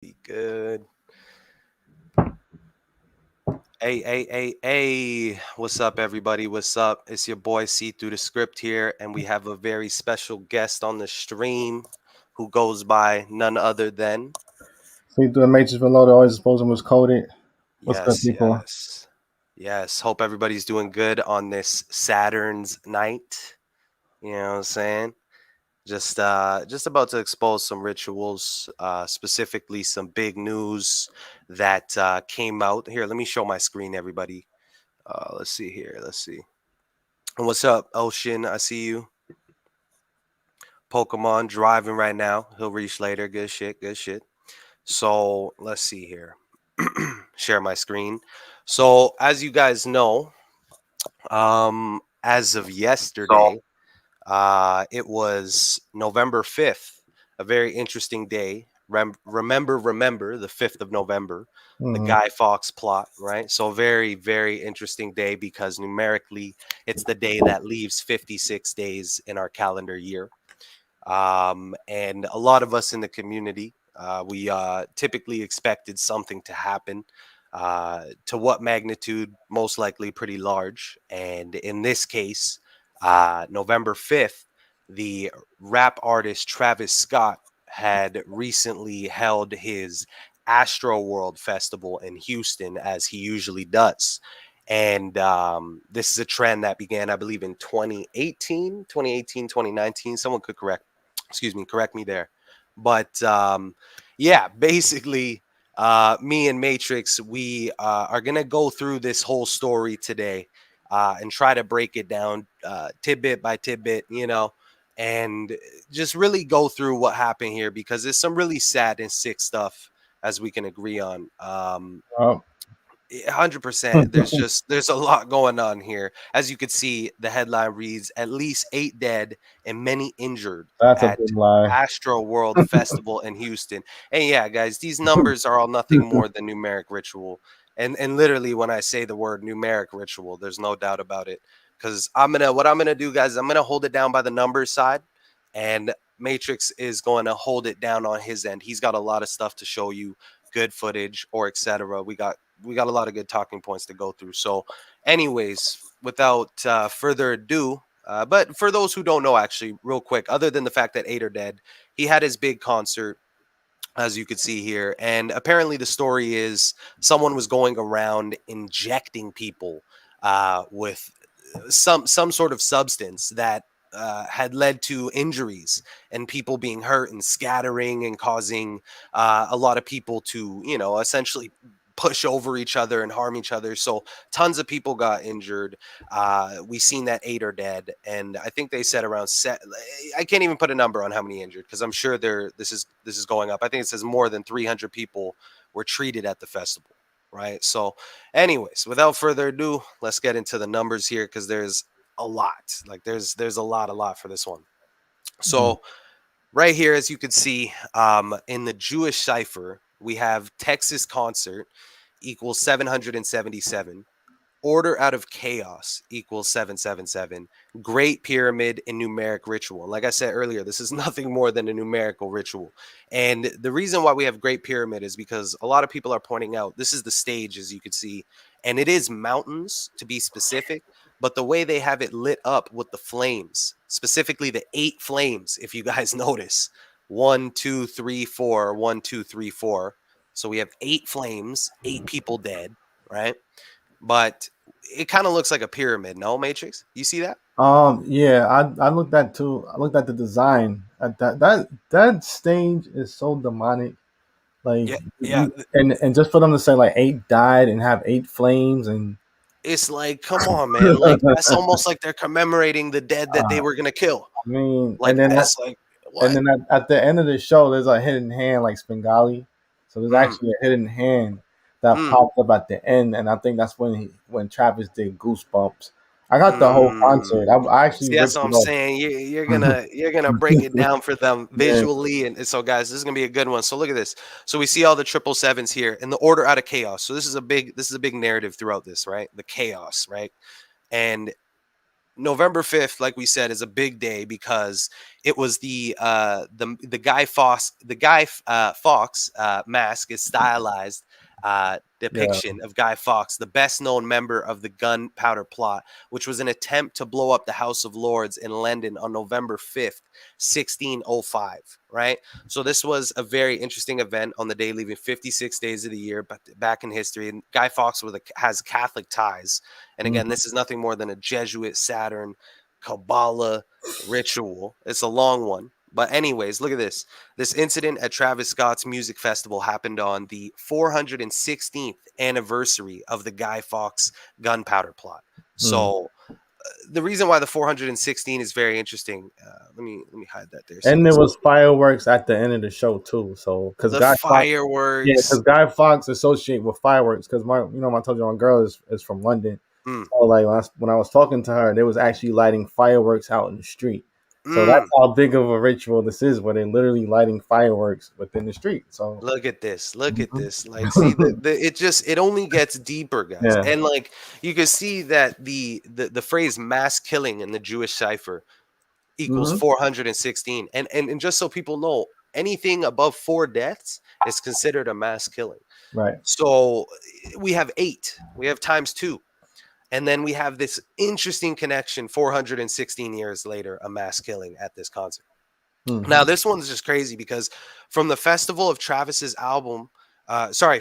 Be good. Hey. What's up, everybody? What's up? It's your boy C through the script here, and we have a very special guest on the stream who goes by none other than. Sleep through the matrix below the always supposed was coded. What's good, Yes, people? yes. Yes. Hope everybody's doing good on this Saturn's night. You know what I'm saying? Just about to expose some rituals, specifically some big news that came out. Here, let me show my screen, everybody. Let's see here. Let's see. What's up, Ocean? I see you. Pokemon driving right now. He'll reach later. Good shit. Good shit. So let's see here. Share my screen. So as you guys know, as of So yesterday, it was November 5th, a very interesting day. Remember the 5th of November, the hmm Guy Fawkes plot, right? So very, very interesting day because numerically, it's the day that leaves 56 days in our calendar year. And a lot of us in the community, we typically expected something to happen. To what magnitude? Most likely pretty large. And in this case, November 5th, the rap artist Travis Scott had recently held his AstroWorld festival in Houston, as he usually does. And this is a trend that began, I believe, in 2018, 2019. Someone could correct me there. But yeah, basically, me and Matrix, we are going to go through this whole story today and try to break it down tidbit by tidbit, and just really go through what happened here because there's some really sad and sick stuff, as we can agree on. 100%. There's a lot going on here. As you could see, the headline reads at least 8 dead and many injured that's a at big lie. Astro World Festival in Houston. And yeah, guys, these numbers are all nothing more than numeric ritual. And literally when I say the word numeric ritual, there's no doubt about it. Because what I'm gonna do, guys, I'm gonna hold it down by the numbers side, and Matrix is going to hold it down on his end. He's got a lot of stuff to show you, good footage or etc. We got a lot of good talking points to go through. So, anyways, without further ado, but for those who don't know, actually, real quick, other than the fact that 8 are dead, he had his big concert, as you could see here, and apparently the story is someone was going around injecting people with some sort of substance that had led to injuries and people being hurt and scattering and causing a lot of people to, essentially push over each other and harm each other. So tons of people got injured. We seen that 8 are dead, and I think they said around set. I can't even put a number on how many injured because I'm sure this is going up. I think it says more than 300 people were treated at the festival. Right. So, anyways, without further ado, let's get into the numbers here because there's a lot. Like there's a lot for this one. So right here, as you can see, in the Jewish cipher, we have Texas concert equals 777. Order out of chaos equals 777. Great pyramid and numeric ritual. Like I said earlier, this is nothing more than a numerical ritual. And the reason why we have great pyramid is because a lot of people are pointing out this is the stage, as you can see, and it is mountains to be specific, but the way they have it lit up with the flames, specifically the 8 flames, if you guys notice, 1, 2, 3, 4, 1, 2, 3, 4. So we have 8 flames, 8 people dead, right? But it kind of looks like a pyramid, no, Matrix? You see that? Yeah, I looked at too. I looked at the design. At that stage is so demonic. Like, Yeah, yeah. and just for them to say like 8 died and have 8 flames and It's like, come on, man. Like that's almost like they're commemorating the dead that they uh, were gonna kill. I mean, Like that's like and what? then at the end of the show, there's a hidden hand like Spengali. So there's Mm, actually a hidden hand that mm, popped up at the end, and I think that's when Travis did Goosebumps. I got the whole concert. mm. I actually See, that's ripped what it I'm off. saying. You're gonna break it down for them Yeah. visually, and so guys, this is gonna be a good one. So look at this. So we see all the triple sevens here in the order out of chaos. So this is a big narrative throughout this, right? The chaos, right? And November 5th, like we said, is a big day because it was the Guy Fawkes Fawkes mask is stylized Yeah. depiction of Guy Fawkes, the best known member of the gunpowder plot, which was an attempt to blow up the House of Lords in London on November 5th, 1605. Right. So this was a very interesting event on the day, leaving 56 days of the year back in history. And Guy Fawkes has Catholic ties. And again, Mhm. this is nothing more than a Jesuit Saturn Kabbalah ritual. It's a long one. But anyways, look at this. This incident at Travis Scott's music festival happened on the 416th anniversary of the Guy Fawkes gunpowder plot. Mm. So the reason why the 416 is very interesting. Let me hide that there so you And can there see was fireworks at the end of the show too. So because the Guy Fawkes, yeah, fireworks. because Guy Fawkes associate with fireworks. Because I told you my girl is from London. Mm, So like when I was talking to her, they was actually lighting fireworks out in the street. So that's mm. how big of a ritual this is, where they're literally lighting fireworks within the street. So Look at this. Look at Mhm. this. Like, see, it only gets deeper, guys. Yeah. And like you can see that the phrase mass killing in the Jewish cipher equals Hmm. 416. And just so people know, anything above 4 deaths is considered a mass killing. Right. So we have 8. We have times 2. And then we have this interesting connection 416 years later, a mass killing at this concert. Now, Hmm. this one's just crazy because from the festival of Travis's album, sorry,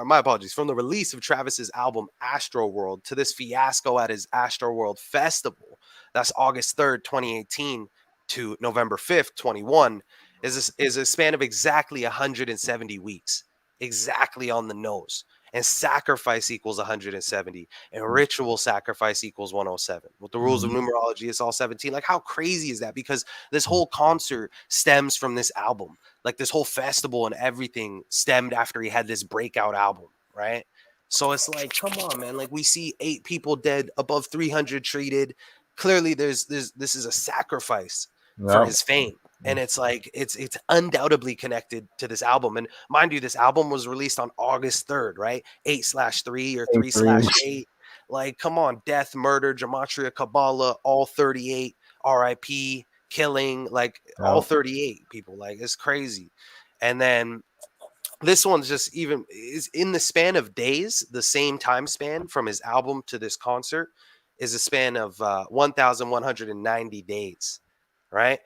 my apologies. From the release of Travis's album AstroWorld to this fiasco at his AstroWorld festival, that's August 3rd, 2018 to November 5th, 21, is a span of exactly 170 weeks, exactly on the nose. And sacrifice equals 170, and ritual sacrifice equals 107. With the rules of Hmm. numerology, it's all 17. Like, how crazy is that? Because this whole concert stems from this album. Like this whole festival and everything stemmed after he had this breakout album, right? So it's like, come on, man. Like we see 8 people dead, above 300 treated. Clearly, there's this is a sacrifice for Yep. his fame. And it's like it's undoubtedly connected to this album. And mind you, this album was released on August 3rd, right? 8/3 or 3 A3. slash 8. Like, come on, death, murder, gematria, Kabbalah, all 38, RIP, killing, like all Yep. 38 people. Like, it's crazy. And then this one's just even is in the span of days, the same time span from his album to this concert is a span of 1,190 days, right?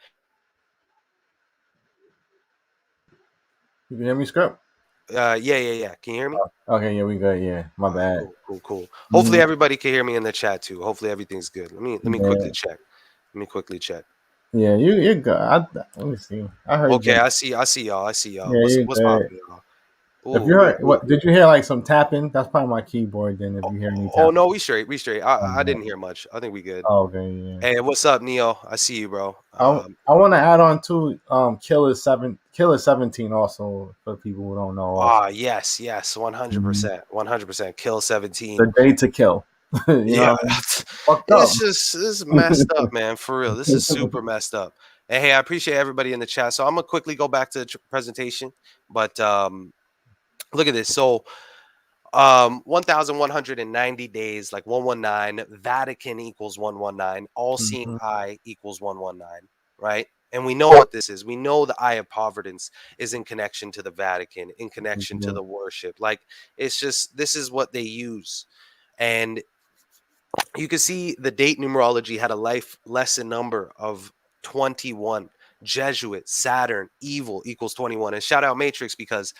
You can hear me, Script? Yeah. Can you hear me? Okay, yeah, we good. Yeah, my All right, bad. cool. Hmm. Hopefully everybody can hear me in the chat too. Hopefully everything's good. Let me quickly Yeah, check. Let me quickly check. yeah, you're good. Let me see. I heard Okay, you. I see y'all. I see y'all. Yeah, you're What's good. popping, y'all? If you heard, what did you hear? Like some tapping? That's probably my keyboard. Then if you hear any Oh tapping, no, we straight. I okay. didn't hear much. I think we good. Oh, okay, yeah. Hey, what's up, Neo? I see you, bro. I want to add on to Killer 17 also for people who don't know also. Yes, Mhm. 100%. Kill 17. The day to kill. You know Yeah, what I mean? Fucked up. it's just this is messed up, man. For real, this is super messed up. And hey, I appreciate everybody in the chat. So I'm gonna quickly go back to the presentation, but look at this. So 1,190 days, like 119. Vatican equals 119. All seeing Mhm. eye equals 119. Right. And we know what this is. We know the eye of providence is in connection to the Vatican, in connection to Mhm. the worship. Like, it's just, this is what they use. And you can see the date numerology had a life lesson number of 21. Jesuit, Saturn, evil equals 21. And shout out Matrix because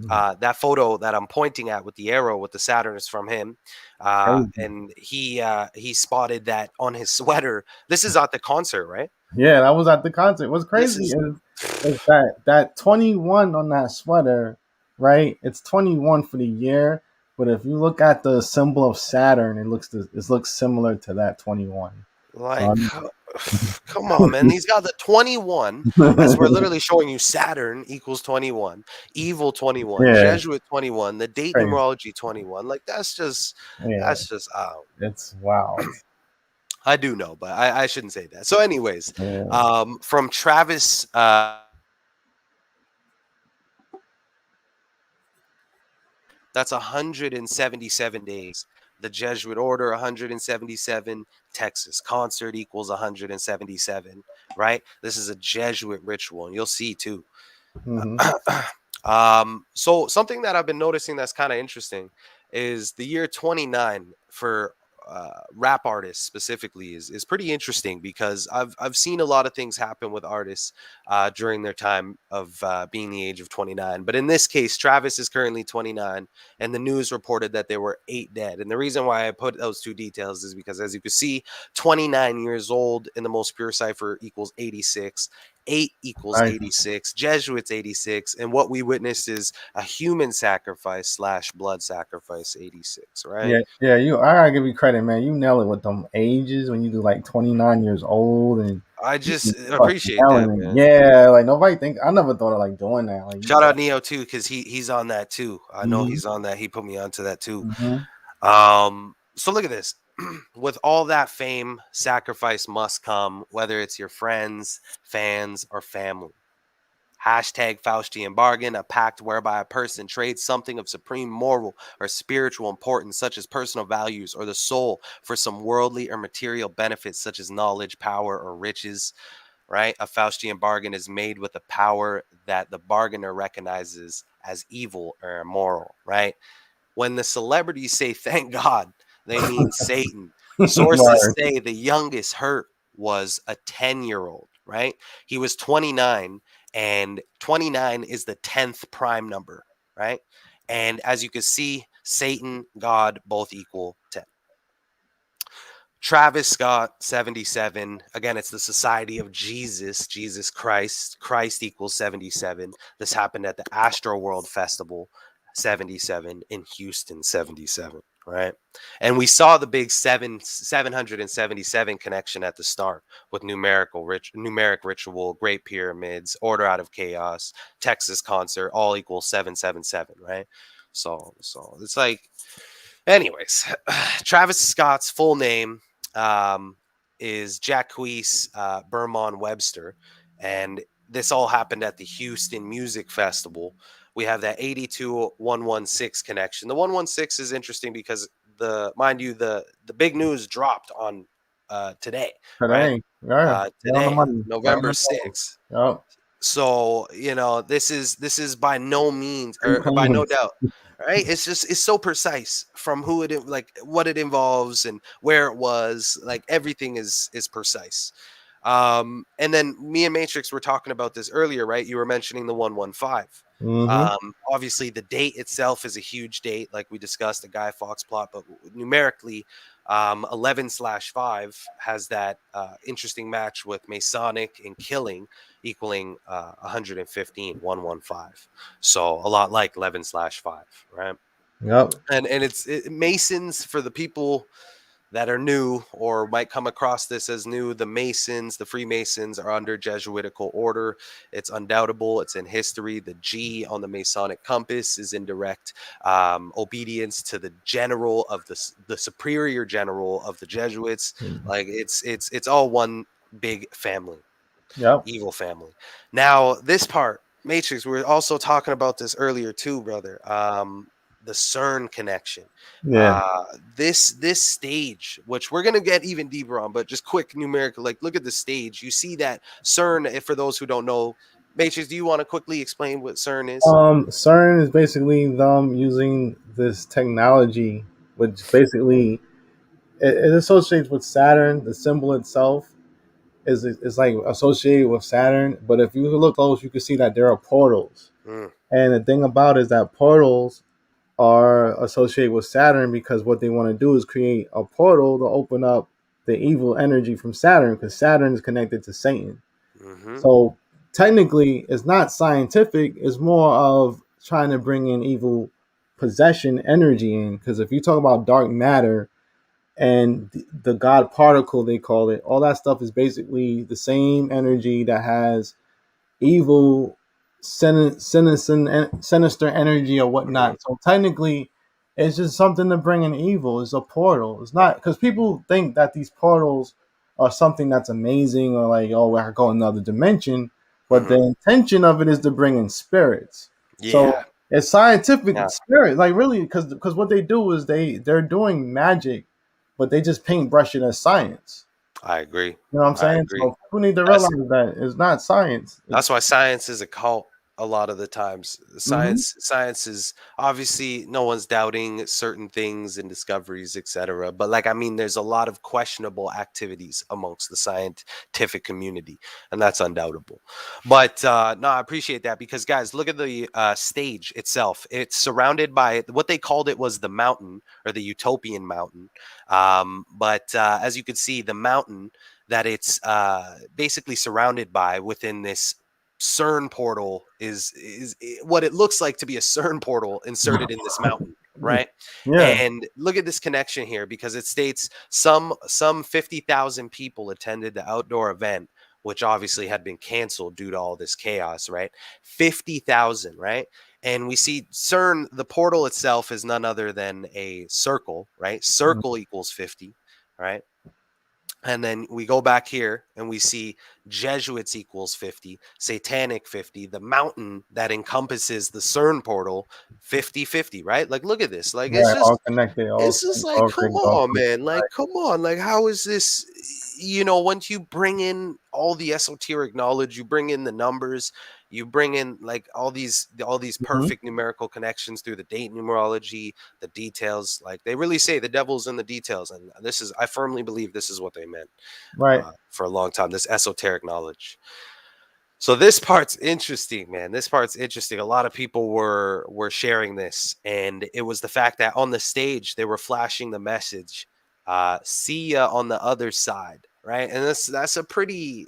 that photo that I'm pointing at with the arrow with the Saturn is from him. Crazy. And he spotted that on his sweater. This is at the concert, right? Yeah, that was at the concert. What's This crazy is is that 21 on that sweater, right? It's 21 for the year, but if you look at the symbol of Saturn, it looks similar to that 21. So like, come on, man. These got the 21, as we're literally showing you Saturn equals 21, evil 21, yeah, Jesuit 21, the date crazy. numerology 21. Like, Yeah, that's just, I don't know. it's wild. I do know, but I shouldn't say that. So, anyways, Yeah. from Travis, that's 177 days The Jesuit order 177, Texas concert equals 177, right? This is a Jesuit ritual, and you'll see too. Hmm. So something that I've been noticing that's kind of interesting is the year 29 for rap artists specifically is pretty interesting because I've seen a lot of things happen with artists during their time of being the age of 29. But in this case, Travis is currently 29, and the news reported that there were 8 dead. And the reason why I put those two details is because, as you can see, 29 years old in the most pure cipher equals 86. 8 equals Right. 86, Jesuits 86, and what we witnessed is a human sacrifice slash blood sacrifice 86, right? Yeah, yeah. I gotta give you credit, man. You nail it with them ages when you do like 29 years old and I you just be fucking appreciate that, nailing it. man. Yeah, like nobody think. I never thought of like doing that. Like you Shout out got. Neo too, because he's on that too. I know Hmm. he's on that. He put me onto that too. Hmm. So look at this. With all that fame, sacrifice must come, whether it's your friends, fans, or family. Hashtag Faustian bargain, a pact whereby a person trades something of supreme moral or spiritual importance, such as personal values or the soul, for some worldly or material benefits, such as knowledge, power, or riches. Right? A Faustian bargain is made with a power that the bargainer recognizes as evil or immoral. Right? When the celebrities say thank God, they mean Satan. Sources Right. say the youngest hurt was a 10-year-old, right? He was 29, and 29 is the 10th prime number, right? And as you can see, Satan, God, both equal 10. Travis Scott, 77. Again, it's the Society of Jesus, Jesus Christ. Christ equals 77. This happened at the AstroWorld Festival, 77, in Houston, 77, right? And we saw the big 777 connection at the start with numeric ritual, Great Pyramids, Order Out of Chaos, Texas concert, all equals 777, right? So it's like, anyways, Travis Scott's full name um, is Jacques Bermond Webster, and this all happened at the Houston Music Festival. We have that 82116 connection. The 116 is interesting because mind you, the big news dropped on today, right? Today, yeah, you're on the Today, money. Right on November the nose. 6th. Yep. So, this is by no means Pretty or by no clean. doubt, right? It's so precise from who like what it involves and where it was, like everything is precise. And then me and Matrix were talking about this earlier, right? You were mentioning the 115. Hmm. Obviously the date itself is a huge date, like we discussed, the Guy Fawkes plot, but numerically 11/5 has that interesting match with Masonic and killing equaling 115, 115. So a lot like 11/5, right? Yep. And Masons, for the people that are new or might come across this as new, the Masons, the Freemasons are under Jesuitical order. It's undoubtable. It's in history. The G on the Masonic compass is in direct obedience to the general of the superior general of the Jesuits. Like it's all one big family, Yep. evil family. Now, this part, Matrix, we were also talking about this earlier too, brother. The CERN connection. Yeah. Uh, this stage, which we're gonna get even deeper on, but just quick numerical, like look at the stage. You see that CERN, for those who don't know, Matrix, do you want to quickly explain what CERN is? CERN is basically them using this technology, which basically it associates with Saturn. The symbol itself is like associated with Saturn, but if you look close, you can see that there are portals. Mm, And the thing about it is that portals are associated with Saturn because what they want to do is create a portal to open up the evil energy from Saturn because Saturn is connected to Satan. mm-hmm, So technically, it's not scientific. It's more of trying to bring in evil possession energy in. Because if you talk about dark matter and the God particle, they call it, all that stuff is basically the same energy that has evil, sinister energy or mm-hmm, whatnot. So technically, it's just something to bring in evil. It's a portal. It's not because people think that these portals are something that's amazing or like, oh, I go another dimension. But the mm-hmm. intention of it is to bring in spirits. So Yeah. It's scientific Yeah, spirit, like really, because what they do is they're doing magic, but they just paintbrush it as science. I agree. You know what I'm I saying? agree. So people need to That's realize that it's not science. That's It's why science is a cult a lot of the times. hmm Science is obviously no one's doubting certain things and discoveries, etc. But like I mean, there's a lot of questionable activities amongst the scientific community, and that's undoubtable. But no, I appreciate that because guys, look at the stage itself. It's surrounded by what they called it was the mountain or the utopian mountain. But as you can see, the mountain that it's basically surrounded by within this CERN portal is what it looks like to be a CERN portal inserted in this mountain, right? yeah. And look at this connection here because it states some 50,000 people attended the outdoor event, which obviously had been canceled due to all this chaos, right? 50,000, right? And we see CERN, the portal itself is none other than a circle, right? Circle equals 50, right? And then we go back here and we see Jesuits equals 50, Satanic 50, the mountain that encompasses the CERN portal 50-50, right? Like, look at this. Like, Right, all connected, it's just like, all come connected, all on, connected. man. Like, come on. Like, how is this? Once you bring in all the esoteric knowledge, you bring in the numbers, you bring in like all these Mhm. perfect numerical connections through the date numerology, the details. Like they really say the devil's in the details, and I firmly believe this is what they meant Right. for a long time. This esoteric knowledge. So this part's interesting, man. This part's interesting. A lot of people were sharing this, and it was the fact that on the stage they were flashing the message, "See ya on the other side," right? And that's a pretty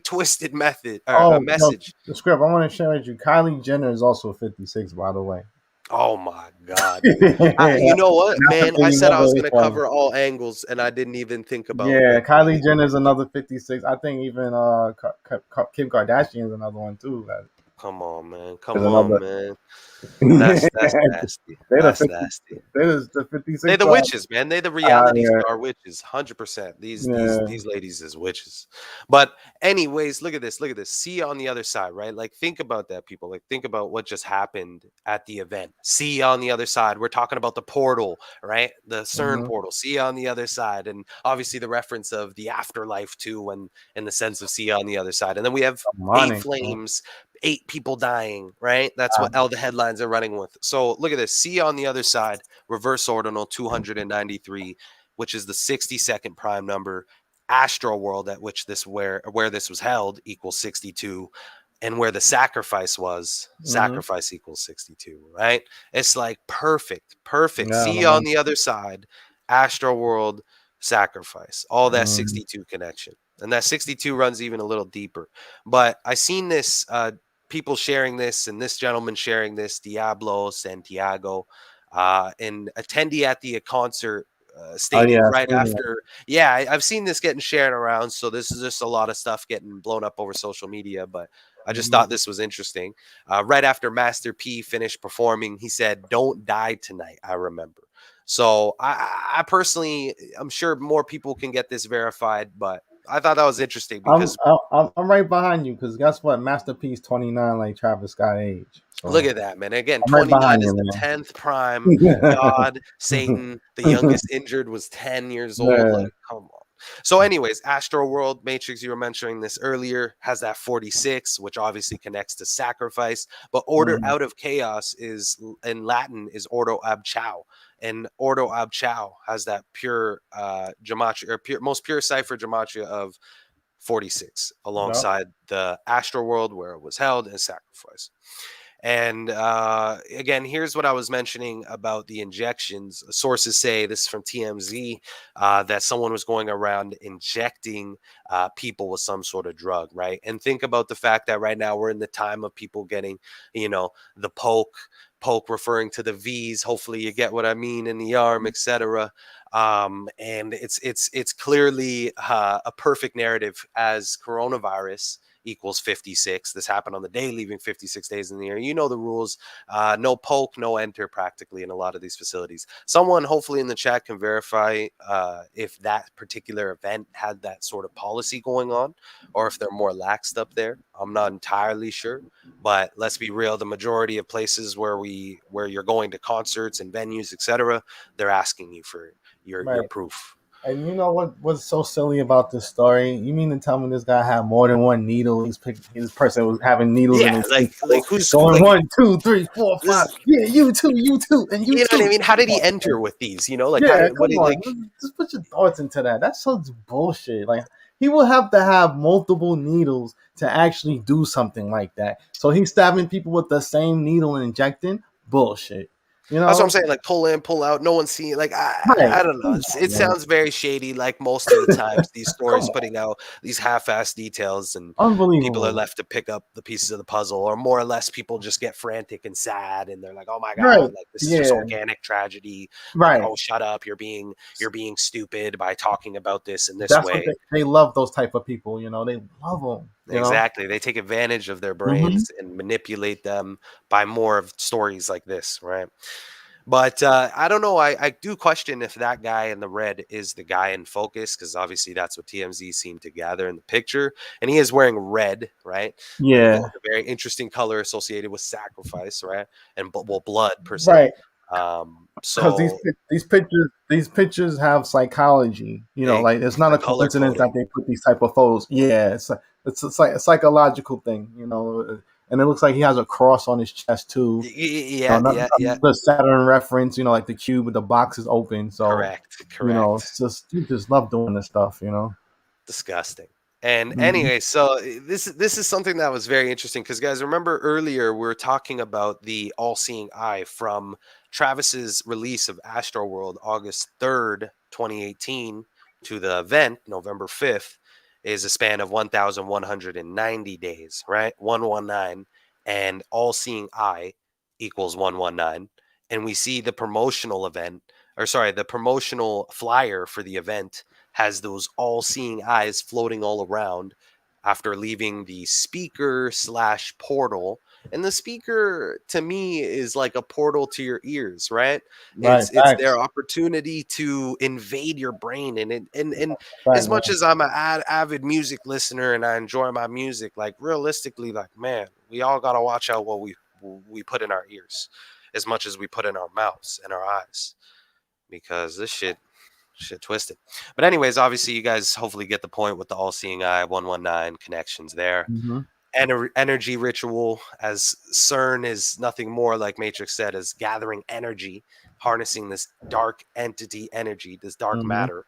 twisted method or a Oh, no, message. the script. I want to share with you. Kylie Jenner is also 56, by the way. Oh my god! You That's know what, man? I said I was another going to one. cover all angles, and I didn't even think about Yeah, the Kylie Kylie Jenner Jenner is thing. another 56. I think even Kim Kardashian is another one too. That Come on, man. is Come on, another. man. That's nasty. They're the That's 50. nasty. They're the They 56. the witches, man. They the reality Yeah, star witches, 100%. These these yeah. these ladies is witches. But anyways, look at this. Look at this. See you on the other side, right? Like think about that, people. Like think about what just happened at the event. See you on the other side. We're talking about the portal, right? The CERN Mm-hmm. portal. See you on the other side, and obviously the reference of the afterlife too, when in the sense of see you on the other side. And then we have eight Demonic. flames. 8 people dying, right? That's what all the headlines are running with. So look at this. See you on the other side reverse ordinal 293, which is the 62nd prime number. AstroWorld, at which where this was held, equals 62, and where the sacrifice was, Mm-hmm. sacrifice equals 62. Right? It's like perfect, perfect. Yeah, See the you on money. the other side, AstroWorld, sacrifice, all that Mm-hmm. 62 connection, and that 62 runs even a little deeper. But I seen this. People sharing this and this gentleman sharing this, Diablo Santiago, an attendee at the concert Oh stated yeah, I've right seen that. after. Yeah, I've seen this getting shared around. So this is just a lot of stuff getting blown up over social media. But I just Mm-hmm. thought this was interesting. Right after Master P finished performing, he said, "Don't die tonight." I remember. So I personally, I'm sure more people can get this verified, but I thought that was interesting I'm because I'm right behind you because guess what? Masterpiece 29 like Travis Scott age. look So at that, man. Again, I'm right 29 behind is you, the man. 10th prime. God, Satan, the youngest injured was 10 years old. Yeah. Like, come on. So, anyways, Astro World Matrix, you were mentioning this earlier, has that 46, which obviously connects to sacrifice. But order Mm-hmm. out of chaos is in Latin is ordo ab chao. And ordo ab chao has that pure gematria or most pure cipher gematria of 46 Yep. alongside the Astro World where it was held and sacrifice. And again, here's what I was mentioning about the injections. Sources say this is from TMZ that someone was going around injecting people with some sort of drug, right? And think about the fact that right now we're in the time of people getting, the poke referring to the V's. Hopefully, you get what I mean in the arm, etc. And it's clearly a perfect narrative as coronavirus. equals 56. This happened on the day, leaving 56 days in the year. You know the rules. No poke, no enter practically in a lot of these facilities. Someone hopefully in the chat can verify if that particular event had that sort of policy going on, or if they're more laxed up there. I'm not entirely sure. But let's be real, the majority of places where you're going to concerts and venues, etc., they're asking you for your Right. proof. And you know what's so silly about this story? You mean to tell me this guy had more than one needle? This person was having needles in Yeah, his teeth, like who's going like 1, 2, 3, 4, 5. this? Yeah, you too, and you You know what I too. mean? How Come did he on, man. enter with these? You know, like how Yeah, did what come did on. like Just put your thoughts into that. That's such bullshit. Like he will have to have multiple needles to actually do something like that. So he's stabbing people with the same needle and injecting bullshit. You that's what I'm know? saying. Like pull in, pull out. No one's seeing. Like Right. I don't know. Come It on, man. sounds very shady. Like most of the times, these Come stories on. putting out these half-ass details, and people are Unbelievable. left to pick up the pieces of the puzzle, or more or less, people just get frantic and sad, and they're like, "Oh my Right. god, like this is just Yeah. organic tragedy." Like, Right. "Oh, shut up! You're being stupid by talking about this in this That's what way." they love those type of people. You know, they love them. You know. Exactly. They take advantage of their Hmm. brains and manipulate them by more of stories like this, right? But I don't know. I do question if that guy in the red is the guy in focus, because obviously that's what TMZ seemed to gather in the picture. And he is wearing red, right? Yeah. A very interesting color associated with sacrifice, right? And well, blood per se. Right. Because So these pictures have psychology. You know, like it's not the a color coincidence that coding, they put these type of photos. Yeah, it's like a psychological thing. You know, and it looks like he has a cross on his chest too. yeah, yeah, yeah. The Saturn reference. You know, like the cube with the box is open. So Correct, you know, correct. it's just you just love doing this stuff. You know. Disgusting. And Mhm. anyway, so this is something that was very interesting because guys, remember earlier we were talking about the all-seeing eye from Travis's release of AstroWorld August 3rd, 2018 to the event November 5th is a span of 1190 days, right? 119 and all-seeing eye equals 119 and we see the promotional event or sorry, the promotional flyer for the event has those all-seeing eyes floating all around after leaving the speaker slash portal. And the speaker to me is like a portal to your ears, right? Right. It's their Facts. opportunity to invade your brain. And Fact, as man. much as I'm an avid music listener and I enjoy my music, like realistically, like man, we all gotta watch out what we put in our ears as much as we put in our mouths and our eyes. Because this shit twisted. But anyways, obviously you guys hopefully get the point with the all-seeing eye 119 connections there. Hmm. Energy ritual as CERN is nothing more like Matrix said as gathering energy, harnessing this dark entity energy, this dark Hmm. matter.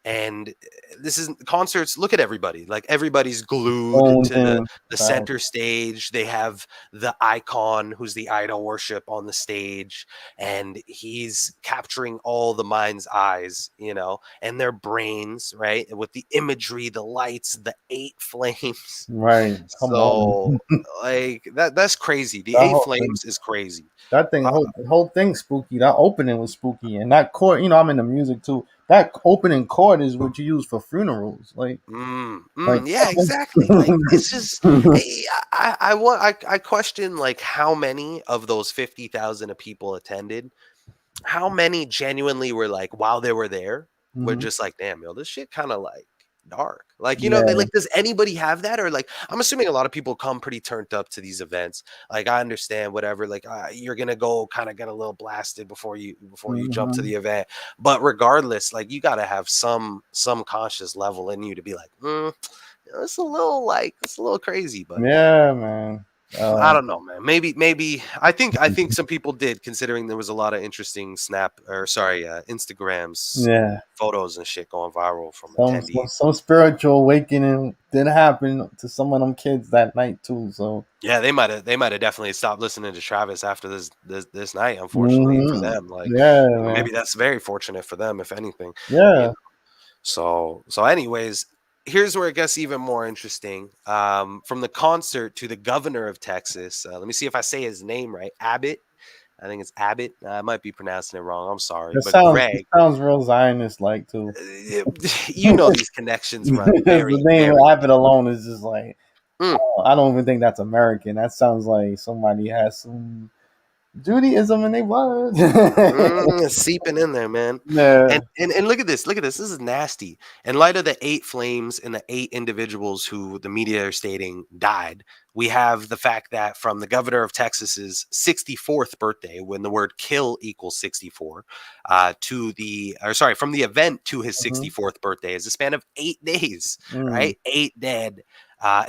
And this is concerts. Look at everybody. Like everybody's glued Own to the thing. the Fact. center stage. They have the icon who's the idol worship on the stage and he's capturing all the mind's eyes, you know, and their brains, right? With the imagery, the lights, the eight flames. Right. Come on. So like that's crazy. The That eight whole thing. flames is crazy. That thing, Uh, the whole thing spooky. That opening was spooky, and that chord. You know, I'm into music too. That opening chord is what you use for funerals. Like. yeah, exactly. Like it's just I question like how many of those 50,000 of people attended how many genuinely were like while they were there were Hmm. just like damn yo this shit kind of like dark like you know they Yeah. like does anybody have that or like I'm assuming a lot of people come pretty turned up to these events like I understand whatever like you're gonna go kind of get a little blasted before you jump to Hmm. the event but regardless like you got to have some conscious level in you to be like it's a little crazy but Yeah, man. I don't know, man. Maybe I think some people did, considering there was a lot of interesting Instagrams, Yeah. photos and shit going viral from Some attendees. some spiritual awakening did happen to some of them kids that night too. So. Yeah, they might have definitely stopped listening to Travis after this night. Unfortunately for Hmm. them, like Yeah, man. maybe that's very fortunate for them, if anything. You Yeah. know. So anyways, here's where it gets even more interesting. From the concert to the governor of Texas. Let me see if I say his name right. Abbott. I think it's Abbott. I might be pronouncing it wrong. I'm sorry, but It Greg, sounds real Zionist like too. you know these connections run Because the very, name very Abbott alone is just like. Mm, I don't even think that's American. That sounds like somebody has some Judaism in their blood. it's seeping in there, man. Yeah. And look at this. Look at this. This is nasty. In light of the 8 flames and the 8 individuals who the media are stating died, we have the fact that from the governor of Texas's 64th birthday, when the word kill equals 64, from the event to his Hmm. 64th birthday is a span of 8 days, Mm. right? 8 dead.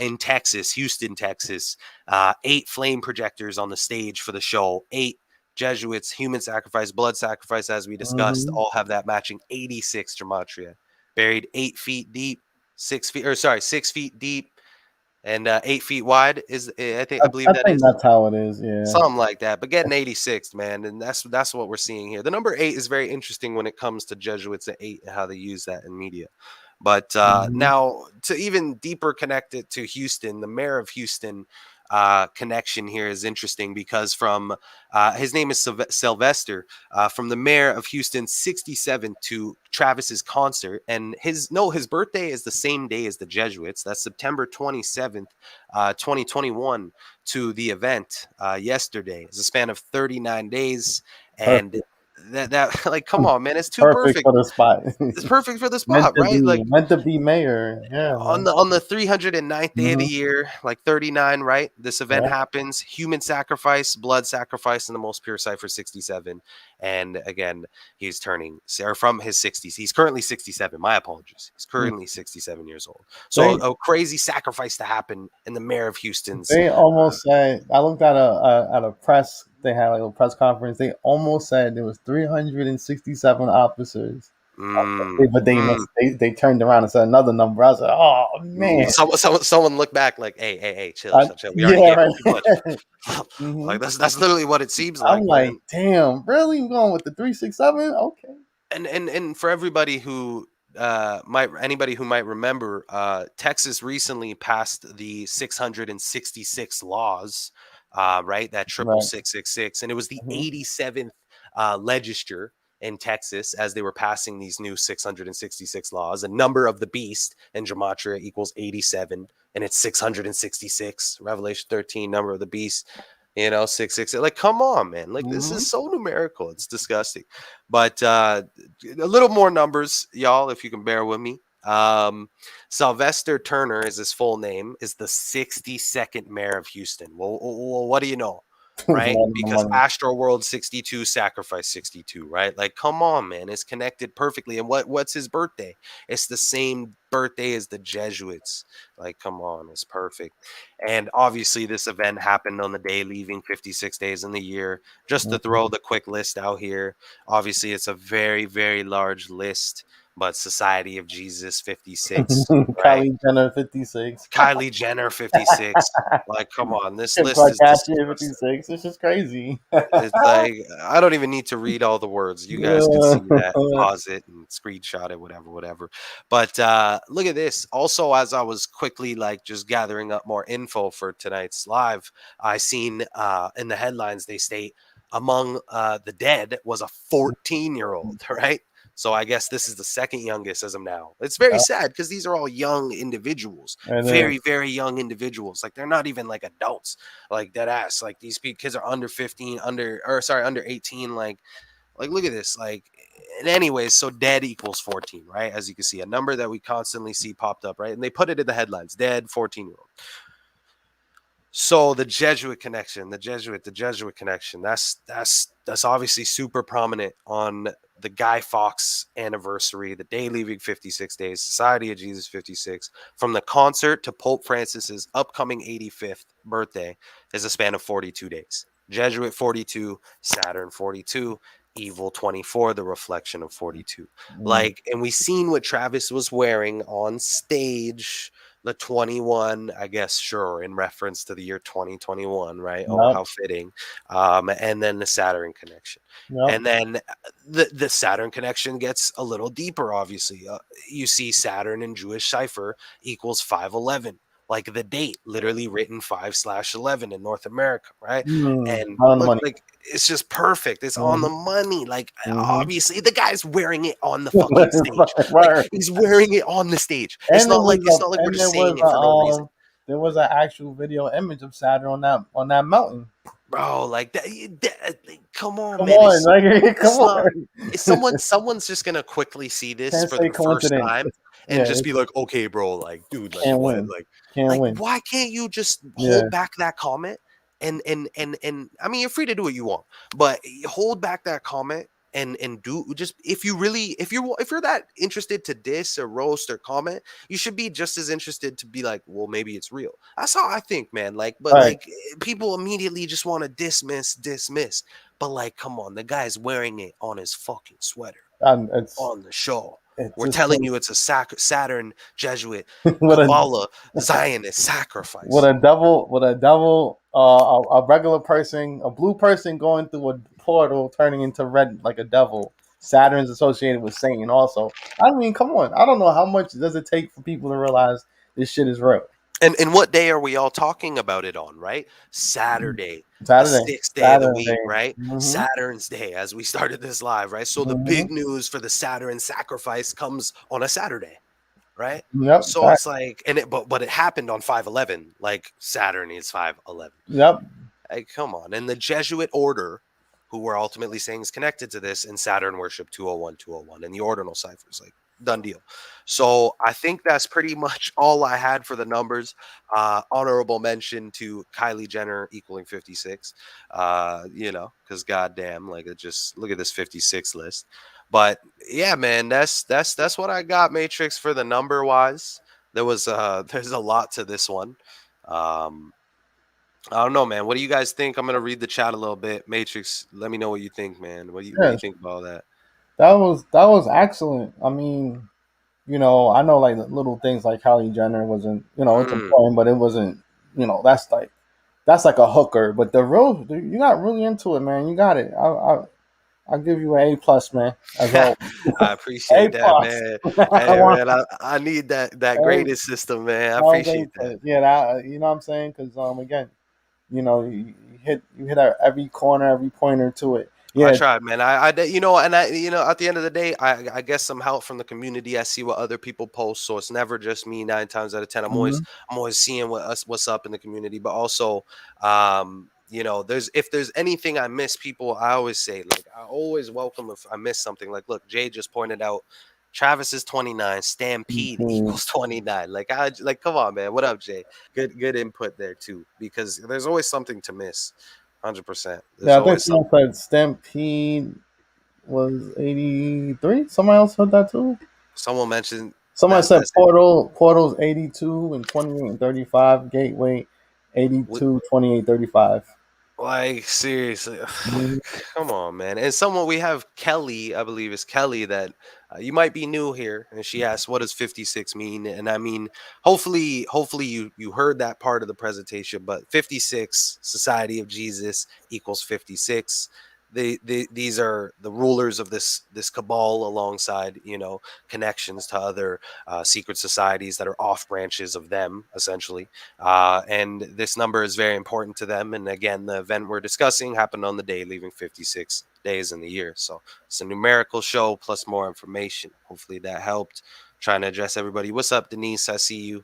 In Texas, Houston, Texas, 8 flame projectors on the stage for the show, 8 Jesuits, human sacrifice, blood sacrifice, as we discussed, Hmm. all have that matching 86 gematria. Buried 8 feet deep, 6 feet deep, and 8 feet wide is I believe I that think is that's how it is. Yeah. something like that. But getting 86, man, and that's what we're seeing here. The number 8 is very interesting when it comes to Jesuits at 8 and how they use that in media. But Hmm. now, to even deeper connect it to Houston, the mayor of Houston connection here is interesting because from his name is Sylvester, from the mayor of Houston 67 to Travis's concert, and his birthday is the same day as the Jesuits. That's September 27th, 2021, to the event yesterday. It's a span of 39 days, and Perfect. that like come on, man, it's too Perfect perfect. for the spot. It's perfect for the meant spot, to right? be Like meant to be mayor. Yeah, on man. the 309th day of the Hmm. year, like 39, right? This event Yeah. happens. Human sacrifice, blood sacrifice in the most pure cipher 67. And again, he's turning or from his 60s. He's currently 67. My apologies. He's Mm. currently 67 years old. So They a crazy sacrifice to happen in the mayor of Houston's. they almost said, I looked at a press. They had like a press conference. They almost said there was 367 officers, but they Mm. missed. They turned around and said another number. I was like, oh man. Someone look back like, hey, chill, I, chill, chill. We already yeah, gave him right. too much. Hmm. Like that's literally what it seems I'm like, like, man. damn, really? You going with the 367? Okay. And for everybody who might anybody who might remember, Texas recently passed the 666 laws, right? That triple Right. 666, and it was the Hmm. 87th legislature in Texas as they were passing these new 666 laws. A number of the beast in gematria equals 87, and it's 666. Revelation 13, number of the beast. 666. Like, come on, man. Like, this Hmm. is so numerical. It's disgusting. But a little more numbers, y'all, if you can bear with me. Sylvester Turner is his full name, is the 62nd mayor of Houston. Well, what do you know? It's a Right? lot of Because money. AstroWorld 62, Sacrifice 62, right? Like, come on, man. It's connected perfectly. And what's his birthday? It's the same birthday as the Jesuits. Like, come on, it's perfect. And obviously, this event happened on the day leaving 56 days in the year. Just to throw the quick list out here, obviously, it's a very, very large list, but Society of Jesus 56, right? Kylie Jenner 56. Kylie Jenner 56. Like, come on, this Kim list is Kardashian disgusting. 56. It's just crazy. It's like I don't even need to read all the words. You guys can Yeah. see that and pause it and screenshot it, whatever. But look at this. Also, as I was quickly like just gathering up more info for tonight's live, I seen in the headlines they state among the dead was a 14-year-old, right? So I guess this is the second youngest as of now. It's very sad because these are all young individuals, And then very, very young individuals. Like they're not even like adults, like that ass. Like these kids are under 15, under 18. Like look at this. Like, and anyways, so dead equals 14, right? As you can see, a number that we constantly see popped up, right? And they put it in the headlines: dead 14-year-old. So the Jesuit connection, the Jesuit connection, that's obviously super prominent on the Guy Fawkes anniversary, the day leaving 56 days, Society of Jesus 56, from the concert to Pope Francis's upcoming 85th birthday is a span of 42 days. Jesuit 42, Saturn 42, Evil 24, the reflection of 42. Like, and we seen what Travis was wearing on stage, the 21, I guess, sure, in reference to the year 2021, right? Oh, yep, how fitting. And then the Saturn connection. yep. And then the Saturn connection gets a little deeper, obviously. You see Saturn in Jewish cipher equals 511, like the date, literally written 5/11 in North America, right? And A lot of look, money. like it's just perfect. It's on Hmm. the money. Like Hmm. obviously the guy's wearing it on the fucking stage. Like Right. he's wearing it on the stage. And It's not like we're there just was saying it for no reason. there was an actual video image of Saturn on that mountain. Bro, like come on, Come man. on, like come It's not. on. Is someone's just gonna quickly see this Can't for say the first coincidence. time and Yeah, just it be like, okay, bro, like, dude, like, can't what, win. Can't like, win. why can't you just Yeah, hold back that comment and I mean, you're free to do what you want, but hold back that comment and do just if you really if you're that interested to diss or roast or comment, you should be just as interested to be like, well, maybe it's real. That's how I think, man. Like, but right. like people immediately just want to dismiss. But like, come on, the guy's wearing it on his fucking sweater And it's on the show. it's We're just telling you it's a Saturn Jesuit what a Kabbalah Zionist what sacrifice. a devil a regular person, a blue person going through a portal turning into red like a devil. Saturn's associated with Satan also. I mean, come on. I don't know how much does it take for people to realize this shit is real. And what day are we all talking about it on, right? Saturday, the Saturday. sixth day of the Saturday. week, right? Mm-hmm. Saturn's day, as we started this live, right? So the Mm-hmm. big news for the Saturn sacrifice comes on a Saturday, right? Yep. So it's like, and it, but it happened on 5/11, like Saturn is 5/11. Yep. Like, come on. And the Jesuit order, who we're ultimately saying is connected to this, and Saturn worship 201, and the ordinal ciphers, like, done deal. So I think that's pretty much all I had for the numbers. Honorable mention to Kylie Jenner equaling 56. Because goddamn, like, it just look at this 56 list. But yeah, man, that's what I got, Matrix, for the number wise. There's a lot to this one. Um, I don't know, man. What do you guys think? I'm gonna read the chat a little bit. Matrix, let me know what you think, man. What do you Yes. think about all that? That was excellent. I mean, I know like the little things like Kylie Jenner wasn't, it's Mm. important, but it wasn't, that's like a hooker. But you got really into it, man. You got it. I'll give you an A+, man. As all I A appreciate that, plus. man. I Hey, want man, I need that A, graded system, man. I that was appreciate that. A+. Yeah, you know what I'm saying? Because again, you hit every corner, every pointer to it. I Yeah. tried, man. At the end of the day, I guess some help from the community. I see what other people post, so it's never just me. 9 times out of 10, Hmm. I'm always seeing what's up in the community. But also, if there's anything I miss, people, I always say, like, I always welcome if I miss something. Like, look, Jay just pointed out Travis is 29, Stampede equals 29. Like, come on, man. What up, Jay? Good input there too, because there's always something to miss. 100%. There's Yeah, I think always someone something. said Stampede was 83. Somebody else said that too. Someone mentioned Somebody that said that's it. Portal's 82 and 28 and 35. Gateway What, 82, 28, 35. like, seriously, Mhm. come on, man. And someone we have Kelly, I believe is Kelly, that you might be new here, and she asked, "What does 56 mean?" And I mean, hopefully you heard that part of the presentation. But 56, Society of Jesus equals 56. These are the rulers of this cabal, alongside connections to other secret societies that are off branches of them, essentially. And this number is very important to them. And again, the event we're discussing happened on the day, leaving 56 days in the year. So it's a numerical show plus more information. Hopefully that helped. Trying to address everybody. What's up, Denise? I see you.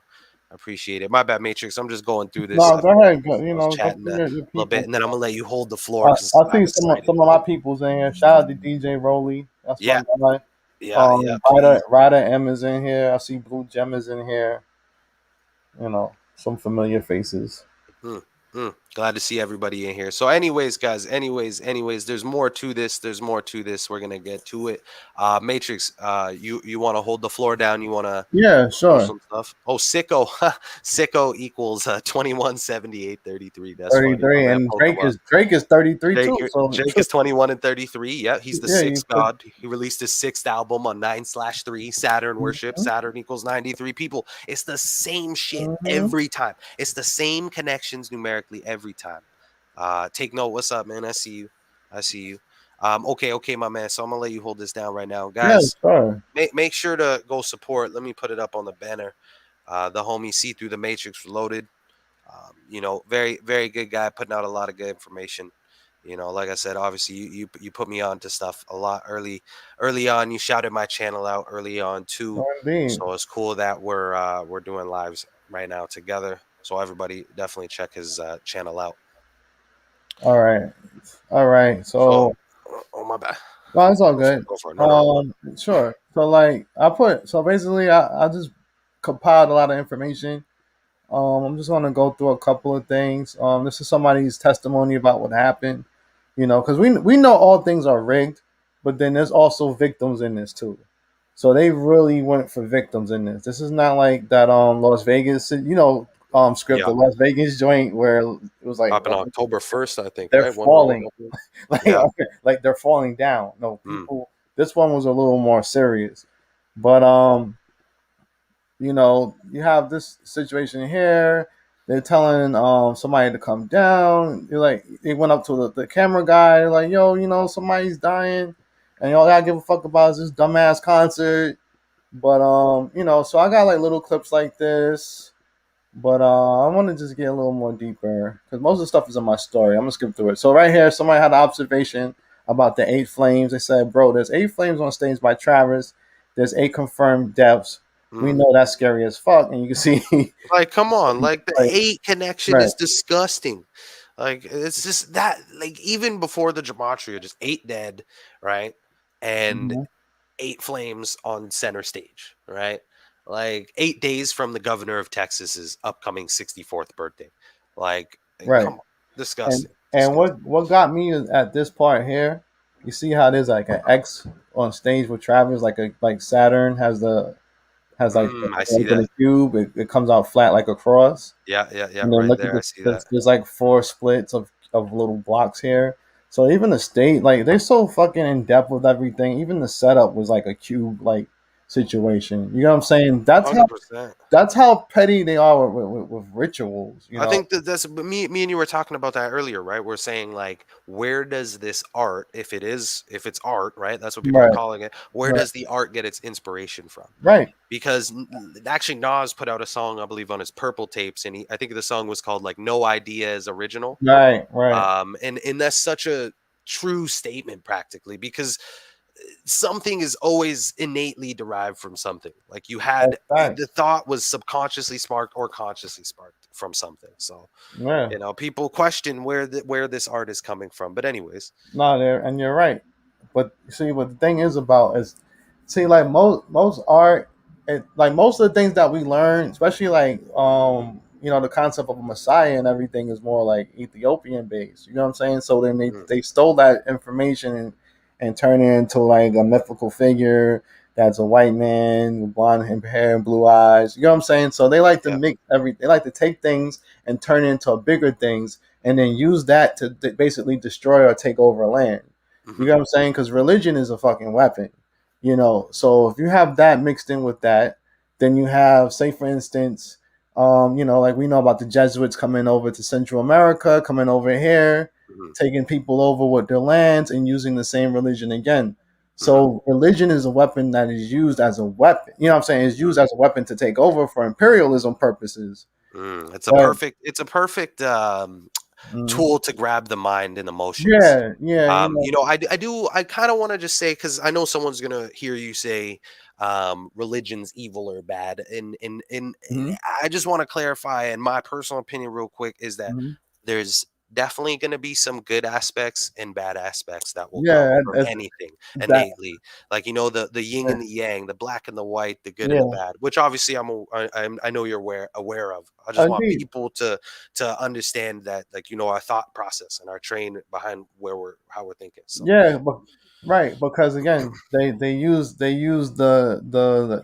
I appreciate it. My bad, Matrix. I'm just going through this. No, I go ahead. Go, I was go chatting through a your little bit, people. and then I'm gonna let you hold the floor because I I'm see excited. some of my people's in here. Shout out to DJ Roly. That's my Yeah, guy. yeah. Please. Ryder M is in here. I see Blue Gem is in here. Some familiar faces. Mm, Glad to see everybody in here. So, anyways, guys, anyways, there's more to this. There's more to this. We're gonna get to it. Matrix, you want to hold the floor down? You want to Yeah, post sure. some stuff? Oh, sicko, sicko equals 217833. That's funny, my 33, man. and Pokemon. Drake is 33 too. So Jake is 21 and 33. Yeah, he's the yeah, you sixth god. He released his sixth album on 9/3. Saturn worship. mhm, Saturn equals 93 people. It's the same shit mhm. every time. It's the same connections numerically every time. Take note. What's up, man? I see you. I see you. Okay, my man. So I'm gonna let you hold this down right now, Yeah, guys. sure. Make sure to go support. Let me put it up on the banner. The homie See Through the Matrix Reloaded. Very, very good guy, putting out a lot of good information. Like I said, obviously you put me on to stuff a lot early on. You shouted my channel out early on too. No, indeed. So it's cool that we're doing lives right now together. So everybody definitely check his channel out. All right, all right. So, So, oh my bad. no, it's all Go for it. good. Go for it. No, no, no. Sure. So, like, so basically, I just compiled a lot of information. I'm just gonna go through a couple of things. This is somebody's testimony about what happened. Because we know all things are rigged, but then there's also victims in this too. So they really went for victims in this. This is not like that Las Vegas, script, Yeah, the Las Vegas joint where it was like happened October 1st, I think. they're Right, one million falling, openings. like Yeah. like they're falling down. No, Mm, people. This one was a little more serious, but you have this situation here. They're telling somebody to come down. They went up to the camera guy, like, yo, somebody's dying, and y'all gotta give a fuck about this dumbass concert. But so I got like little clips like this. But I want to just get a little more deeper because most of the stuff is in my story. I'm gonna skip through it. So right here, somebody had an observation about the 8 flames. They said, "Bro, there's 8 flames on stage by Travis. There's 8 confirmed deaths. We mm. know that's scary as fuck." And you can see, Like, come on, like the like, 8 connection right, is disgusting. Like, it's just that, like, even before the gematria, just 8 dead, right? And hmm 8 flames on center stage, right? Like 8 days from the governor of Texas's upcoming 64th birthday. right. Come on, And disgusting, and disgusting. what got me is at this part here. You see how there's like an X on stage with Travis, like Saturn has I see like in a that. cube. It comes out flat like a cross. Yeah, yeah, yeah. And then Right look at there, I this. see that. There's like 4 splits of little blocks here. So even the state, like they're so fucking in depth with everything. Even the setup was like a cube like situation. You know what I'm saying? 100%. That's how petty they are with rituals. I think that that's me and you were talking about that earlier, right? We're saying like, where does this art, if it's art, right? That's what people are Right, calling it. Where right, does the art get its inspiration from? right, Because actually Nas put out a song, I believe, on his Purple tapes, and I think the song was called like "No Idea Is Original." right, right. And that's such a true statement, practically, because something is always innately derived from something. Like you had That's the facts. thought was subconsciously sparked or consciously sparked from something. So Yeah. people question where this art is coming from. But anyways, No, there, and you're right. But see, what the thing is about is, see, like most art, like most of the things that we learn, especially like the concept of a Messiah and everything is more like Ethiopian based. You know what I'm saying? So then mm, they stole that information and turned it into like a mythical figure that's a white man with blonde hair and blue eyes. You know what I'm saying? So they like to yeah, mix they like to take things and turn it into bigger things and then use that to basically destroy or take over land. You hmm, know what I'm saying? Because religion is a fucking weapon. So if you have that mixed in with that, then you have, say, for instance, like we know about the Jesuits coming over to Central America, coming over here, hmm, taking people over with their lands and using the same religion again. hmm, So religion is a weapon that is used as a weapon. You know what I'm saying? It's used as a weapon to take over for imperialism purposes. But it's a perfect mhm. tool to grab the mind and emotions. Yeah, yeah, I kind of want to just say, because I know someone's gonna hear you say religion's evil or bad, and mhm, I just want to clarify. And my personal opinion, real quick, is that mhm. there's definitely going to be some good aspects and bad aspects that will come Yeah, from anything that, innately. Like, the yin and the yang, the black and the white, the good and the yeah, bad, which obviously I know you're aware of. I just want agreed. people to understand that, like, our thought process and our train behind how we're thinking. So Yeah, but right, because again, they use the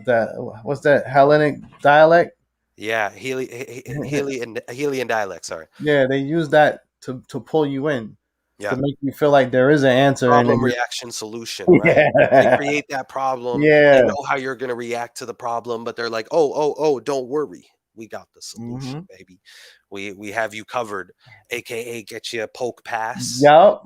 that what's that Hellenic dialect? yeah, Helian dialect. Sorry. Yeah, they use that to pull you in, to Yeah. make you feel like there is an answer, and Problem, then reaction, solution, right? They yeah, create that problem. They yeah, know how you're gonna react to the problem, but they're like, "Oh, oh, oh, don't worry. We got the solution, hmm baby. We have you covered." AKA get you a poke pass, yup.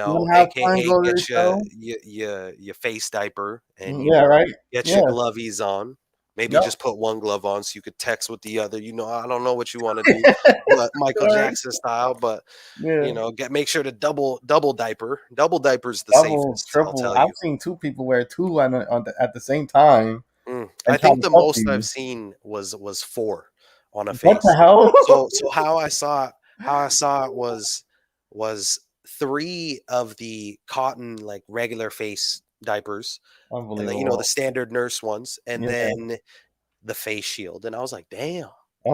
You wanna have fun? AKA Go to get the show. your face diaper and, Yeah, right. get your Yeah, glovies on. Maybe yup. just put one glove on so you could text with the other. I don't know what you wanna do, but Michael Right. Jackson style, but Yeah. make sure to double diaper. Double diaper's the Double, safest, I'll triple. tell I've you. seen two people wear two at the same time I and try think to the fuck most I've you. seen was 4 on a What the face. hell? So how I saw it was three of the cotton like regular face diapers, the Unbelievable. standard nurse ones, and Yeah, then the face shield. And I was like, damn,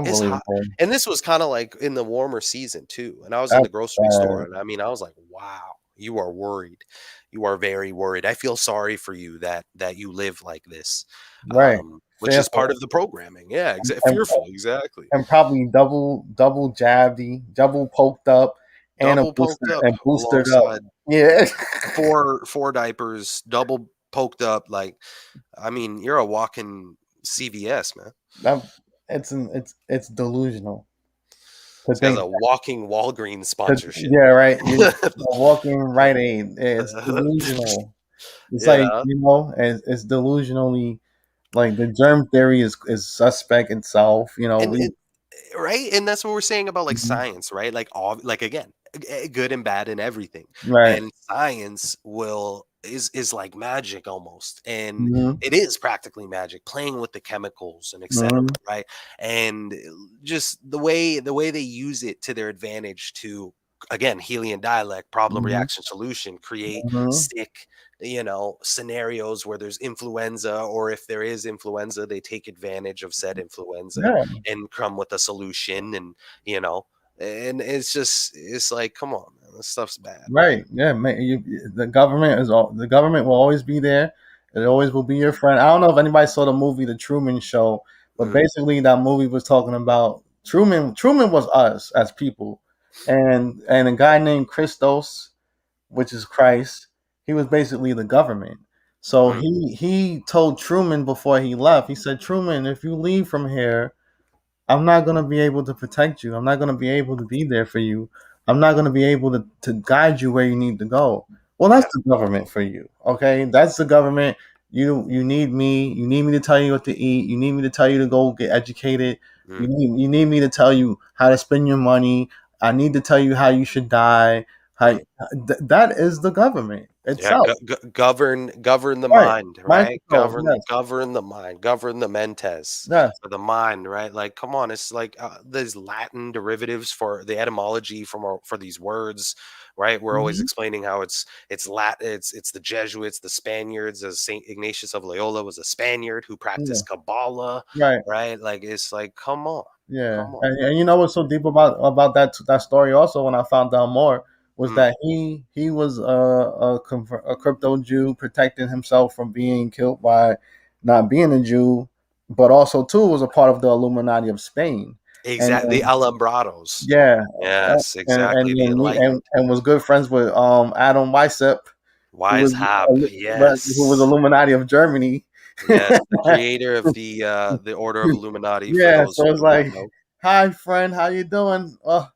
it's hot. unbelievable. And this was kind of like in the warmer season too. And I was in That's the grocery store, bad. and I mean, I was like, wow, you are worried. You are very worried. I feel sorry for you that you live like this, Right. which is part Fearful. of the programming. Yeah, And, fearful, exactly. and probably double jabbed, double poked up, and a Double poked booster up and boosted up. alongside Yeah. four diapers, double poked up. Like, I mean, you're a walking CVS, man. that, it's delusional to This guy's think. a walking Walgreens sponsorship. Yeah, right. You're walking Right Aid. It's delusional. It's You like, know? it's delusionally, like the germ theory is suspect itself. And We right? And that's what we're saying about like Mhm. science, right? Like all like again, good and bad and everything. Right. And science is like magic almost. And Hmm. it is practically magic, playing with the chemicals and etc. Hmm. Right. And just the way they use it to their advantage to again, Helian dialect, problem Hmm. reaction solution, create Hmm. stick scenarios where there's influenza, or if there is influenza, they take advantage of said influenza Yeah. and come with a solution. And you know it's like, come on, man, this stuff's bad, man. Right. Yeah. The government will always be there. It always will be your friend. I don't know if anybody saw the movie The Truman Show, but Mm, basically that movie was talking about Truman. Truman was us as people, and a guy named Christos, which is Christ. He was basically the government. So mm, he told Truman before he left. He said, Truman, if you leave from here, I'm not going to be able to protect you. I'm not going to be able to be there for you. I'm not going to be able to guide you where you need to go. Well, that's yeah. the government for you. Okay. That's the government. You need me. You need me to tell you what to eat. You need me to tell you to go get educated. Mm, You need me to tell you how to spend your money. I need to tell you how you should die. mm. That is the government Yeah, itself. govern the Right. mind, Mind right? control. Yes. Govern the mind, govern the mentes Yes. of the mind, right? Like, come on, it's like these Latin derivatives for the etymology for these words, right? We're always Hmm. explaining how it's Latin, it's the Jesuits, the Spaniards, as Saint Ignatius of Loyola was a Spaniard who Yeah. practiced Kabbalah, Right. right? Like, it's like, Yeah, come on. and you know what's so deep about that story? Also, when I found out more, was Mm, that he was a crypto Jew protecting himself from being killed by not being a Jew, but also too was a part of the Illuminati of Spain, and exactly, the Alumbrados. yeah, Yes, exactly, the enlightened. and was good friends with Adam Weishaupt, who was Wise Hap, who was yes. Illuminati of Germany. Yes, the creator of the Order of Illuminati, for Yeah, those so who it's do not like, know. hi friend, how you doing? I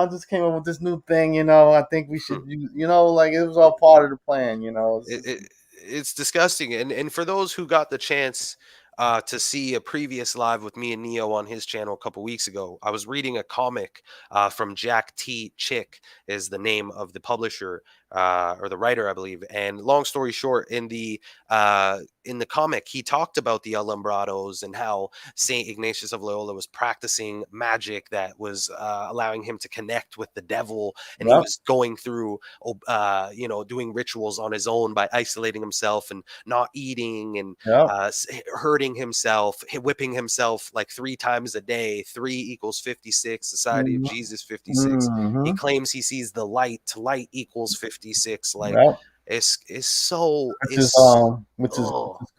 just came up with this new thing. I think we Hmm. should, like it was all part of the plan. It, it it's disgusting. And for those who got the chance to see a previous live with me and Neo on his channel a couple weeks ago, I was reading a comic from Jack T. Chick is the name of the publisher or the writer, I believe. And long story short, in the comic, he talked about the Alumbrados and how Saint Ignatius of Loyola was practicing magic that was allowing him to connect with the devil, and he Yep, was going through doing rituals on his own by isolating himself and not eating and yep. hurting himself, whipping himself like 3 times a day. 3 equals 56. Society of Hmm. Jesus 56. He Hmm. claims he sees the light. Light equals 56. Like Yep. it's so Which is it's which oh. is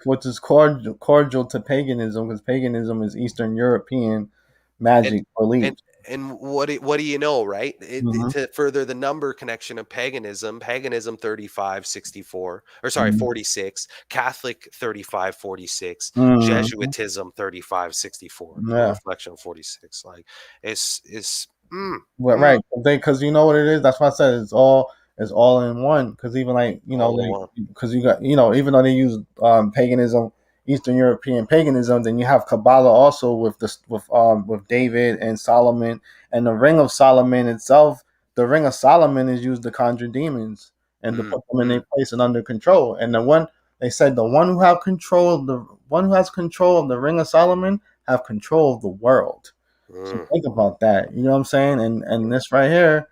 which is cordial to paganism, because paganism is Eastern European and magic and belief. what do you know, right? Hmm. To further the number connection of paganism 3564, or sorry, Hmm. 46, Catholic 3546, Hmm. Jesuitism 3564, a Yeah. reflection of 46. Like it's Well, mm, right, because you know what it is. That's why I said it's all in one. Because even like all in one. because you got even though they use paganism, Eastern European paganism, then you have Kabbalah also with David and Solomon, and the Ring of Solomon itself. The Ring of Solomon is used to conjure demons and to Mm, put them in mm, their place and under control. And the one they said the one who has control of the Ring of Solomon have control of the world. So Mm. think about that. You know what I'm saying? And this right here,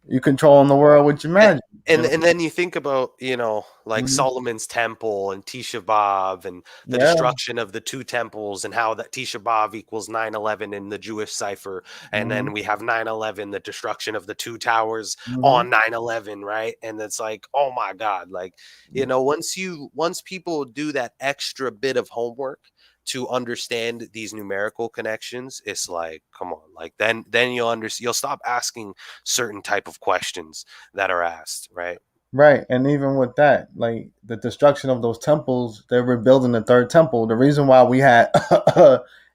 you controlling the world with your magic. You And then you think about, like know? Solomon's temple and Tisha B'Av and the Yeah. destruction of the two temples and how that Tisha B'Av equals 9/11 in the Jewish cipher. And Hmm. then we have 9/11, the destruction of the two towers Hmm. on 9/11, right? And it's like, oh my God, like, once people do that extra bit of homework to understand these numerical connections, it's like, come on, like then you'll stop asking certain type of questions that are asked, right? Right, and even with that, like the destruction of those temples, they're rebuilding the third temple. The reason why we had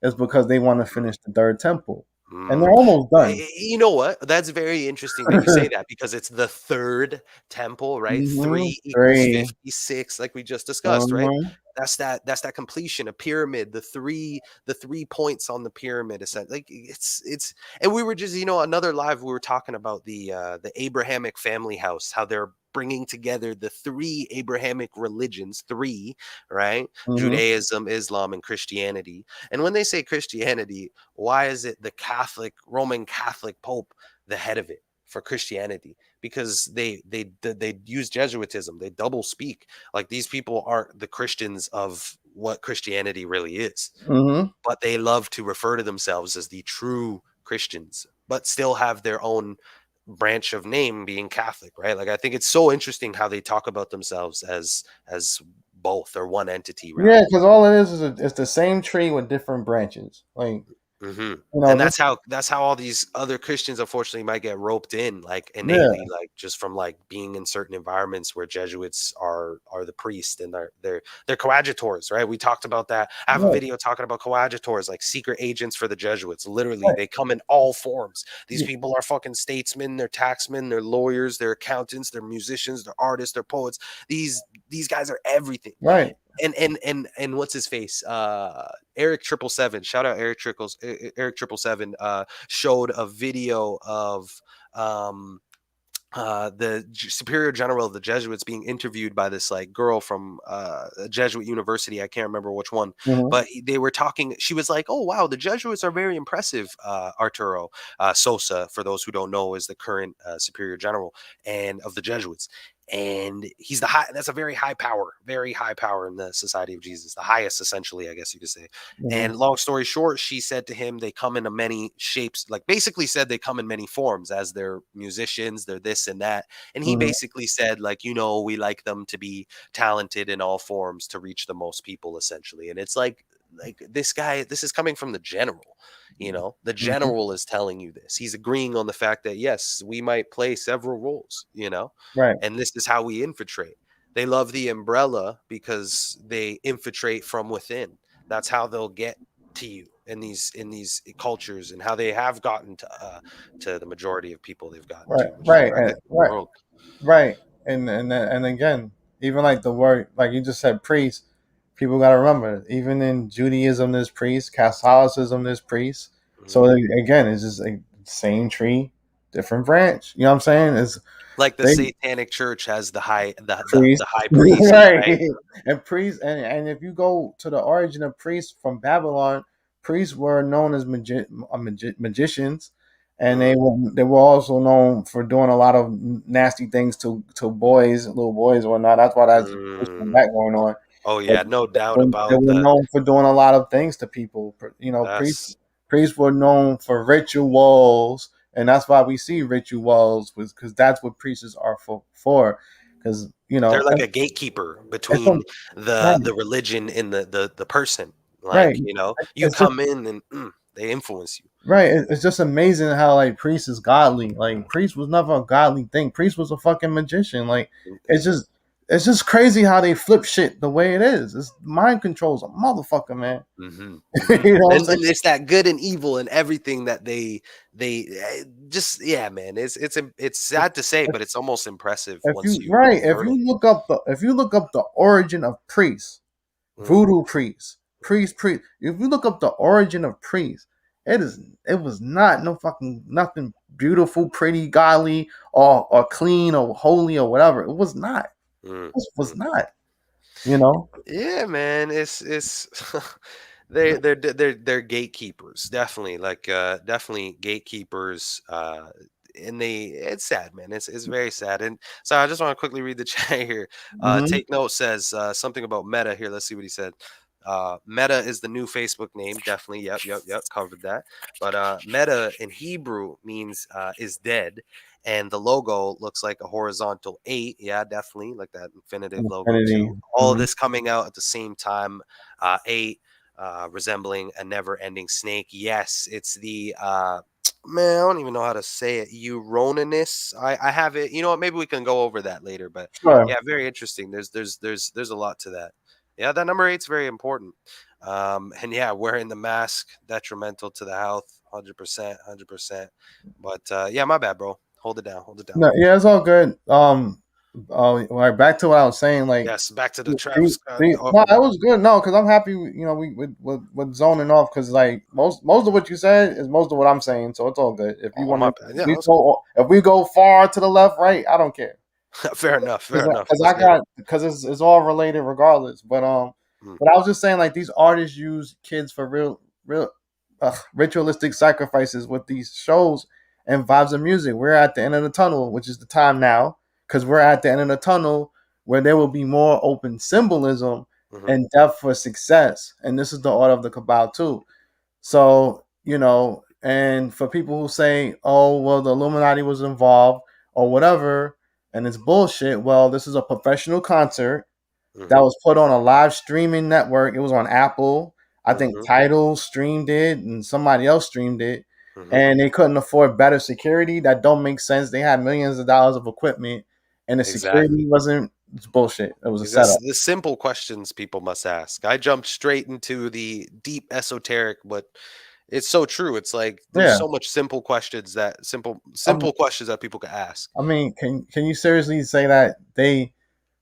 is because they want to finish the third temple, and they're Mm. almost done. You know what? That's very interesting that you say that because it's the third temple, right? Hmm. 3 equals Three. 56, like we just discussed, right? Hmm. That's that completion, a pyramid, the three points on the pyramid. Like it's and we were just, another live we were talking about the Abrahamic family house, how they're bringing together the three Abrahamic religions, three, right? Hmm. Judaism, Islam, and Christianity. And when they say Christianity, why is it the Roman Catholic Pope the head of it for Christianity? Because they use Jesuitism, they double speak. Like, these people aren't the Christians of what Christianity really is, Hmm. but they love to refer to themselves as the true Christians, but still have their own branch of name being Catholic, right? Like, I think it's so interesting how they talk about themselves as both, or one entity Yeah, rather. because all it is it's the same tree with different branches. Like Hmm. you know And this. that's how all these other Christians unfortunately might get roped in, like Yeah. innately, like just from like being in certain environments where Jesuits are the priest, and they're coadjutors, right? We talked about that. I have a Right. video talking about coadjutors, like secret agents for the Jesuits. Literally, Right. they come in all forms. These Yeah, people are fucking statesmen, they're taxmen, they're lawyers, they're accountants, they're musicians, they're artists, they're poets. These guys are everything. right. And what's his face? Eric 777. Shout out Eric 777. Showed a video of the superior general of the Jesuits being interviewed by this like girl from a Jesuit university. I can't remember which one, Hmm. but they were talking. She was like, "Oh wow, the Jesuits are very impressive." Arturo Sosa, for those who don't know, is the current superior general and of the Jesuits. And he's the high. That's a very high power in the Society of Jesus, the highest, essentially, I guess you could say. Hmm. And long story short, she said to him, they come in many shapes, like basically said they come in many forms, as they're musicians, they're this and that. And he Hmm. basically said, like, we like them to be talented in all forms to reach the most people, essentially. And it's like this guy, this is coming from the general. The Hmm. general is telling you this. He's agreeing on the fact that yes, we might play several roles, Right. and this is how we infiltrate. They love the umbrella because they infiltrate from within. That's how they'll get to you in these cultures, and how they have gotten to the majority of people they've gotten Right. to, which is Right. where I And, think the right. world. Right. And again, even like the word, like you just said, priest. People got to remember, even in Judaism, there's priests. Catholicism, there's priests. So Mhm. again, it's just a same tree, different branch. You know what I'm saying? It's Like the they Satanic Church has the high the priests, high priest, right? right? And priests, and if you go to the origin of priests from Babylon, priests were known as magicians, and Mm, they were also known for doing a lot of nasty things to boys, little boys, and whatnot. That's why that's Christian mm. back going on. Oh But yeah, no doubt they about were known for doing a lot of things to people. You know, that's priests were known for rituals, and that's why we see rituals, because that's what priests are for. Because they're like a gatekeeper it's between the right, the religion and the person. right. Like, you It's just come in and they influence you. right. It's just amazing how like priest is godly. Like priest was never a godly thing. Priest was a fucking magician. Like it's just it's just crazy how they flip shit the way it is. It's mind control's a motherfucker, man. Hmm. You Hmm. know what I'm And saying? then it's that good and evil and everything that they just, yeah, man. It's sad to say, but it's almost impressive If once you you right, learn it. if you look up the origin of priests, Mm, voodoo priests, priest. If you look up the origin of priests, it was not no fucking nothing beautiful, pretty, godly, or clean or holy or whatever. It was not. mm, It was mm. not. You know. Yeah, man. It's they're gatekeepers, definitely, like definitely gatekeepers. And it's sad, man. It's very sad. And so I just want to quickly read the chat here. Mm-hmm. Take note says something about Meta here. Let's see what he said. Meta is the new Facebook name. Definitely. Yep. Covered that. But Meta in Hebrew means is dead. And the logo looks like a horizontal 8. Yeah, definitely. Like that infinitive logo, Infinity. too. All of Mm-hmm. this coming out at the same time. 8, resembling a never ending snake. Yes, it's the man, I don't even know how to say it. Euroninus. I have it. You know what? Maybe we can go over that later. But Sure. yeah, very interesting. There's a lot to that. Yeah, that number eight's very important. And yeah, wearing the mask detrimental to the health, 100%, 100%. But yeah, my bad, bro. Hold it down. Hold it down. No, yeah, it's all good. Like back to what I was saying, like Yes, back to the Travis Scott. Oh, no, that was good. No, because I'm happy. We with zoning off because like most of what you said is most of what I'm saying, so it's all good. If you oh, want my to, bad. Yeah, that's cool. if we go far to the left, right, I don't care. Fair enough. Fair enough. Because Let's I get it. got because it's all related regardless. Mm, But I was just saying like these artists use kids for real ritualistic sacrifices with these shows and vibes of music. We're at the end of the tunnel, which is the time now, because we're at the end of the tunnel where there will be more open symbolism mhm, and depth for success. And this is the order of the cabal too. So, and for people who say, oh, well, the Illuminati was involved or whatever, and it's bullshit, well, this is a professional concert that mhm, was put on a live streaming network. It was on Apple. I think mhm, Tidal streamed it and somebody else streamed it. mhm. And they couldn't afford better security. That don't make sense. They had millions of dollars of equipment and the Exactly. security wasn't it's bullshit. It was a That's setup. the simple questions people must ask. I jumped straight into the deep esoteric, but it's so true. It's like there's Yeah. so much simple Um, simple questions that people could ask. I mean, can you seriously say that they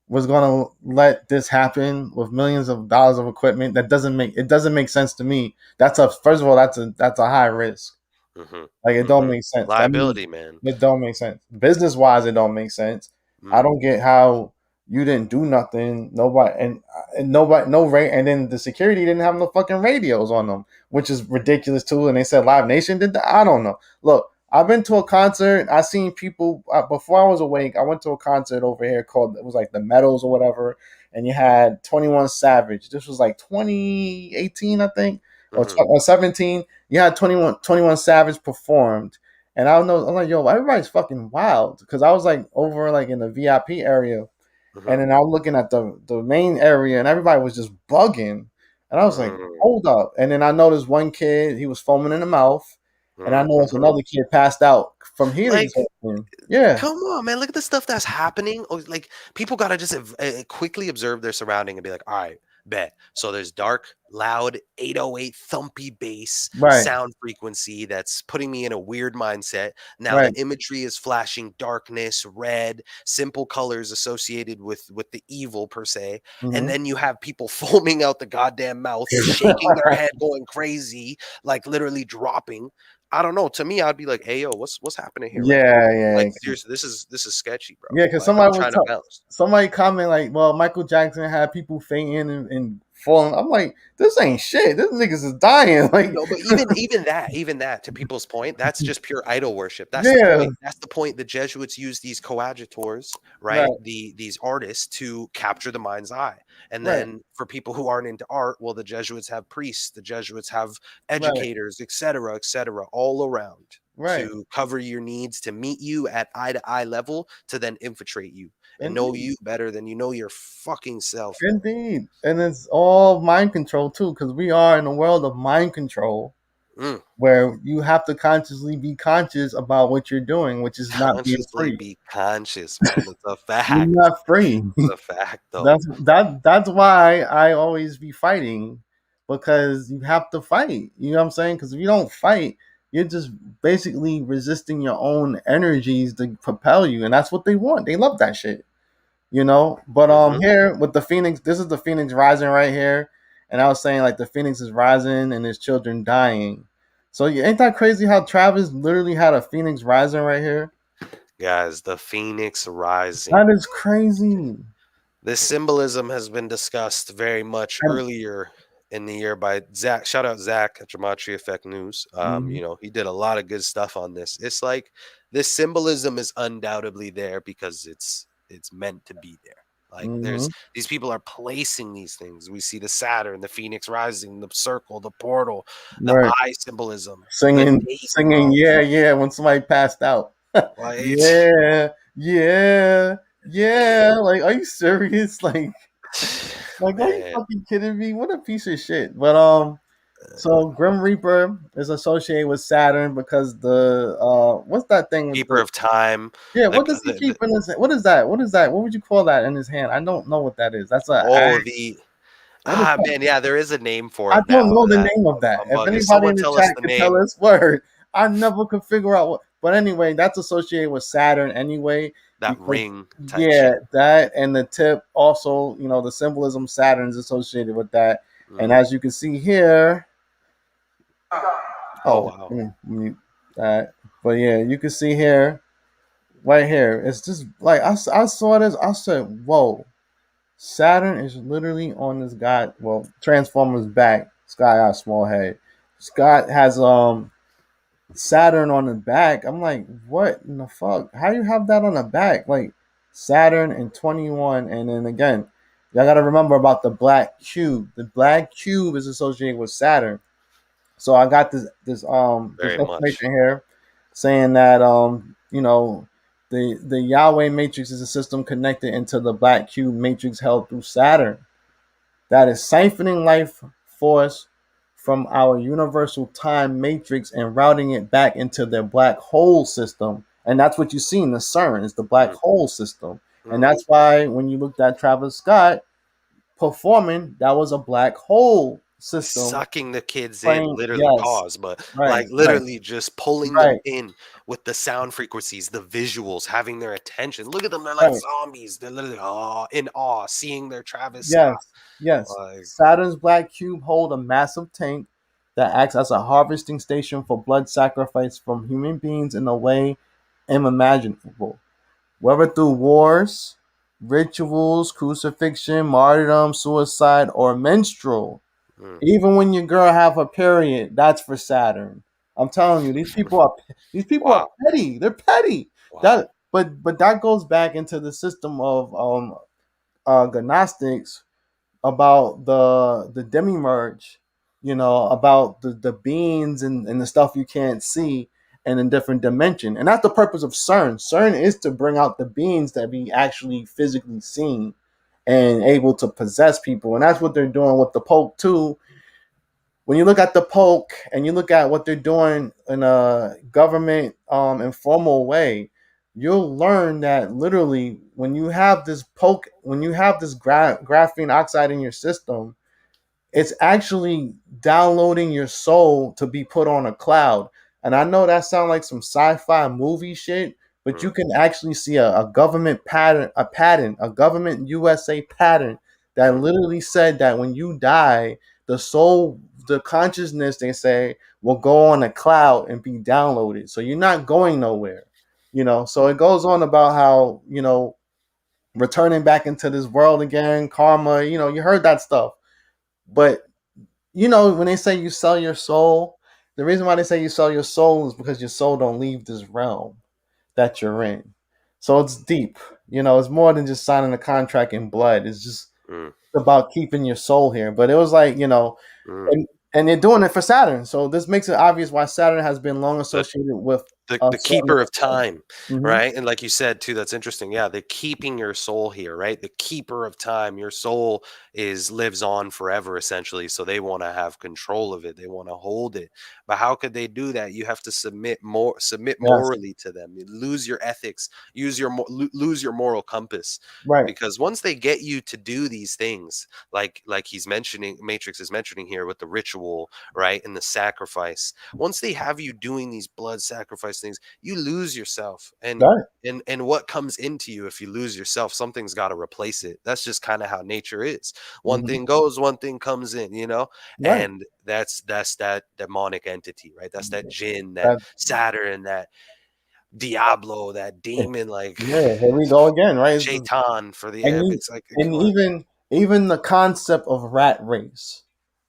was going to let this happen with millions of dollars of equipment? That doesn't make sense to me. That's a first of all that's a high risk. Mhm. Like it don't Mhm. make sense. I mean, Liability, man. it don't make sense. Business wise, it don't make sense. I Mm. don't get how you didn't do nothing. Nobody and nobody no rate, and then the security didn't have no fucking radios on them, which is ridiculous too. And they said Live Nation did that. I don't know. Look, I've been to a concert. I seen people before I was awake. I went to a concert over here called it was like the Meadows or whatever, and you had 21 Savage. This was like 2018, I think, Mhm. or 17. You had 21 Savage performed. And I don't know, I'm like, yo, everybody's fucking wild. Because I was like over like in the VIP area, and Mhm. then I was looking at the main area, and everybody was just bugging. And I was like, Mm. hold up. And then I noticed one kid, he was foaming in the mouth, and I noticed Mhm. another kid passed out from hearing Like, something. Yeah, come on, man! Look at the stuff that's happening. Oh, like people gotta just quickly observe their surrounding and be like, "All right, bet." So there's dark, loud, 808 thumpy bass right, sound frequency that's putting me in a weird mindset. Now right. the imagery is flashing darkness, red, simple colors associated with the evil per se, and Hmm. then you have people foaming out the goddamn mouth, shaking their head, going crazy, like literally dropping. I don't know. To me, I'd be like, "Hey, yo, what's happening here right now?" Yeah, Like yeah. seriously, this is sketchy, bro. Yeah, because Like I'm somebody was trying to bounce. somebody comment like, "Well, Michael Jackson had people fainting and falling." I'm like, "This ain't shit. This niggas is dying." Like, No, but even that, to people's point, that's just pure idol worship. That's the yeah, point. That's the point. The Jesuits use these coadjutors, right? right, These artists to capture the mind's eye. And right, then for people who aren't into art, well, the Jesuits have priests, the Jesuits have right, educators, et cetera, all around right. to cover your needs, to meet you at eye to eye level, to then infiltrate you and know Indeed, you better than you know your fucking self, bro. indeed, and it's all mind control too, because we are in a world of mind control Mm. where you have to consciously be conscious about what you're doing, which is not being Consciously free. be conscious, man. It's a You're fact. not free. It's a fact, though. That's why I always be fighting because you have to fight. You know what I'm saying? Because if you don't fight, you're just basically resisting your own energies to propel you, and that's what they want. They love that shit, you know. But Mhm. here with the Phoenix, this is the Phoenix rising right here, and I was saying like the Phoenix is rising and there's children dying. So ain't that crazy how Travis literally had a Phoenix rising right here? Guys, the phoenix That rising. is crazy. This symbolism has been discussed very much And earlier in the year by Zach. Shout out Zach at Gematria Effect News. Mm-hmm. You know, he did a lot of good stuff on this. It's like this symbolism is undoubtedly there because it's meant to be there. Like Mm-hmm. there's these people are placing these things. We see the Saturn, the Phoenix rising, the circle, the portal, the Right. eye symbolism, the Singing, date, singing, bro. yeah, yeah, when somebody passed out. Like Yeah, yeah, yeah. Like, are you serious? Like, are you man, fucking kidding me? What a piece of shit. But so Grim Reaper is associated with Saturn because the what's that thing with keeper the of time. yeah? The, What does he the, the keep in his? What is that? What is that? What would you call that in his hand? I don't know what that is. That's a oh the what is that? man, yeah, there is a name for I it don't now. know the That name of that. I'm If bugging. anybody Someone in the tell us chat the could tell name. us, word. I never could figure out what. But anyway, that's associated with Saturn anyway, That because ring type yeah, shit. that and the tip also, the symbolism Saturn is associated with that. And Mm. as you can see here, Oh oh, wow. let me mute that. But yeah, you can see here, right here. It's just like I saw this. I said, "Whoa, Saturn is literally on this guy. Well, Transformer's back. Sky got a small head. Scott has Saturn on the back. I'm like, what in the fuck? How you have that on the back? Like Saturn and 21, and then again, y'all gotta remember about the black cube. The black cube is associated with Saturn. So I got this Very much. information here saying that the Yahweh matrix is a system connected into the black cube matrix held through Saturn that is siphoning life force from our universal time matrix and routing it back into their black hole system. And that's what you see in the CERN is the black Mm. hole system. And Mm. that's why when you looked at Travis Scott performing, that was a black hole system Sucking the kids in, playing. literally Yes, pause, but right, like right, literally just pulling them right, in with the sound frequencies, the visuals, having their attention. Look at them, they're like right. zombies. They're literally in awe, seeing their Travis Scott. Yes, yes. Like, Saturn's black cube hold a massive tank that acts as a harvesting station for blood sacrifice from human beings in a way unimaginable, whether through wars, rituals, crucifixion, martyrdom, suicide, or menstrual. mm. Even when your girl have a period, that's for Saturn. I'm telling you, these people are Wow. petty. They're petty. Wow. But that goes back into the system of Gnostics about the demi-merge, about the beings and the stuff you can't see and in different dimension. And that's the purpose of CERN. CERN is to bring out the beings that be actually physically seen and able to possess people. And that's what they're doing with the Pope too. When you look at the Pope and you look at what they're doing in a government informal way, you'll learn that literally when you have this graphene oxide in your system, it's actually downloading your soul to be put on a cloud. And I know that sounds like some sci-fi movie shit, but you Mm. can actually see a government a government USA pattern that Mm. literally said that when you die, the soul, the consciousness, they say, will go on a cloud and be downloaded. So you're not going nowhere. So it goes on about how, returning back into this world again, karma, you heard that stuff. But when they say you sell your soul, the reason why they say you sell your soul is because your soul don't leave this realm that you're in. So it's deep. It's more than just signing a contract in blood. It's just Mm. about keeping your soul here. But it was like, Mm. and they're doing it for Saturn. So this makes it obvious why Saturn has been long The associated with the certain. keeper of time, Mm-hmm. right? And like you said too, that's interesting. Yeah, they're keeping your soul here, right? The keeper of time, your soul is lives on forever essentially. So they want to have control of it. They want to hold it. But how could they do that? You have to submit Yes. morally to them. You lose your ethics, lose your moral compass. Right. Because once they get you to do these things, like he's mentioning, Matrix is mentioning here with the ritual, right, and the sacrifice, once they have you doing these blood sacrifice things, you lose yourself. And Right. and what comes into you if you lose yourself, something's got to replace it. That's just kind of how nature is. One Mm-hmm. thing goes, one thing comes in, you know. Right. And that's that demonic entity, right? That's that jinn, that That Saturn, that Diablo, that demon, like yeah. Here we go again. Right. Shaitan for the And Arabic. you, It's like, and come on. even the concept of rat race.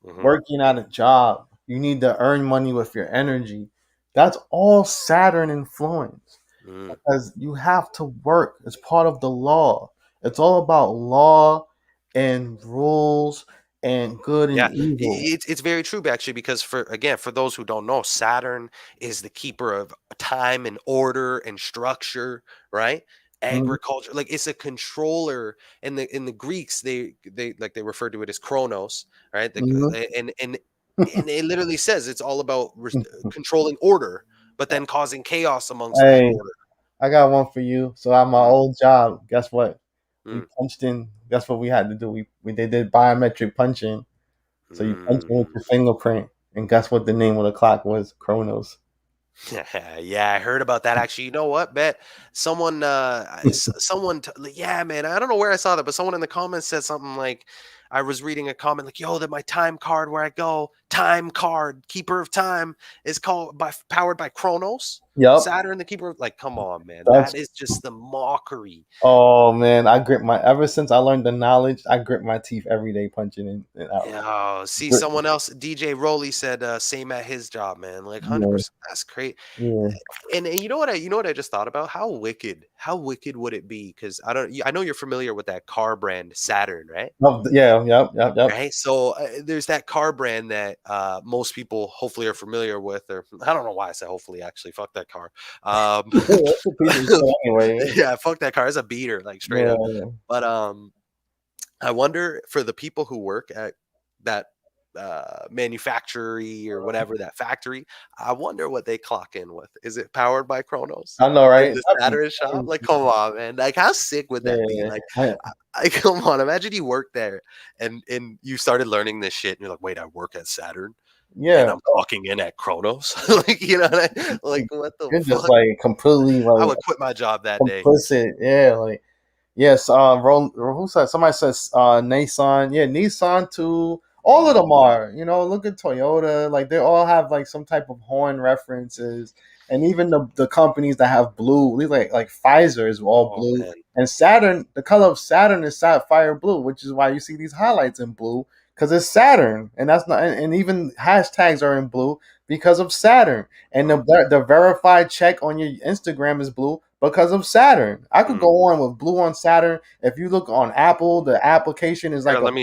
Mm-hmm. working at a job. You need to earn money with your energy. That's all Saturn influence Mm. because you have to work. It's part of the law. It's all about law and rules and good and Yeah, evil. it's very true actually, because for those who don't know, Saturn is the keeper of time and order and structure, right? Mm-hmm. Agriculture, like it's a controller. In the Greeks, they refer to it as Chronos, right? And it literally says it's all about controlling order, but then causing chaos amongst that Hey, order. I got one for you. So at my Mm, old job, guess what? We mm, punched in. Guess what we had to do? We they did biometric punching. So you punch in with mm. your fingerprint, and guess what the name of the clock was? Chronos. Yeah, I heard about that actually. You know what? Bet someone, yeah, man. I don't know where I saw that, but someone in the comments said something like, I was reading a comment like, "Yo, that my time card where I go, time card, keeper of time, is powered by Chronos, Yep. Saturn, the keeper." Like, come on, man, That's that is just the mockery. oh man, I grip my ever since I learned the knowledge, I grip my teeth every day punching in and out. Yeah, see, Grip, someone else, DJ Rowley said same at his job, man. Like yeah, 100%. That's great. yeah. And you know what I just thought about? How wicked would it be? Because I know you're familiar with that car brand Saturn, right? Oh, yeah, yep, yep, yep. Right. So there's that car brand that most people hopefully are familiar with, or I don't know why I said hopefully. Actually, fuck that car. That's a piece of shit anyway. Yeah, fuck that car. It's a beater, like straight up. Yeah. But I wonder for the people who work at that manufactory or whatever, that factory. I wonder what they clock in with. Is it powered by Chronos I know, in right? the That'd be Saturn shop? Like, crazy. come on, man! Like, how sick would that be? Yeah, Like, come on, imagine you work there and you started learning this shit, and you're like, wait, I work at Saturn and yeah. I'm clocking in at Chronos. Like, like what the You're just fuck? like completely I like would quit my job that day. complicit. Yeah, like yes, who said somebody says Nissan. Yeah, Nissan too. All of Mm. them are. You know, look at Toyota. Like they all have like some type of horn references, and even the companies that have blue, like Pfizer is all Oh blue, man. and Saturn. The color of Saturn is sapphire blue, which is why you see these highlights in blue because it's Saturn, and that's not. And even hashtags are in blue because of Saturn, and Mm, the verified check on your Instagram is blue because of Saturn. I could mm. go on with blue on Saturn. If you look on Apple, the application is Here, like a let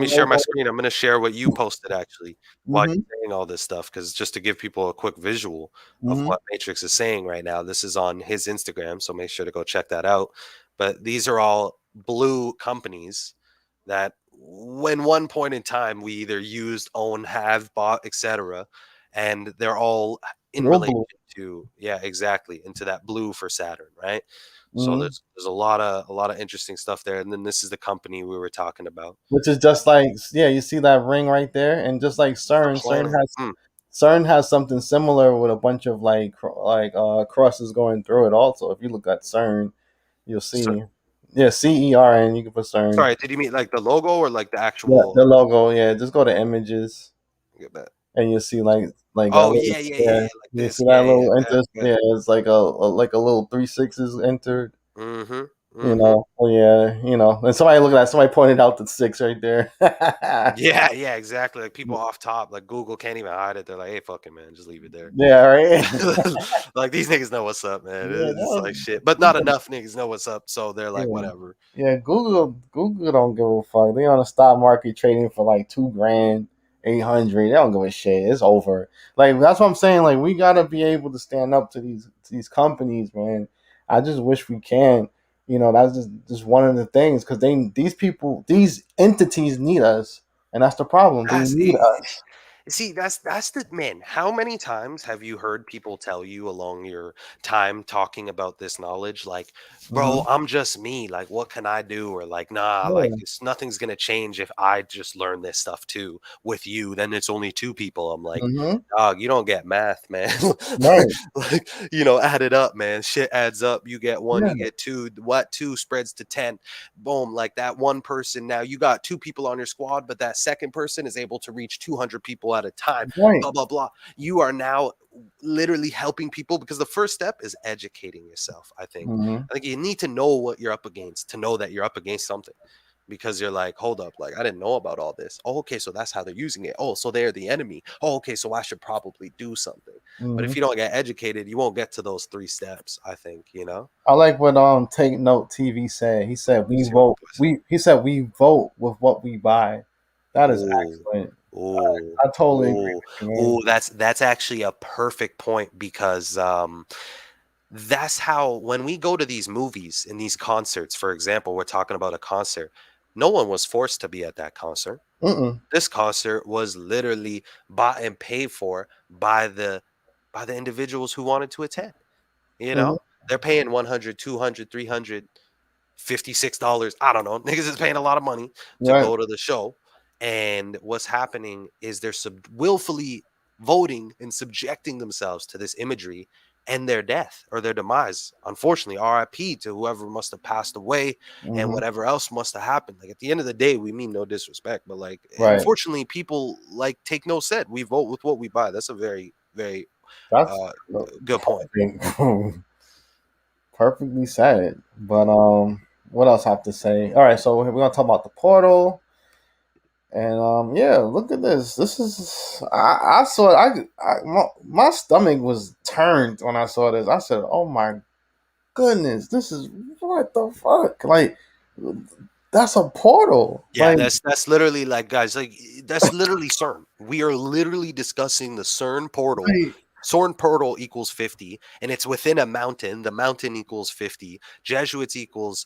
me share my logo. screen. I'm gonna share what you posted actually while Mm-hmm. you're saying all this stuff, because just to give people a quick visual of Mm-hmm. what Matrix is saying right now. This is on his Instagram, so make sure to go check that out. But these are all blue companies that when one point in time we either used, own, have, bought, etc. And they're all in Real relation blue. to, yeah, exactly, into that blue for Saturn, right? So Mm-hmm. there's a lot of interesting stuff there. And then this is the company we were talking about. Which is just like yeah, you see that ring right there, and just like The CERN, planet. Mm. CERN has something similar with a bunch of like crosses going through it. Also, if you look at CERN, you'll So, see yeah CERN. You can put CERN. sorry, did you mean like the logo or like the Yeah, actual? the logo. Yeah, just go to images. Get that. And you see like that Oh little yeah, yeah, yeah, yeah, yeah, like you this. see that Yeah, yeah, little bet, enter bet. yeah, it's like like a little three sixes entered, Mm-hmm. you Mm-hmm. know. Oh yeah, you know. And somebody look at that, somebody pointed out the six right there. Yeah, yeah, exactly. Like people off top, like Google can't even hide it. They're like, hey, fucking man, just leave it there. Yeah, right. Like these niggas know what's up, man. Yeah, It's like shit, but not enough niggas know what's up, so they're like, yeah. whatever. Yeah, Google don't give a fuck. They on the stock market trading for like 2 grand, 800. They don't give a shit. It's over. Like that's what I'm saying. Like we gotta be able to stand up to these companies, man. I just wish we can. You know, that's just one of the things because these people these entities need us, and that's the problem. They That's need us. see, that's the man. How many times have you heard people tell you along your time talking about this knowledge, like, bro, Hmm. I'm just me. Like, what can I do? Or like, nah, like Yeah. nothing's gonna change if I just learn this stuff too with you. Then it's only two people. I'm like, Hmm. dog, you don't get math, man. Right. Like, add it up, man. Shit adds up. You get one, Yeah. you get two. What two spreads to 10? Boom, like that one person. Now you got two people on your squad, but that second person is able to reach 200 people at a time. Right. Blah blah blah. You are now literally helping people, because the first step is educating yourself. I think Hmm. you need to know what you're up against to know that you're up against something, because you're like, hold up, like I didn't know about all this. Oh, okay, so that's how they're using it. Oh, so they're the enemy. Oh, okay, so I should probably do something. But Hmm. if you don't get educated, you won't get to those 3 steps, I think, you know? I like what Take Note TV said. He said we Let's see what vote. the boy said. He said we vote with what we buy. That is Ooh. excellent. Ooh. I totally agree Ooh. with you, man. Ooh, that's actually a perfect point because that's how when we go to these movies and these concerts, for example, we're talking about a concert. No one was forced to be at that concert. Mm-mm. This concert was literally bought and paid for by the individuals who wanted to attend. You Hmm. know, they're paying 100, 200, 300, $56. I don't know. Niggas is paying a lot of money to Right. go to the show. And what's happening is they're willfully voting and subjecting themselves to this imagery and their death or their demise. Unfortunately, RIP to whoever must have passed away and Hmm. whatever else must have happened. Like at the end of the day, we mean no disrespect, but like Right. unfortunately, people like take no set. We vote with what we buy. That's a very, very That's uh good point. perfectly said. But what else I have to say? All right, so we're gonna talk about the portal. And yeah, look at this. This is I saw my stomach was turned when I saw this. I said, "Oh my goodness, this is what the fuck!" Like that's a portal. Yeah, that's literally like guys, like that's literally CERN. We are literally discussing the CERN portal. Like, CERN portal equals 50, and it's within a mountain. The mountain equals 50. Jesuits equals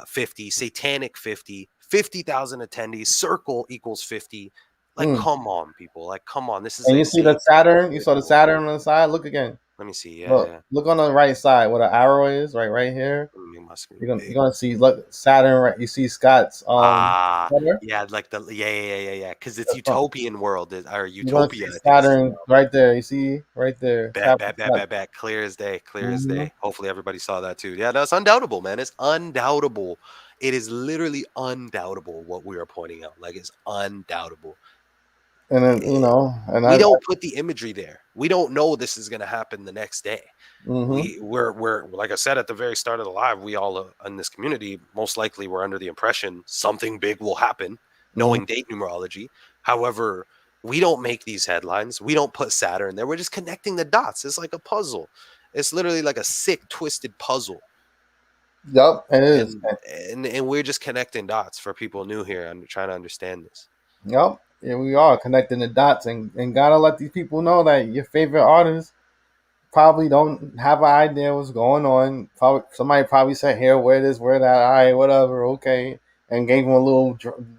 50. Satanic 50. 50,000 attendees. Circle equals 50. Like, mm. come on, people. Like, come on. This is And a you see the date Saturn. You saw the ritual. Saturn on the side. Look again. Let me see. Yeah, Look, yeah. look on the right side where the arrow is. Right here. Let me make my screen You're big. gonna see look Saturn. Right. You see Scott's Ah, sweater. yeah, like the yeah. Because it's utopian world or You're gonna utopia. see I think is Saturn right there. You see right there. bet, Tap bet, bet, the bet, bet. Clear as day. Clear as mm-hmm. day. Hopefully everybody saw that too. Yeah, that's undoubtable, man. It's undoubtable. It is literally undoubtable what we are pointing out. Like it's undoubtable. And then and We I don't put the imagery there. We don't know this is going to happen the next day. mm-hmm, We're like I said at the very start of the live, we all in this community most likely we're under the impression something big will happen, mm-hmm. knowing date numerology. However, we don't make these headlines. We don't put Saturn there. We're just connecting the dots. It's like a puzzle. It's literally like a sick, twisted puzzle, Yep, it is. and and we're just connecting dots for people new here and trying to understand this. Yep, yeah, we are connecting the dots and gotta let these people know that your favorite artists probably don't have an idea what's going on. Probably somebody probably said here, wear this, wear that. All right, whatever, okay, and gave them a little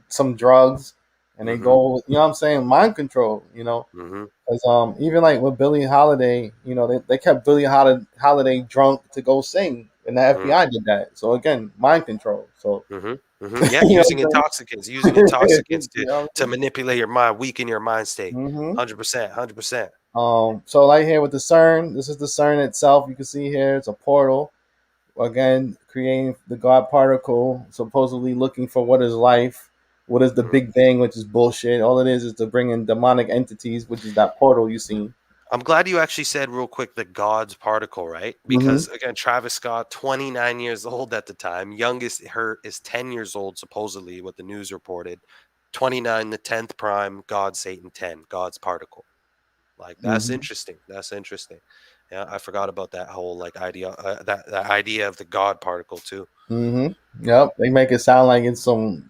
some drugs, and they Mm-hmm. go, you know what I'm saying, mind control. Mm-hmm. Because even like with Billie Holiday, they kept Billie Holiday drunk to go sing, and the Mm-hmm. FBI did that. So again, mind control. So Mm-hmm. Mm-hmm. Yeah, you know using what intoxicants, I'm using saying? intoxicants You know what to manipulate your mind, weaken your mind state. I'm saying? 100%, 100%. So like here with the CERN, this is the CERN itself. You can see here it's a portal. Again, creating the God particle, supposedly looking for what is life, what is the Mhm. Big Bang, which is bullshit. All it is to bring in demonic entities, which is that portal you see. I'm glad you actually said real quick the God's particle, right? Mm-hmm. Because again, Travis Scott, 29 years old at the time, youngest her is 10 years old, supposedly, what the news reported. 29, the 10th prime, God, Satan, 10, God's particle. Like that's Mm-hmm. interesting. That's interesting. Yeah, I forgot about that whole like idea, that idea of the God particle too. Mm-hmm. Yep. They make it sound like it's some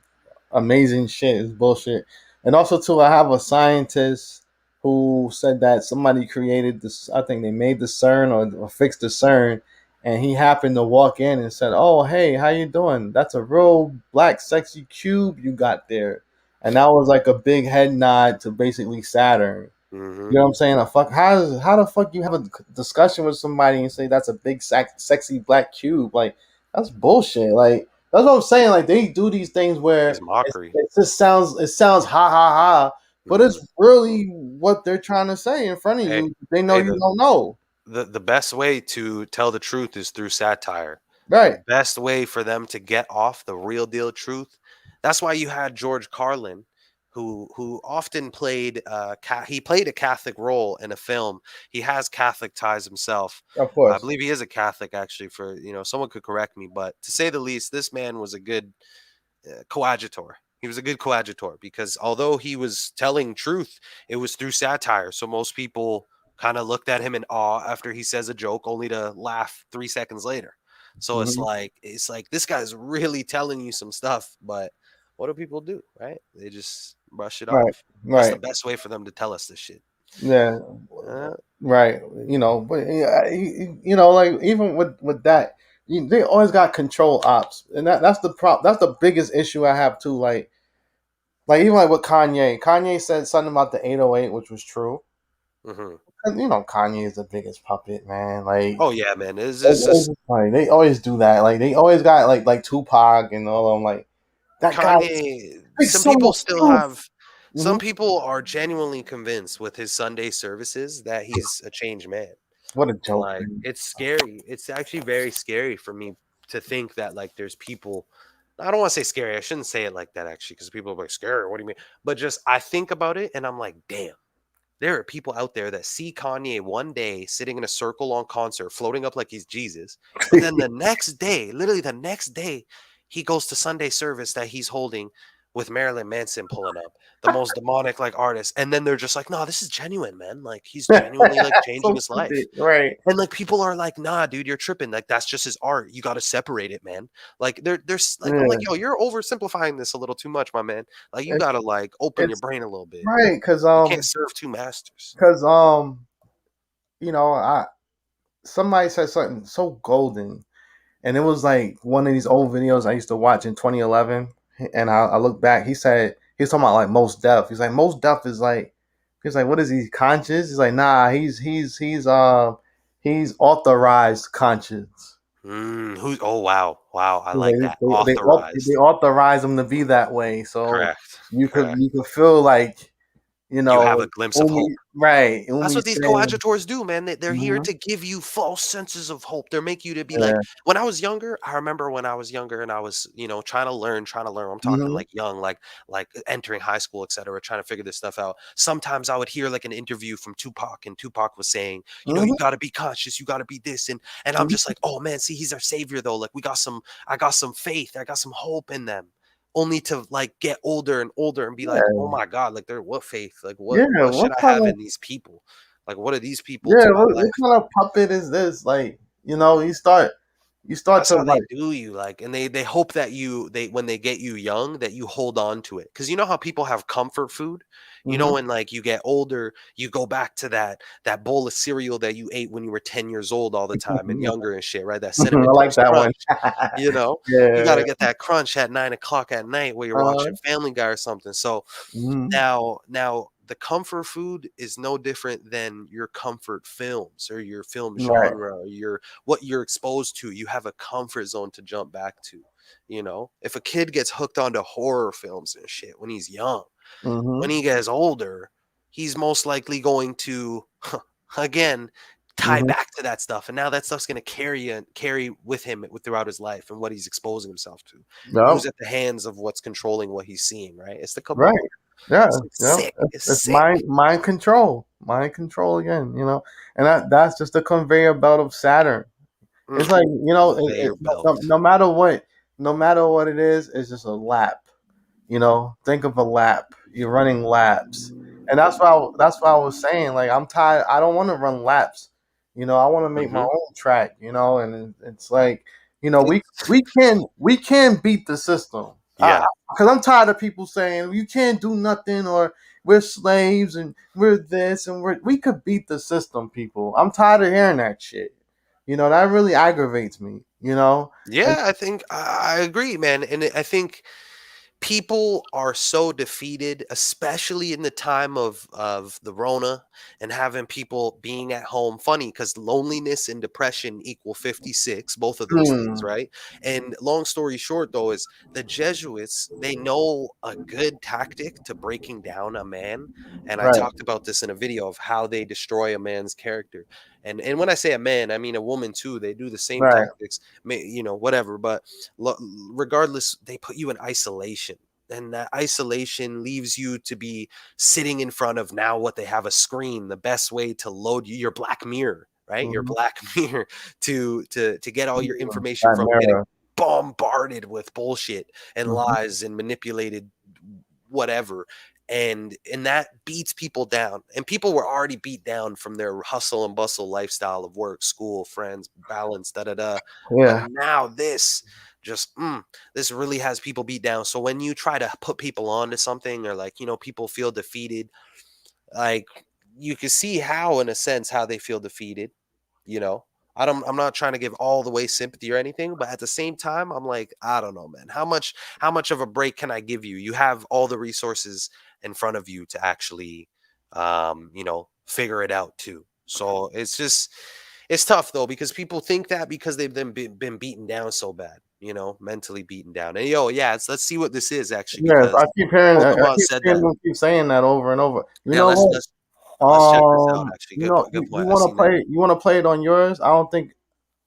amazing shit. It's bullshit. And also too, I have a scientist who said that somebody created this. I think they made the CERN or fixed the CERN, and he happened to walk in and said, "Oh, hey, how you doing? That's a real black sexy cube you got there." And that was like a big head nod to basically Saturn. Mm-hmm. You know what I'm saying? How the fuck you have a discussion with somebody and say that's a big sexy black cube? Like that's bullshit. Like that's what I'm saying. Like they do these things It's where mockery. it just sounds ha ha ha, but Mm-hmm. it's really what they're trying to say in front of Hey, you. They know hey, you don't know. the best way to tell the truth is through satire. The Right. best way for them to get off the real deal truth. That's why you had George Carlin, who often played he played a Catholic role in a film. He has Catholic ties himself. Of I course. believe he is a Catholic actually. For someone could correct me, but to say the least, this man was a good coadjutor. He was a good coadjutor because although he was telling truth, it was through satire. So most people kind of looked at him in awe after he says a joke, only to laugh 3 seconds later. So Hmm. it's like this guy's really telling you some stuff, but what do people do, right? They just brush it Right, off. That's the right, best way for them to tell us this shit. yeah, Uh, right. But yeah, like even with that, they always got control ops, and that's the That's the biggest issue I have too. Like even like with Kanye. Kanye said something about the 808, which was true. mhm. And, Kanye is the biggest puppet, man. Oh yeah, man. It's just Like they always do that. Like they always got like Tupac and all of them. Like that guy Kanye. speaks Some so people much still truth. have. Hmm. Some people are genuinely convinced with his Sunday services that he's a changed man. What a joke, Like man. it's scary. It's actually very scary for me to think that like there's people. I don't want to say scary. I shouldn't say it like that actually, because people are like scary. What do you mean? But just I think about it and I'm like, damn. There are people out there that see Kanye one day sitting in a circle on concert, floating up like he's Jesus, but then the next day, literally the next day, he goes to Sunday service that he's holding with Marilyn Manson pulling up, the most demonic like artist, and then they're just like, "No, this is genuine, man. Like he's genuinely like changing So his stupid, life." right? And like people are like, "Nah, dude, you're tripping. Like that's just his art. You got to separate it, man." Like there's like I'm like, Yeah, "Yo, you're oversimplifying this a little too much, my man. Like you it's got to like open your it's brain a little bit. right because You can't serve two masters." because I somebody said something so golden, and it was like one of these old videos I used to watch in 2011, and I look back. He was talking about like most deaf. He's like most deaf is like he's like what is he conscious? He's like nah, he's authorized conscience. Who? Oh wow, wow! I He's like like, that. Authorized. they authorize him to be that way, so Correct. Correct. you could feel like You have a glimpse of hope. right when That's we what these saying coadjutors do, man. They're here mhm, to give you false senses of hope. They're make you to be like. yeah, When I was younger, I remember when I was younger and I was, trying to learn, I'm talking mhm, like young, like entering high school, etc., trying to figure this stuff out. Sometimes I would hear like an interview from Tupac, and Tupac was saying, you mhm, got to be conscious, you got to be this, and I'm just mhm, like, oh man, see, he's our savior though. Like I got some faith, I got some hope in them. Only to like get older and older and be like, oh yeah, my god, like they're what faith, like yeah. what should What I kind have of in these people? Like, what are these people yeah? to my What life? kind of puppet is this? Like you start That's to how they like do you, like, and they hope that they when they get you young that you hold on to it, because you know how people have comfort food, mhm, when like you get older, you go back to that bowl of cereal that you ate when you were 10 years old all the time and younger and shit, right? That I cinnamon like toast that one. crunch, you know. You got Yeah. to get that crunch at 9 o'clock at night where you're watching Family Guy or something. So Mhm, now the comfort food is no different than your comfort films or your film right. genre or your what you're exposed to. You have a comfort zone to jump back to. If a kid gets hooked onto horror films and shit when he's young, when Mhm, he gets older, he's most likely going to again tie mhm. back to that stuff, and now that stuff's going to carry with him throughout his life and what he's exposing himself to. Yep. Who's at the hands of what's controlling what he's seeing, right? It's the Right. cabal. Yeah. It's like Yep. sick. It's It's sick. mind control again. And that's just the conveyor belt of Saturn. It's Mm, like conveyor belt. no matter what it is, it's just a lap. Think of a lap. You're running laps, and that's why I was saying. Like I'm tired. I don't want to run laps. I want to make my Mhm. own track. And it's like we It's we can beat the system. yeah. Because I'm tired of people saying you can't do nothing or we're slaves and we're this and we could beat the system. People, I'm tired of hearing that shit. That really aggravates me. And Yeah, I think I agree, man, and I think people are so defeated, especially in the time of the Rona and having people being at home. Funny because loneliness and depression equal 56, both of those things, hmm, right? And long story short, though, is the Jesuits, they know a good tactic to breaking down a man. And I right, talked about this in a video of how they destroy a man's character. And when I say a man, I mean a woman too. They do the same right, tactics, whatever. But lo- regardless, they put you in isolation, and that isolation leaves you to be sitting in front of now what they have a screen, the best way to load your black mirror, right? Your hmm, black mirror to get all your information that from getting mirror. bombarded with bullshit and Mhm. lies and manipulated whatever, and that beats people down, and people were already beat down from their hustle and bustle lifestyle of work, school, friends, balance, da da da. But Yeah. now this just this really has people beat down. So when you try to put people onto something, or like, people feel defeated, like, you can see how, in a sense, how they feel defeated, you know. I'm not trying to give all the way sympathy or anything, but at the same time, I'm like, I don't know, man. How much of a break can I give you? You have all the resources in front of you to actually figure it out too. So it's tough though, because people think that because they've been beaten down so bad, mentally beaten down. And yeah, let's see what this is actually, Yes, because I Pokemon keep said hearing that. them keep saying that over and over. You Yeah, know let's what? let's let's check this out actually. Good point. Good You point. I want to seen that. play. You want to play it on yours. I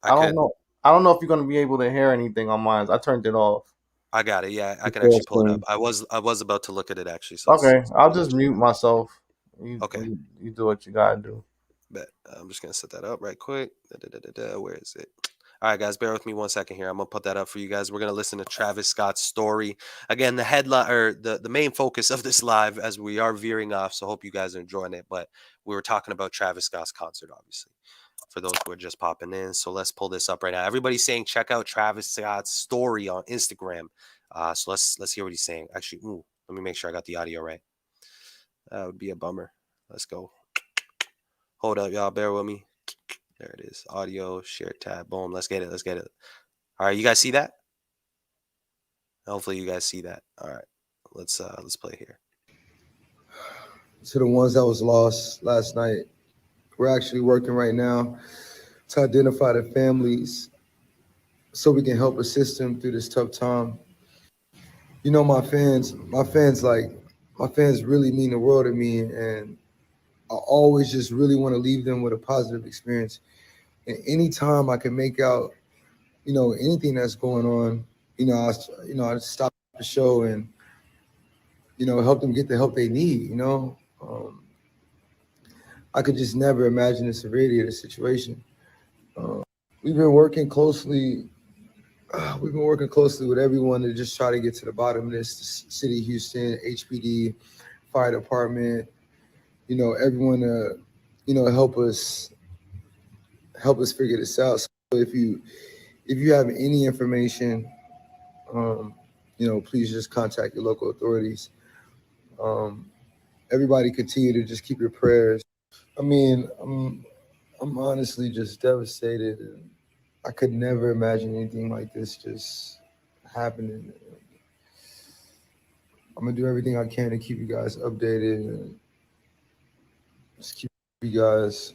I don't could. know. I don't know if you're gonna be able to hear anything on mine. I turned it off. I got it. Yeah, I The can full actually pull it up. screen. I was about to look at it actually. So Okay, let's I'll let's just check mute it out. myself. Okay, You do what you gotta do. bet. I'm just gonna set that up right quick. Where is it? All right, guys, bear with me 1 second here. I'm gonna put that up for you guys. We're gonna listen to Travis Scott's story again. The headline, or the main focus of this live, as we are veering off. So hope you guys are enjoying it. But we were talking about Travis Scott's concert, obviously, for those who are just popping in. So let's pull this up right now. Everybody's saying check out Travis Scott's story on Instagram. So let's hear what he's saying. Actually, let me make sure I got the audio right. That would be a bummer. Let's go. Hold up, y'all. Bear with me. There it is. Audio, share tab. Boom. Let's get it. Let's get it. All right, you guys see that? Hopefully you guys see that. All right. Let's play here. To the ones that was lost last night, we're actually working right now to identify the families so we can help assist them through this tough time. My fans really mean the world to me, and I always just really want to leave them with a positive experience. And anytime I can make out, anything that's going on, I stop the show and help them get the help they need. I could just never imagine the severity of the situation. Um, we've been working closely. We've been working closely with everyone to just try to get to the bottom of this. The city of Houston, HPD, fire department. Everyone to, help us figure this out. So if you have any information, um, please just contact your local authorities. Um, Everybody continue to just keep your prayers. I mean, I'm honestly just devastated. And I could never imagine anything like this just happening. I'm gonna do everything I can to keep you guys updated and just keep you guys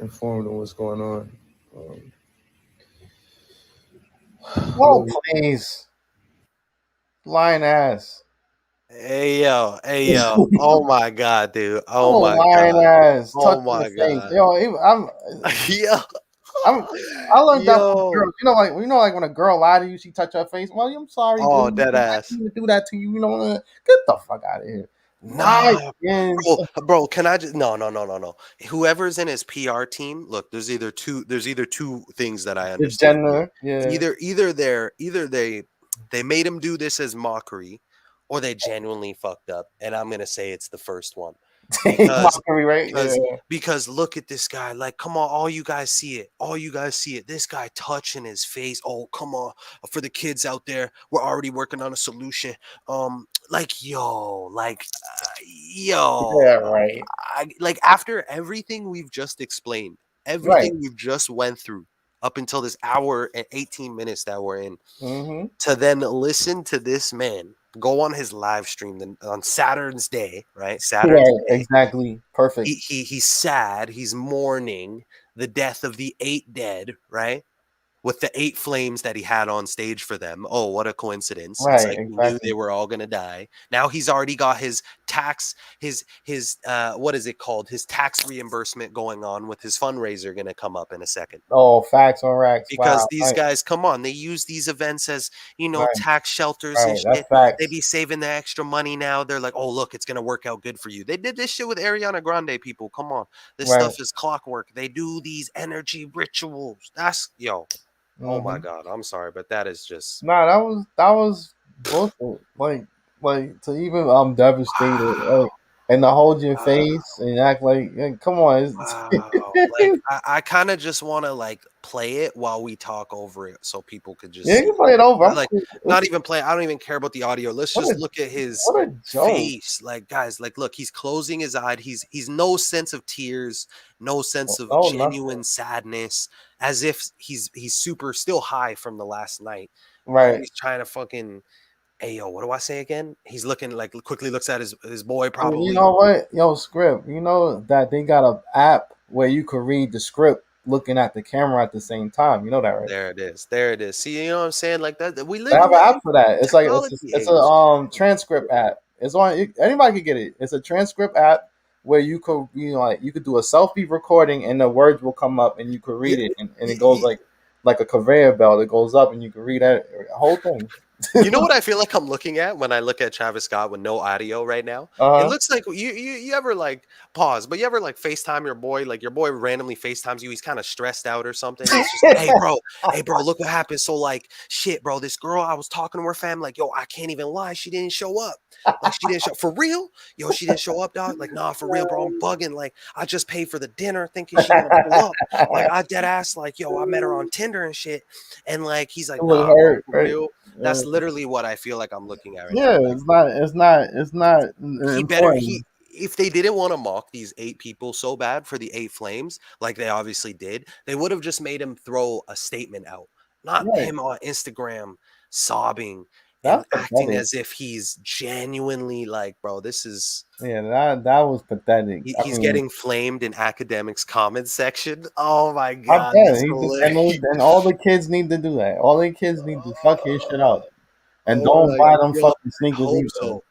informed on what's going on. Um, Oh love you. please, lying ass. Hey yo. Oh my god, dude. Oh Oh, my lying god. ass, Oh touching the my face. god. Yo, Yo. I'm, I learned that from Yo. girls. Like when a girl lie to you, she touch her face. Well, I'm sorry, Oh, dude. dead I ass. didn't even do that to you. Get the fuck out of here. Lie Nah, against bro. Can I just no. Whoever's in his PR team, look, there's either two things that I the understand here. gender. Yeah, Either they made him do this as mockery, or they genuinely fucked up. And I'm gonna say it's the first one. because mockery, right? Yeah, because look at this guy. Like, come on, all you guys see it. All you guys see it. This guy touching his face. Oh, come on. For the kids out there, we're already working on a solution. Like, yo, yeah, right, like, after everything we've just explained, right. everything we've just went through up until this hour and 18 minutes that we're in, Mm-hmm. to then listen to this man go on his live stream on Saturn's day, right? Saturn's Right, day. exactly. Perfect. He's sad. He's mourning the death of the 8 dead, right? With the 8 flames that he had on stage for them. Oh, what a coincidence. It's Right, like he knew they exactly. were all gonna die. Now he's already got his tax, his what is it called? His tax reimbursement going on, with his fundraiser gonna come up in a second. Oh, facts on racks. Because Wow. these Right, guys, come on, they use these events as, right, tax shelters and right. That's shit. They facts. be saving the extra money now. They're like, oh, look, it's gonna work out good for you. They did this shit with Ariana Grande, people. Come on. This Right. stuff is clockwork. They do these energy rituals. That's yo. Oh my Mm-hmm. god, I'm sorry, but that is just Nah, that was bullshit. Like to even devastated, like, and to hold your wow. face and act like come on, Wow. Like I kind of just want to like play it while we talk over it so people could just yeah, you see. can play it over. I'm Like cool. not even play. I don't even care about the audio. Let's What just a look at his what a joke. face. Like guys, like look, he's closing his eye. He's no sense of tears, no sense of Oh, nothing. genuine sadness, as if he's super still high from the last night. Right. He's trying to fucking hey yo, what do I say again? He's looking like quickly looks at his boy You probably. know what? Yo, script. You know that they got a app where you could read the script looking at the camera at the same time. You know that, right? There it is. There it is. See, you know what I'm saying? Like that. We They live have in an the app for that. It's like technology it's a age. transcript app. It's on anybody could get it. It's a transcript app where you could like you could do a selfie recording and the words will come up and you could Yeah, read it and it goes like a conveyor belt. It goes up and you can read that whole thing. you know what I feel like I'm looking at when I look at Travis Scott with no audio right now? It Uh looks like you ever like pause, but you ever like FaceTime your boy, like your boy randomly FaceTimes you, he's kind of stressed out or something. He's just like, hey bro, look what happened. So like shit, bro, this girl I was talking to her fam, like, yo, I can't even lie, she didn't show up. Like she didn't show for real? Yo, she didn't show up, dog. Like, nah, for real, bro. I'm bugging. Like, I just paid for the dinner thinking she gonna pull up. Like, I dead ass, like, yo, I met her on Tinder and shit. And like he's like, it would nah, bro, hurt, for right? real. Uh, That's literally what I feel like I'm looking at right now. yeah, Like it's not he better important. he if they didn't want to mock these 8 people so bad for the 8 flames, like they obviously did, they would have just made him throw a statement out, not Right. him on Instagram sobbing and That's acting pathetic. as if he's genuinely like, bro, this is Yeah, that was pathetic. I he's mean, getting flamed in academics comment section. Oh my I god, bet it's he just hilarious. and all the kids need to do that. All the kids need to suck his shit up and Oh don't my, buy them yo, fucking I sneakers hope either. so.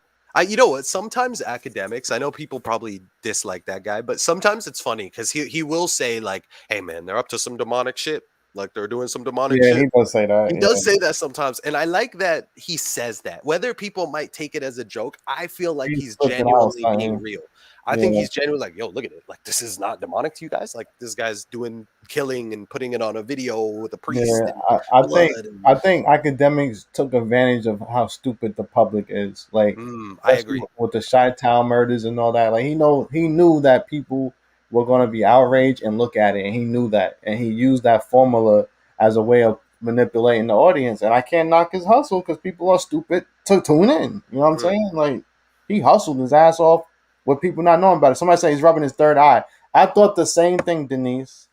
You know what? Sometimes academics, I know people probably dislike that guy, but sometimes it's funny because he will say like, "Hey man, they're up to some demonic shit. Like they're doing some demonic Yeah, he shit." does say that. He Yeah, does say that sometimes, and I like that he says that. Whether people might take it as a joke, I feel like he's he's flipping out genuinely being something. real. I think Yeah, he's genuinely like, "Yo, look at it. Like this is not demonic to you guys. Like this guy's doing killing and putting it on a video with a priest yeah. and I think blood and." academics took advantage of how stupid the public is. Like, I especially agree. with the Chi-Town murders and all that. Like, he knew that people were going to be outraged and look at it, and he knew that, and he used that formula as a way of manipulating the audience. And I can't knock his hustle because people are stupid to tune in. You know what I'm Mhm. saying? Like, he hustled his ass off with people not knowing about it. Somebody say he's rubbing his third eye. I thought the same thing, Denise.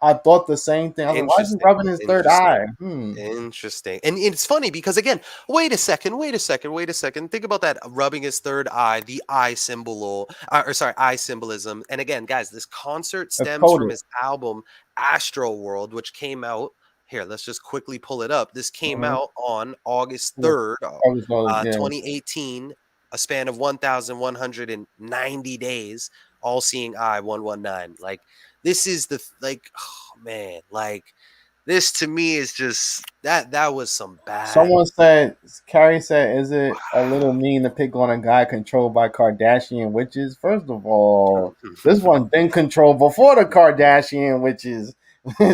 I thought the same thing. I was like, why is he Interesting. rubbing his third Interesting. eye? Interesting. And it's funny because again, wait a second, wait a second, wait a second. Think about that rubbing his third eye, the eye symbol, or sorry, eye symbolism. And again, guys, this concert It's stems from coded. his album AstroWorld, which came out. Here, let's just quickly pull it up. This came Mm-hmm. out on August Yeah. 3rd, I was going, yeah. 2018, a span of 1,190 days, all seeing eye 119. Like, this is like, oh man, like, this to me is just that was some bad. Someone said, Carrie said, is it a little mean to pick on a guy controlled by Kardashian witches? First of all, this one's been controlled before the Kardashian witches.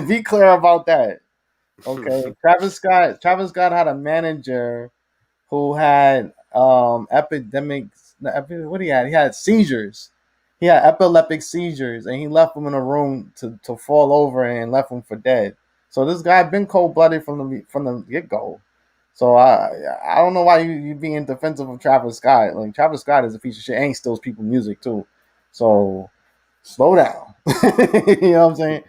Be clear about that. Okay. Travis Scott had a manager who had epidemics. What he had? He had seizures. He had epileptic seizures, and he left him in a room to fall over and left him for dead. So this guy been cold blooded from the get go. So I don't know why you being defensive of Travis Scott. Like Travis Scott is a piece of shit, and he steals people music too. So slow down. You know what I'm saying?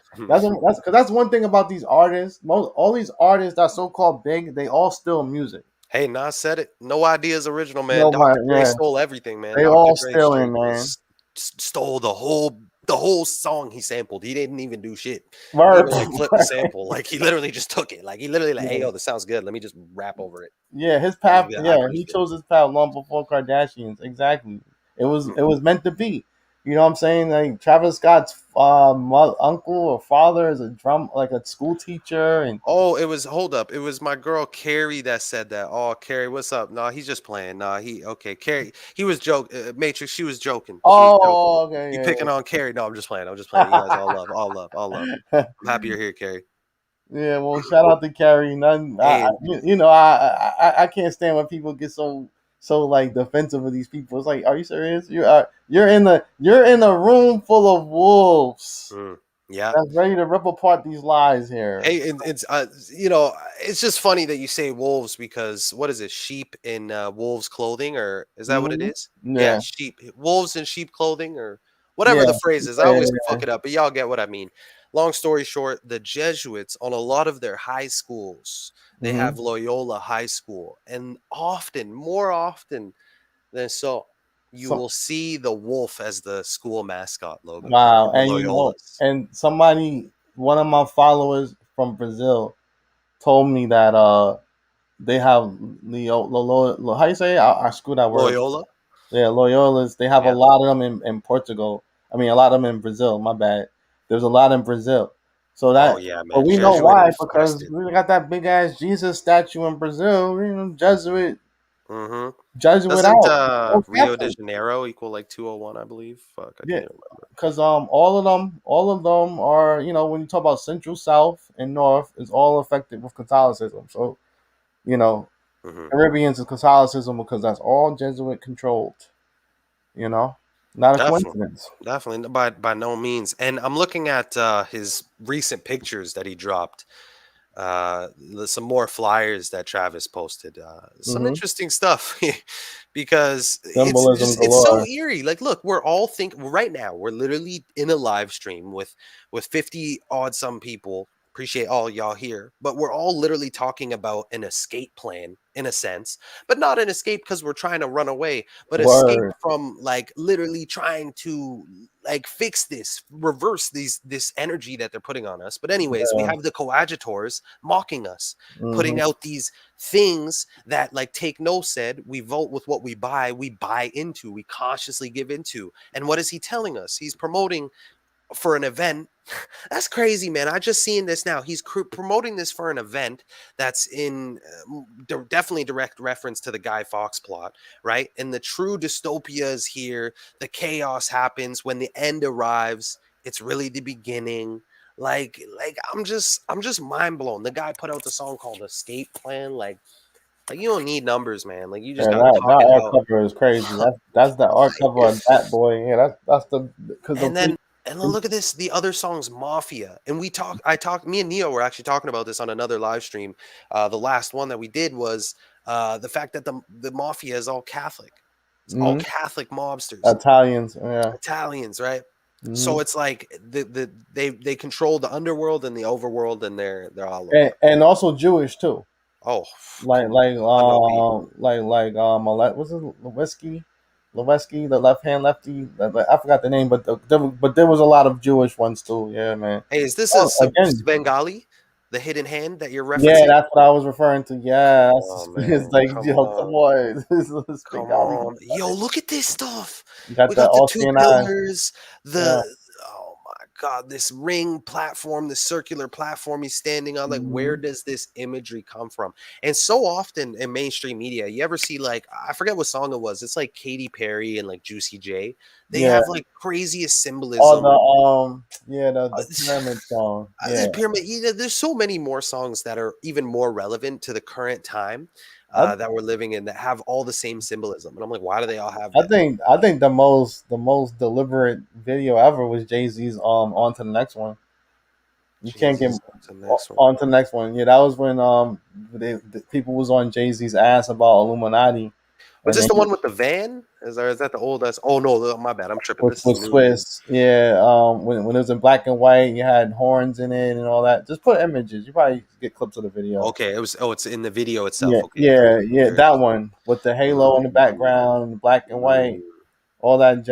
That's one thing about these artists. All these artists that so called big, they all steal music. Hey, Nas said it. No ideas original, man. No, my Dr. Dre yeah, stole everything, man. they Dr. all Dre stealing, straight man. just stole the whole song he sampled. He didn't even do shit. He Word. even like flipped the sample. Like he literally just took it. Like he literally like, hey Yeah, yo, this sounds good. Let me just rap over it. yeah, his Let me path. be like, I Yeah, he appreciate it. chose his path long before Kardashians. Exactly. Hmm. It was meant to be. You know what I'm saying? Like Travis Scott's uncle or father is a like a school teacher, and Oh, it was hold up. It was my girl Carrie that said that. Oh, Carrie, what's up? Nah, he's just playing. Nah, he okay. Carrie, he was joke. Matrix, she was joking. She was joking. oh, You okay, picking on Carrie? No, I'm just playing. I'm just playing. You guys all love, all love, all love. yeah. I'm happy you're here, Carrie. Yeah, well, shout out to Carrie. None, Hey, I can't stand when people get so like defensive of these people. It's like, are you serious? You're in a room full of wolves mm, yeah. that's ready to rip apart these lies here. Hey, it's it's just funny that you say wolves because what is it? Sheep in wolves' clothing, or is that what it Hmm. is? Yeah, Yeah, sheep, wolves in sheep clothing, or whatever yeah, the phrase is. I yeah, always yeah. fuck it up, but y'all get what I mean. Long story short, the Jesuits on a lot of their high schools, they Hmm. have Loyola High School, and more often than so, you So will see the wolf as the school mascot logo wow, in the and Loyolas. and one of my followers from Brazil told me that they have how you say it? I screwed that word. Loyola, Yeah, Loyolas. They have a yeah. lot of them in Portugal. I mean, a lot of them in Brazil. My bad. There's a lot in Brazil. So Oh that, yeah, but man, we know Jesuit why because infested. we got that big ass Jesus statue in Brazil. Jesuit, Hmm. Jesuit Doesn't out. Oh, Rio de Catholic. Janeiro equal like 201, I believe? Fuck, I Yeah, can't remember. because all of them are when you talk about Central, South, and North is all affected with Catholicism. So you know Hmm. Caribbeans is Catholicism because that's all Jesuit controlled. You know, not a Definitely. coincidence. Definitely, by no means. And I'm looking at his recent pictures that he dropped. Some more flyers that Travis posted. Some Hmm. interesting stuff because Symbolism it's so galore. eerie. Like, look, we're all think right now. We're literally in a live stream with 50 odd some people. Appreciate all y'all here, but we're all literally talking about an escape plan in a sense, but not an escape because we're trying to run away, but escape Word. from like literally trying to like fix this, reverse this energy that they're putting on us. But anyways, we Yeah. have the coadjutors mocking us, Hmm. putting out these things that like Take No said, we vote with what we buy into, we consciously give into. And what is he telling us? He's promoting for an event. That's crazy, man. I just seen this now. He's promoting this for an event that's in definitely direct reference to the Guy Fawkes plot, right? And the true dystopia is here. The chaos happens when the end arrives. It's really the beginning. Like I'm just mind blown. The guy put out the song called Escape Plan. Like you don't need numbers, man. Like you just Yeah, gotta that talk it art out. cover is crazy. That's the art cover of that boy. Yeah, that's the because the And then look at this, the other songs, Mafia. And me and Neo were actually talking about this on another live stream. The last one that we did was the fact that the Mafia is all Catholic. It's all mhm. Catholic mobsters, Italians. Yeah. Italians, right? Hmm. So it's like they control the underworld and the overworld, and they're all over. And also Jewish too. Oh, Like come like on, OP. was it Lewinsky, the left hand lefty. I forgot the name, but there was a lot of Jewish ones too. Yeah, man. Hey, is this a Oh, again, Svengali, the hidden hand that you're yeah, referencing? that's what I was referring to. Come Yeah, on, it's man. like Come come on. on, this big Come golly. on. Yo, look at this stuff. You got We the got the two Austrian eye. pillars, Yeah. the oh my god, this ring platform, this circular platform he's standing on. Like, where Hmm. does this imagery come from? And so often in mainstream media, you ever see like I forget what song it was. It's like Katy Perry and like Juicy J. They Yeah. have like craziest Oh, symbolism. the pyramid song. Yeah. The pyramid. There's so many more songs that are even more relevant to the current time I that we're living in that have all the same symbolism. And I'm like, why do they all have I that? think I think the most deliberate video ever was Jay-Z's on to the next one. You can't get Jesus, what's the next one? on to the next one. Yeah, that was when the people was on Jay-Z's ass about Illuminati Was and this then the one with the van? Is that the old? Oh no, my bad. I'm tripping. with This is new. Swiss. Yeah, when it was in black and white, you had horns in it and all that. Just put images. You probably get clips of the video. Okay, it was. Oh, it's in the video Yeah, itself. Okay, yeah, yeah, very, yeah. very That interesting. one with the halo in the Mm, background, black and white, mm. all of that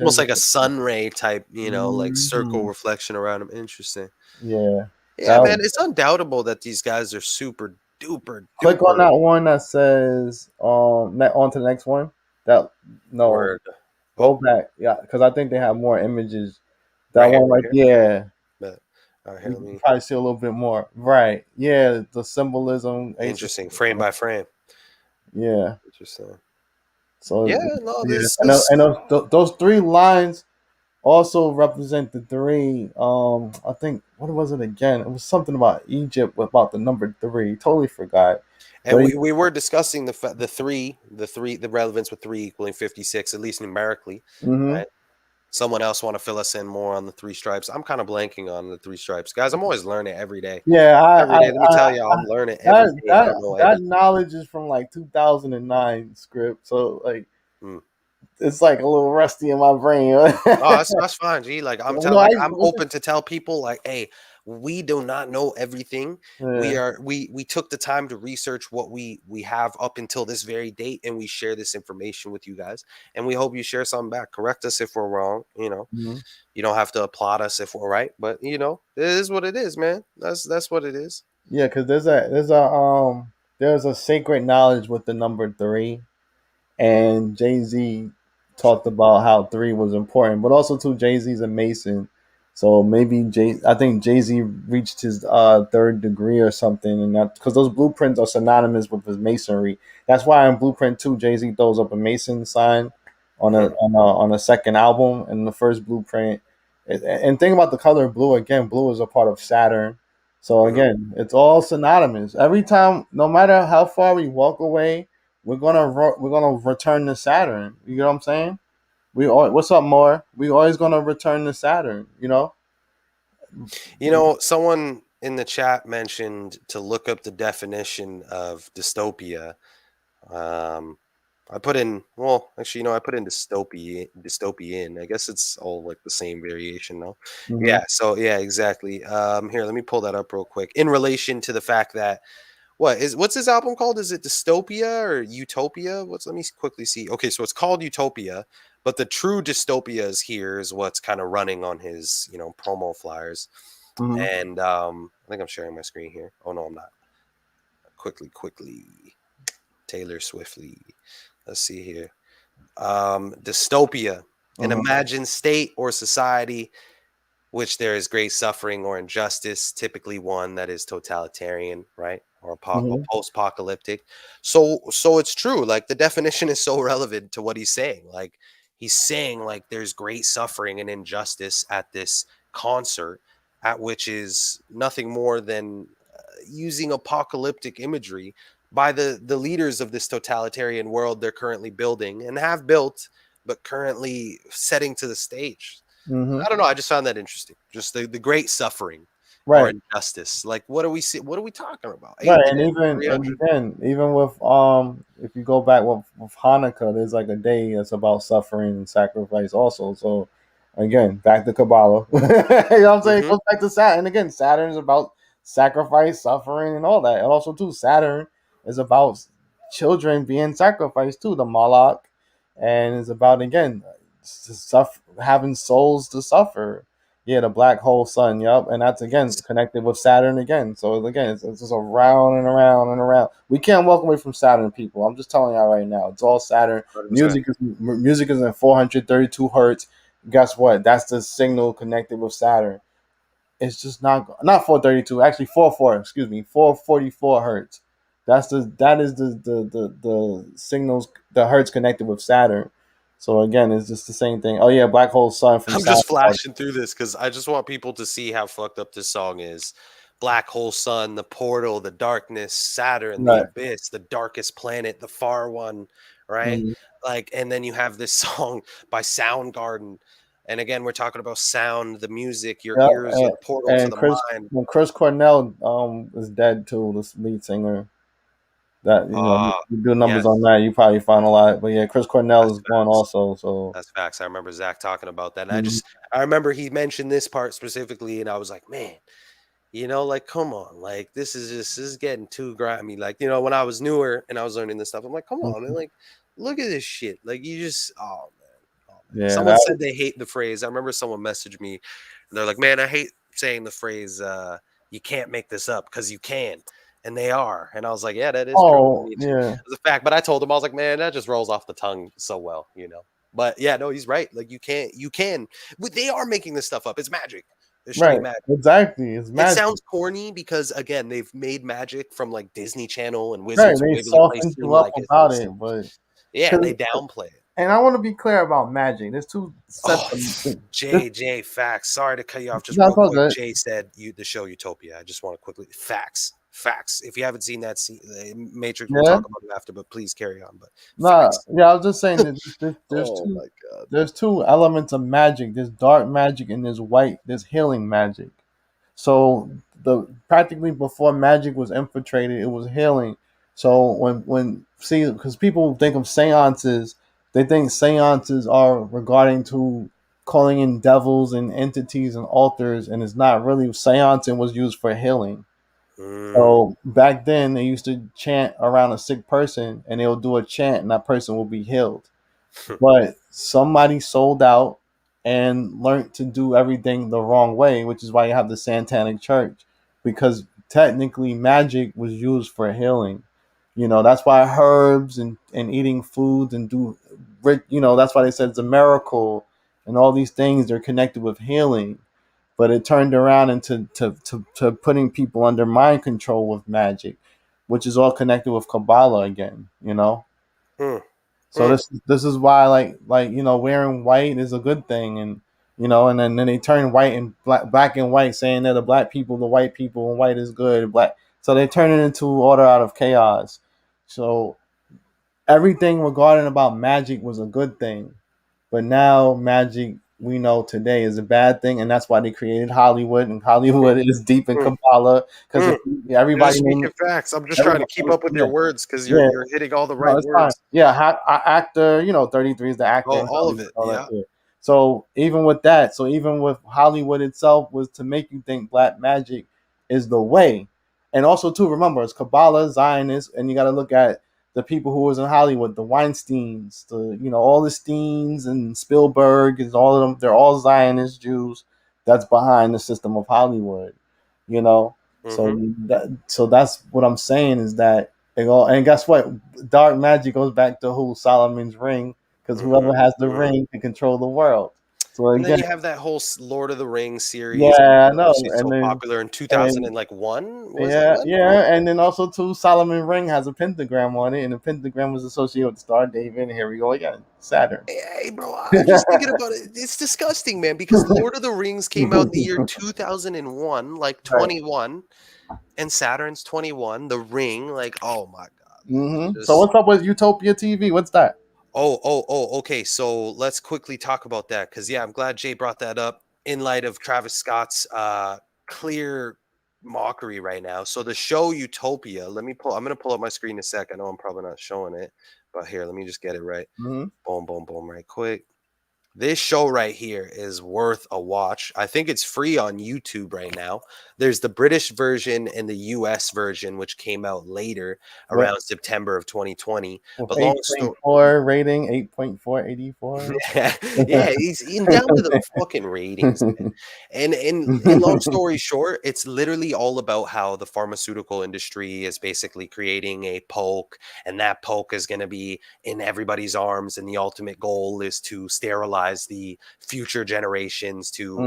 Almost jazz. like a sun ray type, like circle Hmm. reflection around him. Interesting. Yeah, Yeah, man, that. it's undoubtable that these guys are super duper Click on duper that one that says on to the next one. That no, word. go Oh, back. Yeah, because I think they have more images. That right here, one right right here. there. But all right, here, You let can me. probably see a little bit more. Right. Yeah, the symbolism. Ace of Interesting, frame by frame. yeah. Interesting. So Yeah, no, yeah, this and those three lines. also represent the three. I think what was it again? It was something about Egypt about the number three. Totally forgot. And But we were discussing the relevance with three equaling 56, at least numerically, mm-hmm. right? Someone else want to fill us in more on the three stripes? I'm kind of blanking on the three stripes, guys. I'm always learning every day. Yeah, Every day, let me tell you, I'm learning every day. I don't know that everything. knowledge is from like 2009 script, so like Mm. it's like a little rusty in my brain. Oh, that's fine, G. Like No, I'm open to tell people, like, hey, we do not know everything. yeah. We took the time to research what we have up until this very date, and we share this information with you guys. And we hope you share something back. Correct us if we're wrong. Mhm. You don't have to applaud us if we're right, but it is what it is, man. That's what it is. Yeah, because there's a sacred knowledge with the number three, and Jay Z talked about how three was important, but also too Jay Z's a Mason, so maybe I think Jay Z reached his third degree or something, and that because those blueprints are synonymous with his masonry. That's why in Blueprint Two, Jay Z throws up a Mason sign Mhm. on a second album, and the first blueprint. And think about the color blue again. Blue is a part of Saturn. So Mhm. again, it's all synonymous. Every time, no matter how far we walk away, we're gonna return to Saturn. You know what I'm saying? What's up, more? We always gonna return to Saturn. You know? Someone in the chat mentioned to look up the definition of dystopia. Um, I put in, well, actually, I put in dystopian. I guess it's all like the same variation, no? Mm-hmm. Yeah. So yeah, exactly. Here, let me pull that up real quick. In relation to the fact that what's his album called? Is it Dystopia or Utopia? Let me quickly see. Okay, so it's called Utopia, but the true dystopia is here is what's kind of running on his promo flyers. Mm-hmm. And I think I'm sharing my screen here. Oh no, I'm not. Quickly. Taylor Swiftly. Let's see here. Dystopia, an Mm-hmm. imagined state or society which there is great suffering or injustice, typically one that is totalitarian, right? Or Mm-hmm. post-apocalyptic. So it's true. Like the definition is so relevant to what he's saying. Like he's saying like there's great suffering and injustice at this concert, at which is nothing more than using apocalyptic imagery by the leaders of this totalitarian world they're currently building and have built, but currently setting to the stage. Mm-hmm. I don't know. I just found that interesting. Just the great suffering or Right. injustice. Like, what do we see? What are we talking about? Right, 810, and even and 300. again, even with if you go back with Hanukkah, there's like a day that's about suffering and sacrifice also. So again, back to Kabbalah. You know what I'm saying? It Mm-hmm. goes back to Saturn. And again, Saturn is about sacrifice, suffering, and all that. And also too, Saturn is about children being sacrificed too, the Malak, and it's about again having souls to suffer. Yeah, the black hole sun. Yup, and that's again connected with Saturn again. So again, it's just around and around and around. We can't walk away from Saturn, people. I'm just telling y'all right now. It's all Saturn. 100%. Music is in 432 hertz. Guess what? That's the signal connected with Saturn. It's just not 432. Actually, 44. Excuse me, 444 hertz. That is the signals the hertz connected with Saturn. So again, it's just the same thing. Oh yeah, black hole sun from I'm just Saturn. flashing through this because I just want people to see how fucked up this song is. Black hole sun, the portal, the darkness, Saturn, the Right. abyss, the darkest planet, the far one, right? Mhm. Like, and then you have this song by Soundgarden. And again, we're talking about sound, the music, your Yep, ears, a portal to and the mind. Chris Cornell is dead too. This lead singer that Ah, you do numbers yes, on that, you probably find a lot. But yeah, Chris Cornell that's is gone facts. also. So That's facts. I remember Zach talking about that. And mhm. I remember he mentioned this part specifically, and I was like, man, like, come on, like, this is getting too grimy. Like, when I was newer and I was learning this stuff, I'm like, come on, man, like, look at this shit. Like, you just, oh man, oh man. Yeah, Someone that said they hate the phrase. I remember someone messaged me, and they're like, man, I hate saying the phrase, you can't make this up because you can. And they are. And I was like, yeah, that is true. I oh mean, yeah, it's a fact. But I told him, I was like, man, that just rolls off the tongue so well. But yeah, no, he's right. Like, you can. They are making this stuff up. It's magic. It's straight right, magic. exactly. It's It magic. sounds corny because again, they've made magic from like Disney Channel and Right, Wizards of they Waverly Place softened seem you up like it's about this. it, but Yeah, and because they downplay it. and I want to be clear about magic. There's two sets Oh, of Jay, facts. Sorry to cut you off just that's real all quick. good. Jay said the show Utopia. I just want to quickly facts. If you haven't seen that Matrix, we'll Yeah. talk about it after. But please carry on. But Nah, facts. yeah, I was just saying that Oh my god. there's two elements of magic. There's dark magic and there's healing magic. So the practically before magic was infiltrated, it was healing. So when see because people think of seances, they think seances are regarding to calling in devils and entities and altars, and it's not really. Seancing was used for healing. Mm. So back then they used to chant around a sick person, and they'll do a chant, and that person will be healed. But somebody sold out and learned to do everything the wrong way, which is why you have the Satanic Church, because technically magic was used for healing. That's why herbs and eating foods and that's why they said it's a miracle and all these things they're connected with healing. But it turned around into to putting people under mind control with magic, which is all connected with Kabbalah again. Mm. So Mm. this is why wearing white is a good thing, and then they turn white and black and white, saying that the black people, the white people, and white is good. Black, so they turn it into order out of chaos. So everything regarding about magic was a good thing, but now magic we know today is a bad thing, and that's why they created Hollywood, and Hollywood is deep in Mm. Kabbalah because if Mm. You're everybody just name speaking facts. I'm just trying to keep everybody, up with your yeah, words because you're yeah. you're hitting all the No, right it's fine. words. Yeah, actor, 33 is the actor Oh, in all of Hollywood, it. all that. Yeah. Yeah. So even with that, even with Hollywood itself, was to make you think black magic is the way. And also, too, remember, it's Kabbalah, Zionist, and you got to look at the people who was in Hollywood, the Weinsteins, all the Steens and Spielberg, and all of them. They're all Zionist Jews that's behind the system of Hollywood, you know. So Mm-hmm. that's what I'm saying is that and guess what? Dark magic goes back to who? Solomon's ring, because whoever has the Mm-hmm. ring can control the world. So And then again, you have that whole Lord of the Rings series, which yeah, I was know. obviously And so then popular in 2000 and and like one. Was it yeah, when? yeah, and then also too, Solomon ring has a pentagram on it, and the pentagram was associated with the star David. And here we go again, Saturn. Hey, bro, I'm just thinking about it. It's disgusting, man, because Lord of the Rings came out in the year 2001, like Right. 21, and Saturn's 21. The Ring, like, oh my God, man. It's So just what's up with Utopia TV? What's that? Okay. So let's quickly talk about that because yeah, I'm glad Jay brought that up in light of Travis Scott's clear mockery right now. So the show Utopia, I'm gonna pull up my screen in a sec. I know I'm probably not showing it, but here, let me just get it right. Mm-hmm. Boom, boom, boom, right quick. This show right here is worth a watch. I think it's free on YouTube right now. There's the British version and the US version, which came out later With around September of 2020. with But long story 8.4 rating, 8.484. yeah, he's in down to the fucking ratings, man. And long story short, it's literally all about how the pharmaceutical industry is basically creating a poke, and that poke is going to be in everybody's arms, and the ultimate goal is to sterilize the future generations to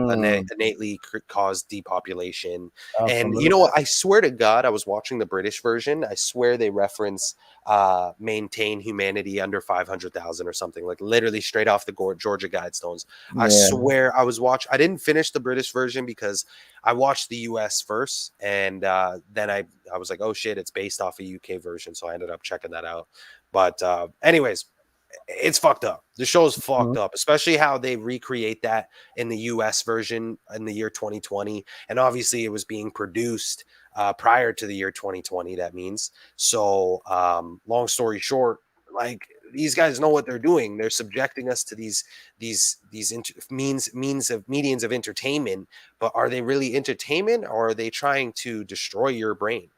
innately cause depopulation. Sounds And you familiar. know what? I swear to God, I was watching the British version. I swear they reference maintain humanity under 500,000 or something, like literally straight off the Georgia Guidestones. I Yeah. swear I didn't finish the British version because I watched the US first, and then I was like, oh shit, it's based off a UK version, so I ended up checking that out. But anyways, it's fucked up. The show is fucked Mhm. up, especially how they recreate that in the US version in the year 2020. And obviously, it was being produced prior to the year 2020. That means so. Long story short, like these guys know what they're doing. They're subjecting us to medians of entertainment. But are they really entertainment, or are they trying to destroy your brain,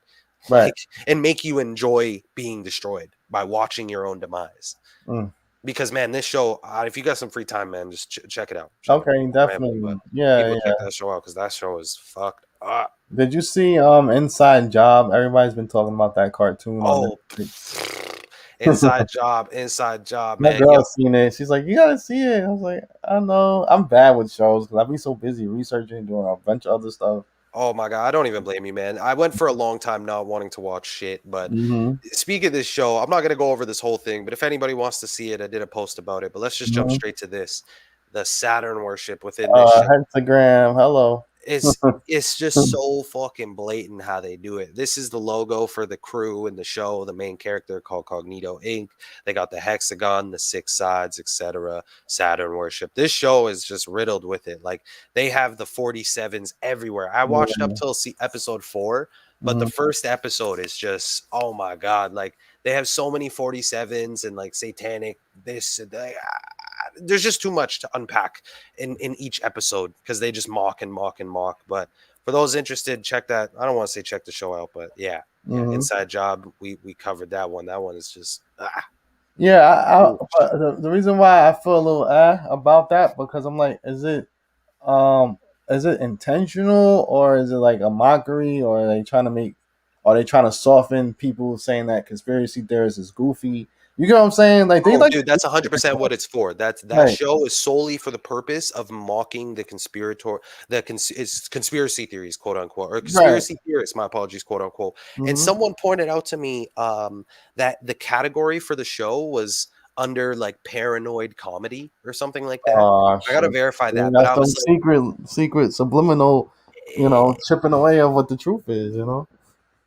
Right. like, and make you enjoy being destroyed by watching your own demise? Mm. Because man, this show, if you got some free time, man, just check it out. Okay, I'm rambling, definitely. but Yeah, people check yeah. that show out because that show is fucked up. Did you see Inside Job? Everybody's been talking about that cartoon on Oh, Netflix. inside job, My man. Yo, girl seen it. She's like, "You gotta see it." I was like, "I know. I'm bad with shows because I be so busy researching, doing a bunch of other stuff." Oh my god, I don't even blame you, man. I went for a long time not wanting to watch shit, but Mm-hmm. speaking of this show, I'm not gonna go over this whole thing, but if anybody wants to see it, I did a post about it. But let's just jump Mm-hmm. straight to this. The Saturn worship within this show. Hexagram. Hello. It's just so fucking blatant how they do it. This is the logo for the crew in the show, the main character called Cognito Inc. They got the hexagon, the six sides, etc. Saturn worship. This show is just riddled with it. Like they have the 47s everywhere. I watched up Yeah. till episode 4, but the Mm-hmm. first episode is just oh my god, like they have so many 47s and like satanic this and that. There's just too much to unpack in each episode because they just mock and mock and mock. But for those interested, check that. I don't want to say check the show out, but yeah, Mm-hmm. Inside Job. We covered that one. That one is just Yeah, but the reason why I feel a little about that because I'm like, um is it intentional or is it like a mockery or are they trying to soften people saying that conspiracy theorists is goofy? You get what I'm saying? Like they Oh, like dude, that's 100% what it's for. That right, show is solely for the purpose of mocking the it's conspiracy theories, quote unquote, or right. conspiracy theorists. My apologies, quote unquote. And Mm-hmm. someone pointed out to me that the category for the show was under like paranoid comedy or something like that. Oh I gotta shit! verify See, that, but that's I some was like, secret subliminal, chipping away of what the truth is. you're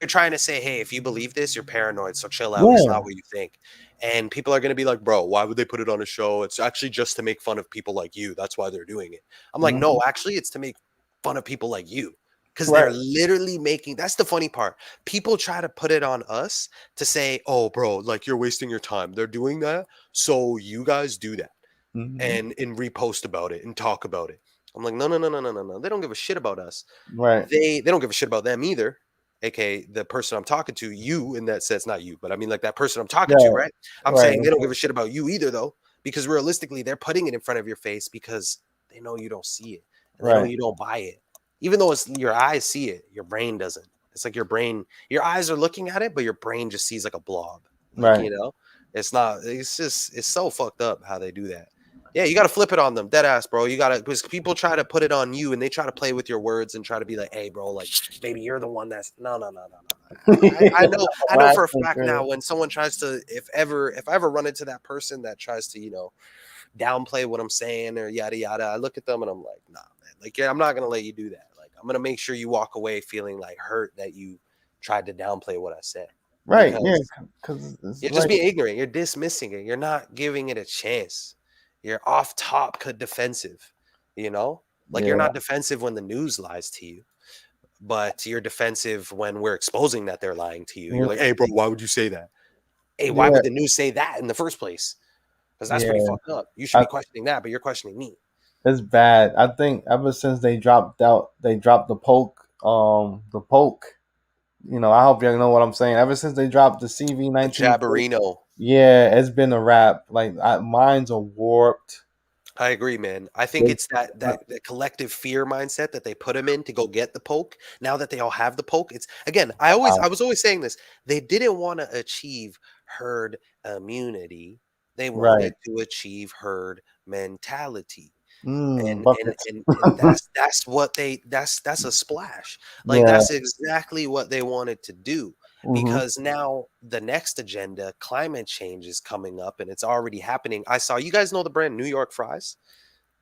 trying to say, hey, if you believe this, you're paranoid, so chill out. It's Yeah. not what you think. And people are going to be like, bro, why would they put it on a show? It's actually just to make fun of people like you. That's why they're doing it. I'm like, Mm-hmm. no, actually, it's to make fun of people like you. Because Right. they're literally making that's the funny part. People try to put it on us to say, oh, bro, like you're wasting your time. They're doing that. So you guys do that Mm-hmm. and repost about it and talk about it. I'm like, no, no, no, no, no, no, no. They don't give a shit about us. Right. They don't give a shit about them either. AKA the person I'm talking to, you in that sense, not you, but I mean like that person I'm talking to, Right. right? I'm Right. saying they don't give a shit about you either, though, because realistically, they're putting it in front of your face because they know you don't see it and they know Right. you don't buy it. Even though it's your eyes see it, your brain doesn't. It's like your eyes are looking at it, but your brain just sees like a blob. Like, Right. it's not, it's so fucked up how they do that. Yeah, you got to flip it on them, dead ass, bro. You got to because people try to put it on you and they try to play with your words and try to be like, "Hey, bro, like maybe you're the one that's no, no, no, no, no." I know for a fact now when someone tries to, if I ever run into that person that tries to, downplay what I'm saying or yada yada, I look at them and I'm like, nah, man, like yeah, I'm not gonna let you do that. Like I'm gonna make sure you walk away feeling like hurt that you tried to downplay what I said Right. Yeah. because Because it's you're just like being ignorant. You're dismissing it. You're not giving it a chance. You're off top defensive, like you're yeah. not defensive when the news lies to you, but you're defensive when we're exposing that they're lying to you. You're like, hey, bro, why would you say that? Hey, why Yeah. would the news say that in the first place? Because that's pretty Yeah. fucked up. You should I, be questioning that, but you're questioning me. it's bad. I think ever since they dropped the poke. The poke. I hope you know what I'm saying. Ever since they dropped the CV The 19, Jabberino. yeah, it's been a wrap. Like minds are warped. I agree, man. I think They- it's that collective fear mindset that they put them in to go get the poke. Now that they all have the poke, it's again. I was always saying this. They didn't want to achieve herd immunity. They Right. wanted to achieve herd mentality. And Buckets. and that's what that's a splash. Like Yeah. that's exactly what they wanted to do Hmm. because now the next agenda, climate change is coming up and it's already happening. I saw you guys know the brand New York Fries.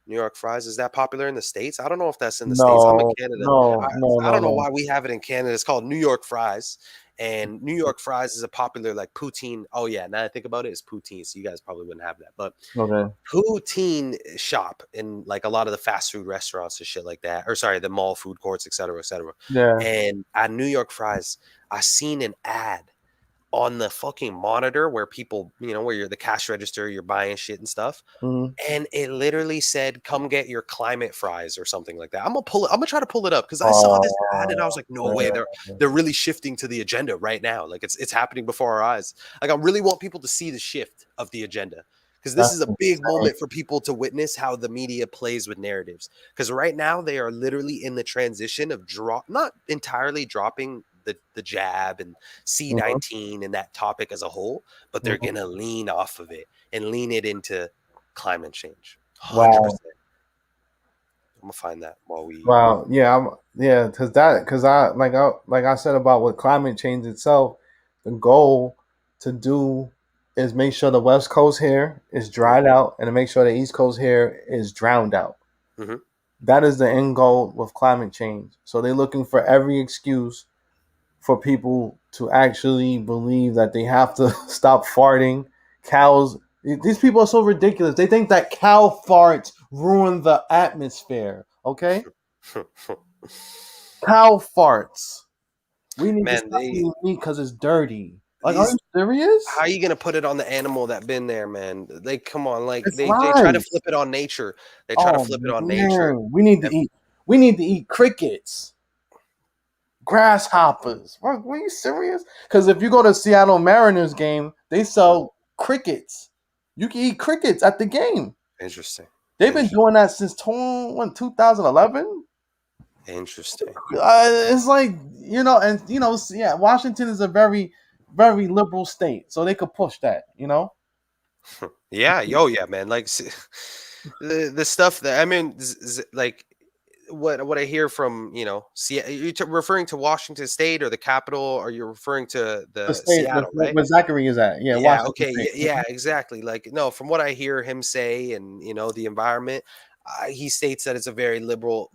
New York Fries, is that popular in the States? I don't know if that's in the States. I'm in No. Canada. No. I, No. I No. don't know No. why we have it in Canada. It's called New York Fries. And New York Fries is a popular like poutine. Oh yeah, now I think about it, it's poutine. So you guys probably wouldn't have that. But Okay. poutine shop in like a lot of the fast food restaurants and shit like that. Or sorry, the mall food courts, et cetera, et cetera. Yeah. And at New York Fries, I seen an ad on the fucking monitor where people, where you're the cash register, you're buying shit and stuff. Hmm. And it literally said, "Come get your climate fries" or something like that. I'm gonna pull it. I'm gonna try to pull it up because I saw this ad and I was like, "No way, Man. they're really shifting to the agenda right now. Like it's happening before our eyes. Like I really want people to see the shift of the agenda because this That's is a big insane. moment for people to witness how the media plays with narratives. Because right now they are literally in the transition of not entirely dropping the jab and Mhm, C19 and that topic as a whole, but they're mhm. gonna lean off of it and lean it into climate change. Wow. 100%. gonna find that while we. Wow. Yeah, because I said about with climate change itself, the goal to do is make sure the West Coast here is dried out and to make sure the East Coast here is drowned out. Mhm. That is the end goal with climate change. So they're looking for every excuse for people to actually believe that they have to stop farting. Cows, these people are so ridiculous. They think that cow farts ruin the atmosphere. Okay? Cow farts. We need to Man, stop eating meat because it's dirty. Like, are you these serious? how are you gonna put it on the animal that been there, man? Like, come on, like It's they try to live. flip it on nature. They try to Oh flip it on nature. man, we need to And eat. We need to eat crickets, grasshoppers. Are you serious? Because if you go to Seattle Mariners game, they sell crickets. You can eat crickets at the game. interesting. They've been doing that since 2011. Interesting. It's like yeah. Washington is a very, very liberal state, so they could push that. Yeah, yeah, man. Like the stuff that I mean, like what I hear from you referring to Washington State or the capital, or you're referring to The the state Seattle, right? where Zachary is at, yeah, Yeah, Washington okay. State. Yeah, exactly. Like, no, from what I hear him say and, the environment, he states that it's a very liberal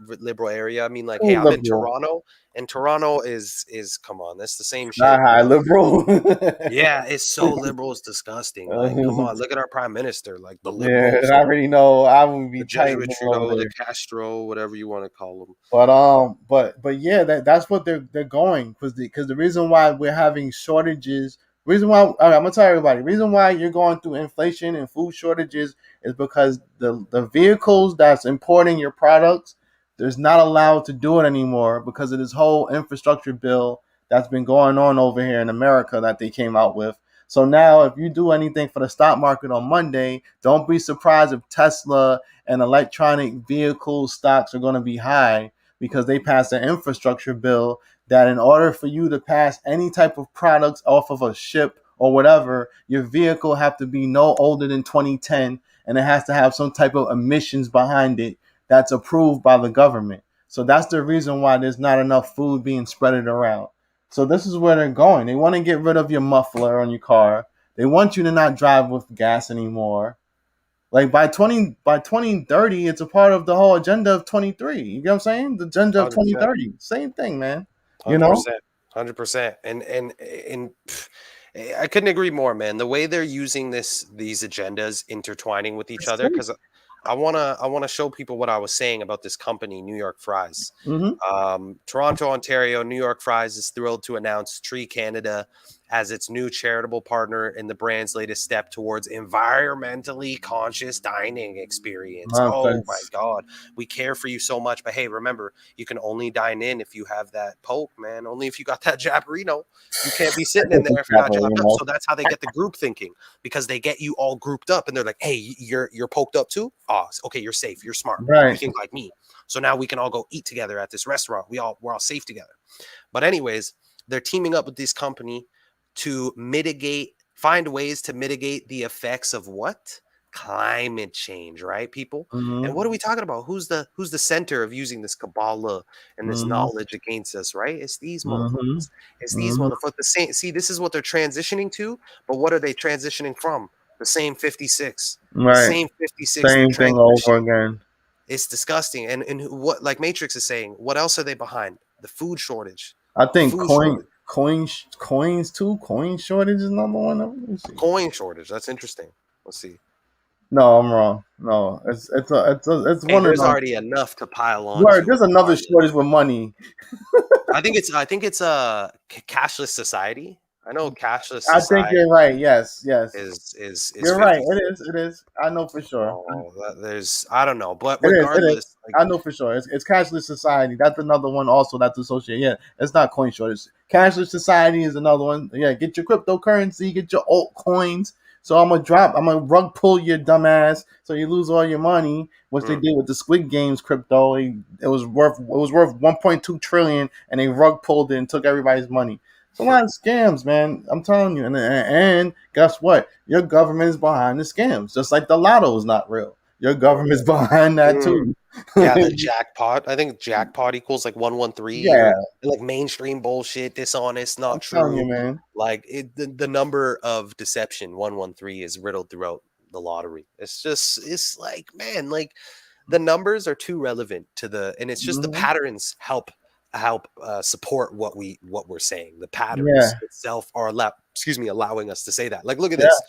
area. I mean, like, hey, Too I'm in liberal, Toronto, and Toronto is come on, that's the same not shit. high liberal. Yeah, it's so liberal, it's disgusting. Like, come on, look at our prime minister, like the Yeah, liberals, I already know I would the be tight Jesuit over Trudeau, the there. Castro, whatever you want to call them. But yeah, that's what they're going because the reason why we're having shortages, reason why all right, I'm gonna tell everybody, reason why you're going through inflation and food shortages is because the vehicles that's importing your products, there's not allowed to do it anymore because of this whole infrastructure bill that's been going on over here in America that they came out with. So now, if you do anything for the stock market on Monday, don't be surprised if Tesla and electronic vehicle stocks are going to be high because they passed an infrastructure bill that in order for you to pass any type of products off of a ship or whatever, your vehicle have to be no older than 2010 and it has to have some type of emissions behind it that's approved by the government. So that's the reason why there's not enough food being spreaded around. So this is where they're going. They want to get rid of your muffler on your car. They want you to not drive with gas anymore. Like by 2030, it's a part of the whole agenda of 23. You get what I'm saying? The agenda of 100%. 2030. Same thing, man. You know? 100%. 100%. And I couldn't agree more, man. The way they're using these agendas intertwining with each other, because I wanna show people what I was saying about this company, New York Fries. Mm-hmm. Toronto, Ontario, New York Fries is thrilled to announce Tree Canada as its new charitable partner in the brand's latest step towards environmentally conscious dining experience. Oh my Nonsense. God, we care for you so much. But hey, remember, you can only dine in if you have that poke, man. Only if you got that Japarino. You can't be sitting in there if you're not jabbed up. So that's how they get the group thinking, because they get you all grouped up and they're like, hey, you're poked up too? Oh, okay, you're safe. You're smart. You Right. think like me. So now we can all go eat together at this restaurant. We're all safe together. But anyways, they're teaming up with this company to find ways to mitigate the effects of what? Climate change, right, people? And Mm-hmm. what are we talking about? Who's the center of using this Kabbalah and this Mm-hmm. knowledge against us, right? It's these Mm-hmm. motherfuckers. It's these Mm-hmm. motherfuckers. See, this is what they're transitioning to, but what are they transitioning from? The same 56. The Right. same 56 they're Same thing over transitioning. again. It's disgusting. And what, like Matrix is saying, what else are they behind? The food shortage. I The think food shortage. coins too. Coin shortage is number one. Let me see. Coin shortage. That's interesting. Let's see. No, I'm wrong. No, it's Hey, one of there's them. already enough to pile on Word, to there's another regardless. shortage with money. I think it's a cashless society. I know cashless I think society you're right. Yes, yes. is You're right. 50. It is. It is. I know for sure. Oh, there's I don't know, but It is. It is. regardless, like I know for sure. It's cashless society. That's another one also that's associated. Yeah, it's not coin shortage. Cashless society is another one. Yeah, get your cryptocurrency, get your altcoins. So I'm gonna rug pull your dumbass so you lose all your money, which they did with the Squid Games crypto. It was worth 1.2 trillion, and they rug pulled it and took everybody's money. It's a lot of scams, man. I'm telling you. And guess what? Your government is behind the scams, just like the lotto is not real. your government's behind that Mm. too. Yeah, the jackpot. I think jackpot equals like 113 Yeah, or like mainstream bullshit, dishonest, I'm not telling you, true. man. Like the number of deception 113 is riddled throughout the lottery. It's like, man, like the numbers are too relevant to the, and it's just the Hmm. patterns help support what we're saying. The Yeah, patterns itself are allowing us to say that. Like, look at yeah. this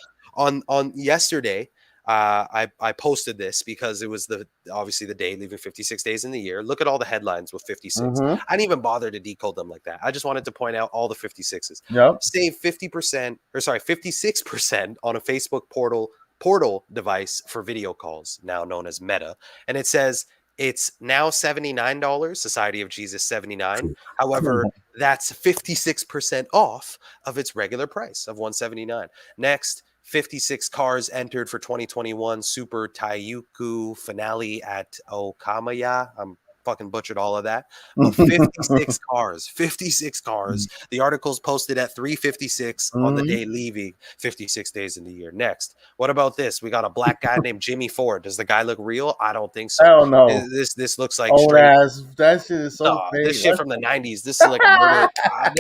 on yesterday. I posted this because it was obviously the day leaving 56 days in the year. Look at all the headlines with 56. Hmm. I didn't even bother to decode them like that. I just wanted to point out all the 56s. Yep. Save 50%, or sorry, 56% on a Facebook portal device for video calls, now known as Meta. And it says it's now $79, Society of Jesus 79. Come However, on. that's 56% off of its regular price of 179. Next, 56 cars entered for 2021 Super Taiyuku finale at Okamaya. I'm fucking butchered all of that. But 56 cars, 56 cars. The article's posted at 3:56 on the Mhm. day leaving 56 days in the year. Next, what about this? We got a black guy named Jimmy Ford. Does the guy look real? I don't think I so. don't know. This looks like Old straight. ass. That shit is so Nah, this fake. shit from the 90s. This is like a murder.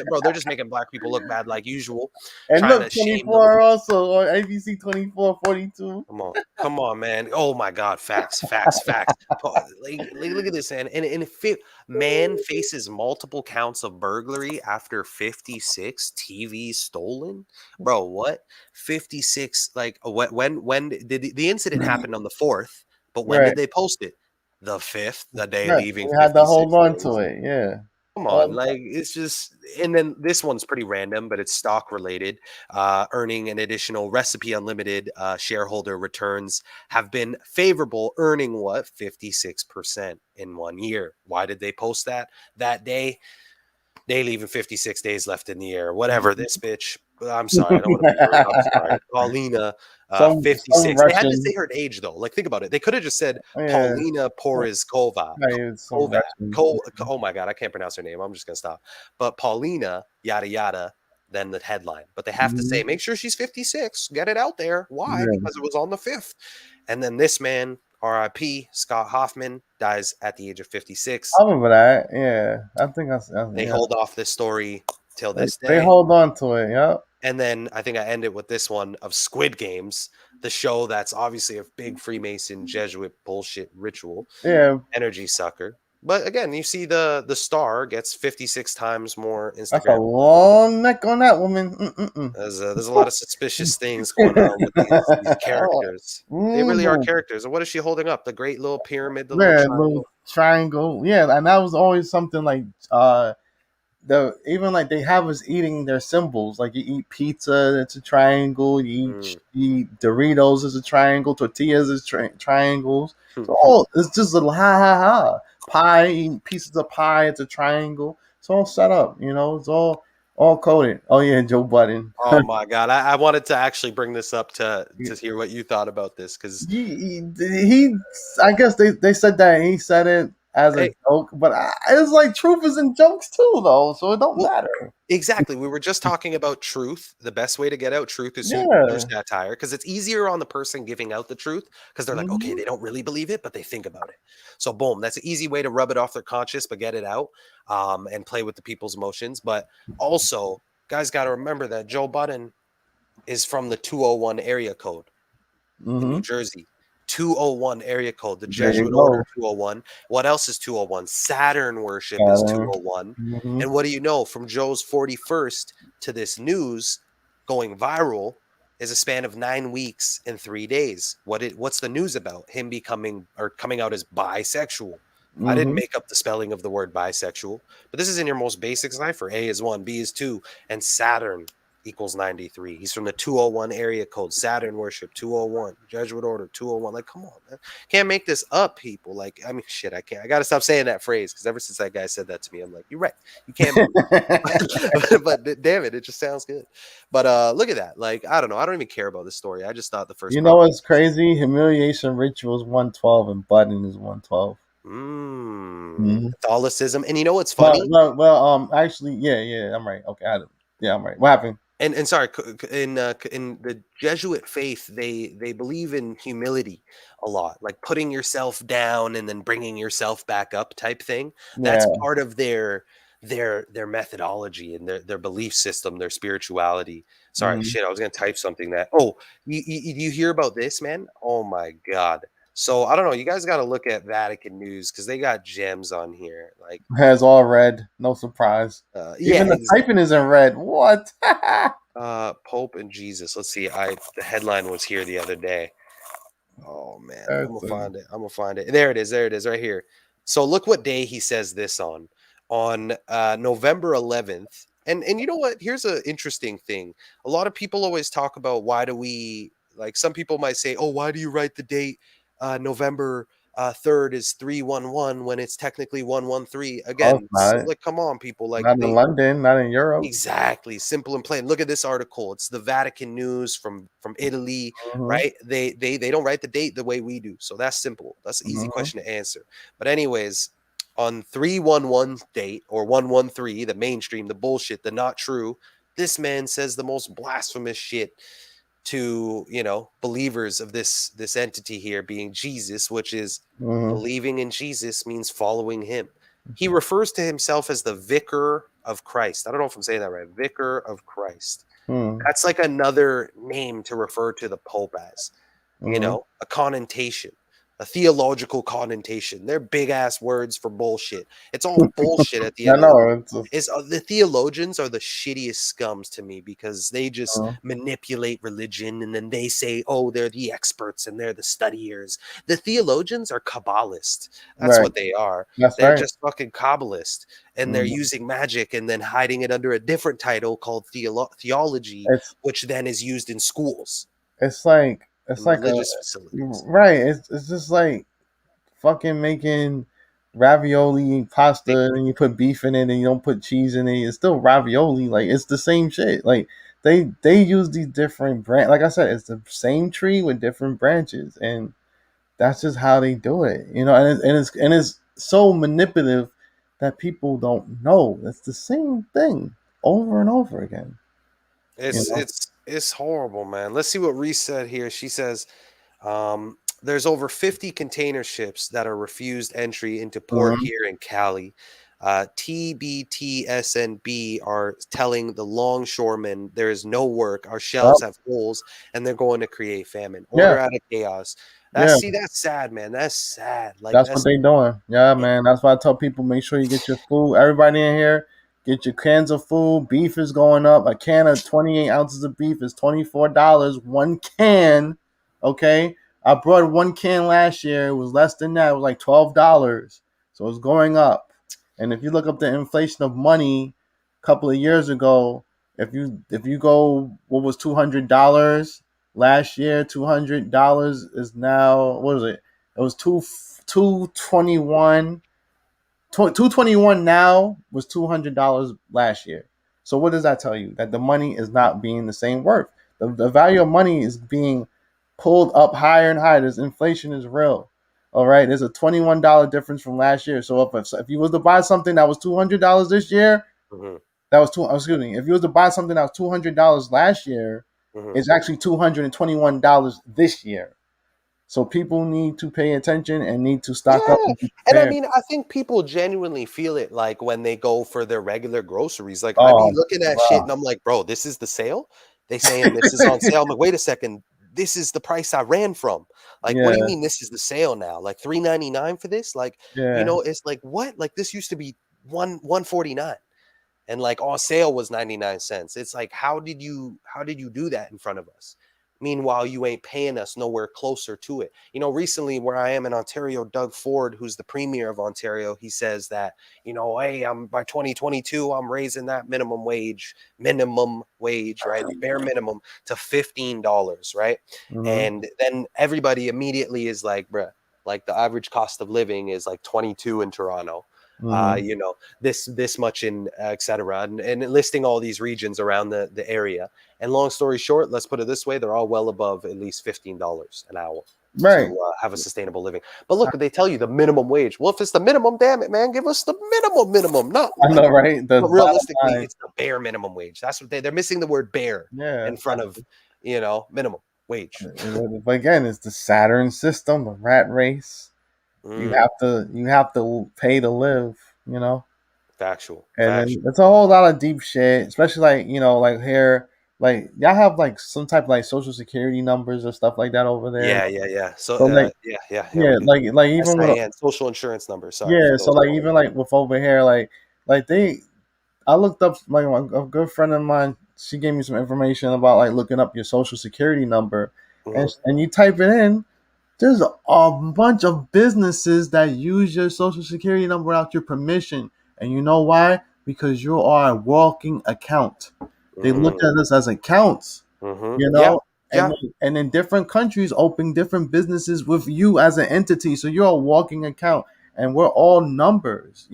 Bro, they're just making black people look bad like usual, And trying look, to shame them. 24 also on ABC 24/42. Come on, man. Oh my God, facts. Look at this, and man faces multiple counts of burglary after 56 TVs stolen. Bro, what? 56? Like when did the incident happened on the 4th? But when Right. did they post it? The 5th, the day Right. leaving We had to hold 56 on to days. it. Yeah. Come on, All like it's just, and then this one's pretty random, but it's stock related. Earning an additional Recipe Unlimited shareholder returns have been favorable, earning what 56% in 1 year. Why did they post that day? They leaving 56 days left in the year. Whatever this bitch. I'm sorry, I don't want to be rude. I'm sorry, Paulina. some 56. They had to Russian. say her age though. Like, think about it. They could have just said Yeah. Paulina Porizkova. Right, some Kovac. Russian. Oh my God, I can't pronounce her name. I'm just gonna stop. But Paulina, yada yada, then the headline. But they have to say, Mhm. make sure she's 56. Get it out there. Why? Yeah. Because it was on the 5th. And then this man, R.I.P. Scott Hoffman, dies at the age of 56. I remember that. Yeah. I think They yeah. hold off this story till this They day. hold on to it. Yep. And then I think I ended with this one of Squid Games, the show that's obviously a big Freemason Jesuit bullshit ritual, Yeah. energy sucker. But again, you see the star gets 56 times more That's a Instagram. long neck on that woman. Mm-mm-mm. There's a lot of suspicious things going on with these characters. They really are Mhm. characters. And what is she holding up? The great little pyramid, the little Yeah, little triangle. triangle. Yeah, and that was always something like the even like they have us eating their symbols. Like you eat pizza, it's a triangle. Mm. You eat Doritos, it's a triangle. Tortillas is triangles. So all it's just a ha ha ha. Pie, eating pieces of pie, it's a triangle. It's all set up. It's all coded. Oh yeah, Joe Budden. Oh my God. I wanted to actually bring this up to hear what you thought about this because he I guess they said that he said it as a hey, joke, but it's like truth is in jokes too, though, so it don't well, matter. exactly. We were just talking about truth. The best way to get out truth is through Yeah. satire because it's easier on the person giving out the truth because they're like, okay, Hmm. they don't really believe it, but they think about it. So, boom, that's an easy way to rub it off their conscience, but get it out and play with the people's emotions. But also, guys, got to remember that Joe Budden is from the 201 area code in New Hmm. Jersey. 201 area code, the There you Jesuit order go. 201. What else is 201? Saturn worship is Saturn. 201. Hmm. And what do you know? From Joe's 41st to this news going viral is a span of 9 weeks and 3 days. What's the news about? Him becoming or coming out as bisexual. I didn't Hmm. make up the spelling of the word bisexual, but this is in your most basic cipher. A is 1, B is 2, and Saturn equals 93. He's from the 201 area code. Saturn worship 201. Jesuit order 201. Like, come on, man. Can't make this up, people. Like, I mean, shit, I can't. I got to stop saying that phrase because ever since that guy said that to me, I'm like, you're right. You can't move. But damn it, it just sounds good. But look at that. Like, I don't know. I don't even care about this story. I just thought the first You part know was what's crazy? Humiliation rituals 112 and Budden is 112. Catholicism. And you know what's Well, funny? well, well, actually, yeah, I'm right. Okay, yeah, I'm right. What happened? And sorry, in the Jesuit faith, they believe in humility a lot, like putting yourself down and then bringing yourself back up type thing. That's Yeah. part of their methodology and their belief system, their spirituality. Sorry, Mm-hmm. shit, I was gonna type something that. Oh, you hear about this, man? Oh my god. So I don't know. You guys got to look at Vatican News because they got gems on here. Like, Has all red. No surprise. yeah, Even the typing is in red. What? Pope and Jesus. Let's see. The headline was here the other day. Oh man, I'm gonna That's find it. I'm gonna find it. There it is. There it is, right here. So look what day he says this on. On November 11th. And you know what? Here's an interesting thing. A lot of people always talk about why do we like some people might say, "Oh, why do you write the date November 3rd is 311 when it's technically 113?" close, Again, so not like come on people, like not in they London, not in Europe. exactly, simple and plain. Look at this article. It's the Vatican News from Italy, Mm-hmm. right? They don't write the date the way we do. So that's simple. That's an easy Mm-hmm. question to answer. But anyways, on 311 date or 113, the mainstream, the bullshit, the not true, this man says the most blasphemous shit to, believers of this entity here being Jesus, which is Mm-hmm. believing in Jesus means following him. He refers to himself as the vicar of Christ. I don't know if I'm saying that right. Vicar of Christ. Mm-hmm. That's like another name to refer to the Pope as, Mm-hmm. a connotation, a theological connotation. They're big ass words for bullshit. It's all bullshit at the I end of the know. day. It's just, Is the theologians are the shittiest scums to me because they just uh, manipulate religion and then they say, oh, they're the experts and they're the studiers. The theologians are Kabbalists. That's right. what they are. That's They're right. just fucking Kabbalist and they're Mm. using magic and then hiding it under a different title called theology, It's which then is used in schools it's like it's and like a religious facilities. right. It's just like fucking making ravioli and pasta and you put beef in it and you don't put cheese in it. It's still ravioli. Like it's the same shit. Like they use these different branch. Like I said, it's the same tree with different branches, and that's just how they do it. And it's so manipulative that people don't know. It's the same thing over and over again. You It's know. it's it's horrible, man. Let's see what Reese said here. She says there's over 50 container ships that are refused entry into port Mhm. here in Cali. TBTSNB are telling the longshoremen there is no work. Our Yep. shelves have holes, and they're going to create famine. Yeah. Order out of chaos. Yeah. That's sad, man. That's sad. Like That's what that's they doing. Yeah, man. That's why I tell people make sure you get your food. Everybody in here, get your cans of food. Beef is going up. A can of 28 ounces of beef is $24. One can. Okay. I brought one can last year. It was less than that. It was like $12. So it's going up. And if you look up the inflation of money a couple of years ago, if you go what was $200 last year, $200 is now what is it? It was 221. 221 now was $200 last year. So what does that tell you? That the money is not being the same worth. The value of money is being pulled up higher and higher. This inflation is real. All right, there's a $21 difference from last year. So if you was to buy something that was $200 this year, Mhm, that was two. Excuse me. If you was to buy something that was $200 last year, mhm. it's actually $221 this year. So people need to pay attention and need to stock up Yeah, and be and I prepared. mean, I think people genuinely feel it, like, when they go for their regular groceries, like, I be Oh, looking at shit wow. and I'm like, "Bro, this is the sale?" They saying this is on sale. I'm like, "Wait a second, this is the price I ran from." Like, "What do you Yeah, mean this is the sale now? Like, 3.99 for this?" Like, yeah. it's like, "What?" Like, this used to be 149 and like on sale was 99 cents. It's like, how did you do that in front of us? Meanwhile, you ain't paying us nowhere closer to it. Recently where I am in Ontario, Doug Ford, who's the premier of Ontario, he says that, hey, I'm by 2022, I'm raising that minimum wage, right? The bare minimum to $15, right? Hmm. And then everybody immediately is like, bruh, like the average cost of living is like 22 in Toronto. Hmm. This much in etc. And listing all these regions around the area. And long story short, let's put it this way: they're all well above at least $15 an hour. Right. to have a sustainable living. But look, they tell you the minimum wage. Well, if it's the minimum, damn it, man, give us the minimum. Not I know, like, right? The but bottom realistically, line. it's the bare minimum wage. That's what they're missing the word bare Yeah. in front of, minimum wage. But again, it's the Saturn system, the rat race. Mm, You have to pay to live, you know. factual. And then it's a whole lot of deep shit, especially like like here, like y'all have like some type of like social security numbers or stuff like that over there. Yeah. So, So like yeah, we do. like even with SIN, social insurance number. Sorry for yeah, so those. like even like with over here, like they I looked up like a good friend of mine. She gave me some information about like looking up your social security number, Mhm. and you type it in. There's a bunch of businesses that use your social security number without your permission, and you know why? Because you are a walking account. They look Mm, at us as accounts, yeah, and yeah. and in different countries open different businesses with you as an entity. So you're a walking account, and we're all numbers,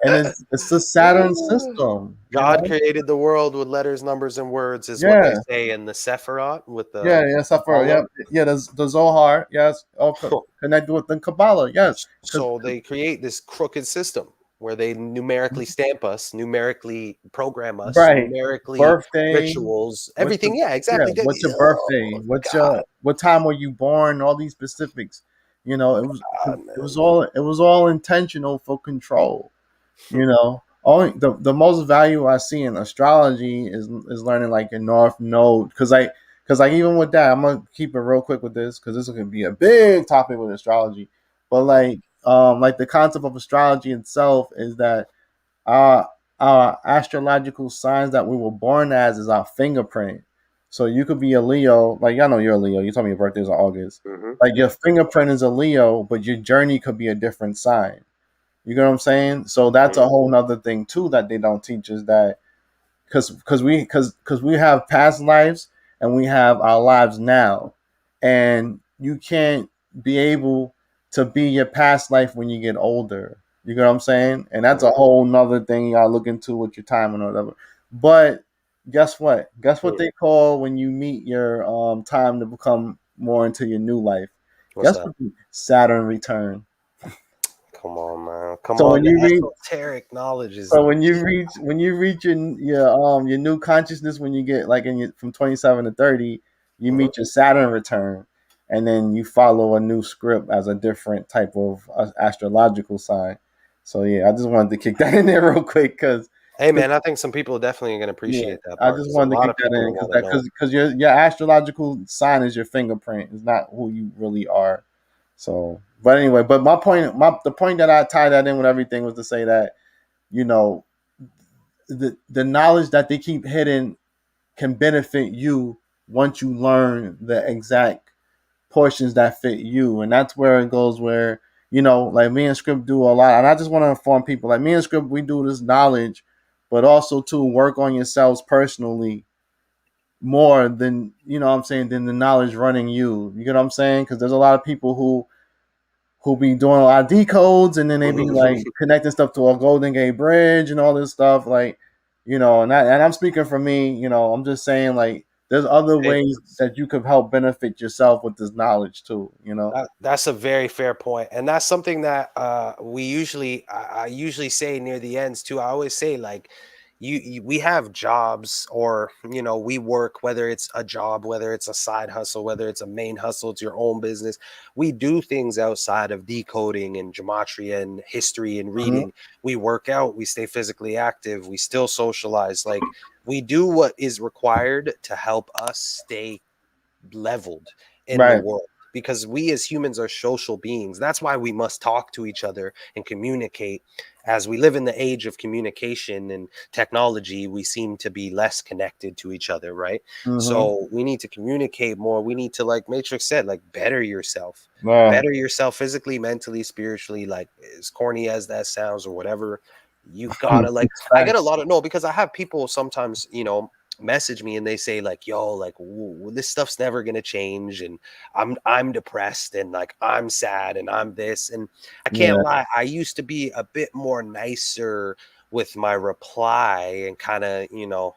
and it's the Saturn system, God created the world with letters, numbers, and words, is what they Yeah, say in the Sephiroth with yeah, the suffer. Yeah, Kabbalah. yeah. The Zohar, yes, all connected with the Kabbalah, yes, because So they create this crooked system where they numerically stamp us, numerically program us, right, numerically birthday. rituals, What's your everything. Yeah, yeah? exactly. What's your birthday? Oh What's God, your what time were you born? All these specifics. It man. was all intentional for control. Only the most value I see in astrology is learning like your North Node, because even with that, I'm gonna keep it real quick with this because this is gonna be a big topic with astrology. But like the concept of astrology itself is that our our astrological signs that we were born as is our fingerprint. So you could be a Leo, like y'all know you're a Leo. You told me your birthday is in August. Like your fingerprint is a Leo, but your journey could be a different sign. You know what I'm saying? So that's a whole nother thing too that they don't teach is that because we have past lives and we have our lives now, and you can't be able to be your past life when you get older. You know what I'm saying? And that's a whole nother thing you gotta look into with your time and whatever. But guess what? Guess what they call when you meet your time to become more into your new life? What's Guess that? what? Saturn return. Come on, man. Come So on. when The you read esoteric knowledge is So when you reach your new consciousness when you get like from 27 to 30, you Mhm. meet your Saturn return, and then you follow a new script as a different type of astrological sign. So yeah, I just wanted to kick that in there real quic because Hey, man, I think some people definitely are going to yeah, appreciate that I part just because a wanted to lot kick of that people in want to know. because your astrological sign is your fingerprint. It's not who you really are. So, but anyway, but the point that I tie that in with everything was to say that you know the knowledge that they keep hidden can benefit you once you learn the exact portions that fit you, and that's where it goes. Where like me and Script do a lot, and I just want to inform people, like me and Script, we do this knowledge, but also to work on yourselves personally more than what I'm saying than the knowledge running you. You get what I'm saying? Because there's a lot of people who be doing a lot of decodes and then they be like connecting stuff to a Golden Gate Bridge and all this stuff, like and I'm speaking for me, I'm just saying like there's other Hey, ways that you could help benefit yourself with this knowledge too. that's a very fair point, and that's something that I usually say near the ends too. I always say like, we have jobs, or we work, whether it's a job, whether it's a side hustle, whether it's a main hustle, it's your own business. We do things outside of decoding and gematria and history and Mhm. reading. We work out, we stay physically active, we still socialize. Like, we do what is required to help us stay leveled in the Right. world, because we as humans are social beings. That's why we must talk to each other and communicate. As we live in the age of communication and technology, we seem to be less connected to each other, right? Hmm. So we need to communicate more. We need to, like Matrix said, like Right. better yourself physically, mentally, spiritually. Like, as corny as that sounds or whatever, you gotta, like, I get a Facts. lot of, no, because I have people sometimes message me and they say like, yo, like, this stuff's never gonna change, and I'm depressed, and like I'm sad, and I'm this, and I can't Yeah. lie, I used to be a bit more nicer with my reply, and kind of,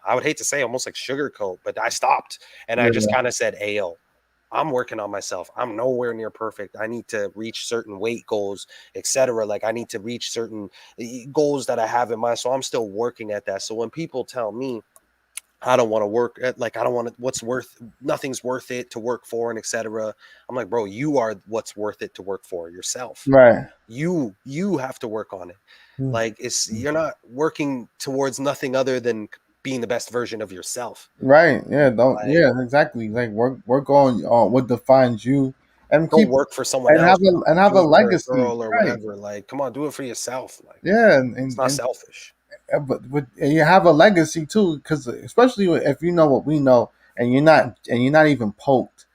I would hate to say almost like sugarcoat, but I stopped, and I just Yeah. kind of said, ayo, I'm working on myself. I'm nowhere near perfect. I need to reach certain weight goals, etc. Like I need to reach certain goals that I have in mind. So I'm still working at that. So when people tell me I don't want to work at, like, I don't want to, nothing's worth it to work for, and etc. I'm like, bro, you are what's worth it to work for yourself. Right. You have to work on it. Mm. Like, you're not working towards nothing other than being the best version of yourself. Right. Yeah. Don't. Like, Yeah. Exactly. Like work on what defines you, and don't keep work for someone and else. have a Do it for a legacy. girl or Right. whatever. Like, come on, do it for yourself. Like, Yeah. it's not selfish. But and you have a legacy too, because especially if you know what we know, and you're not even poked,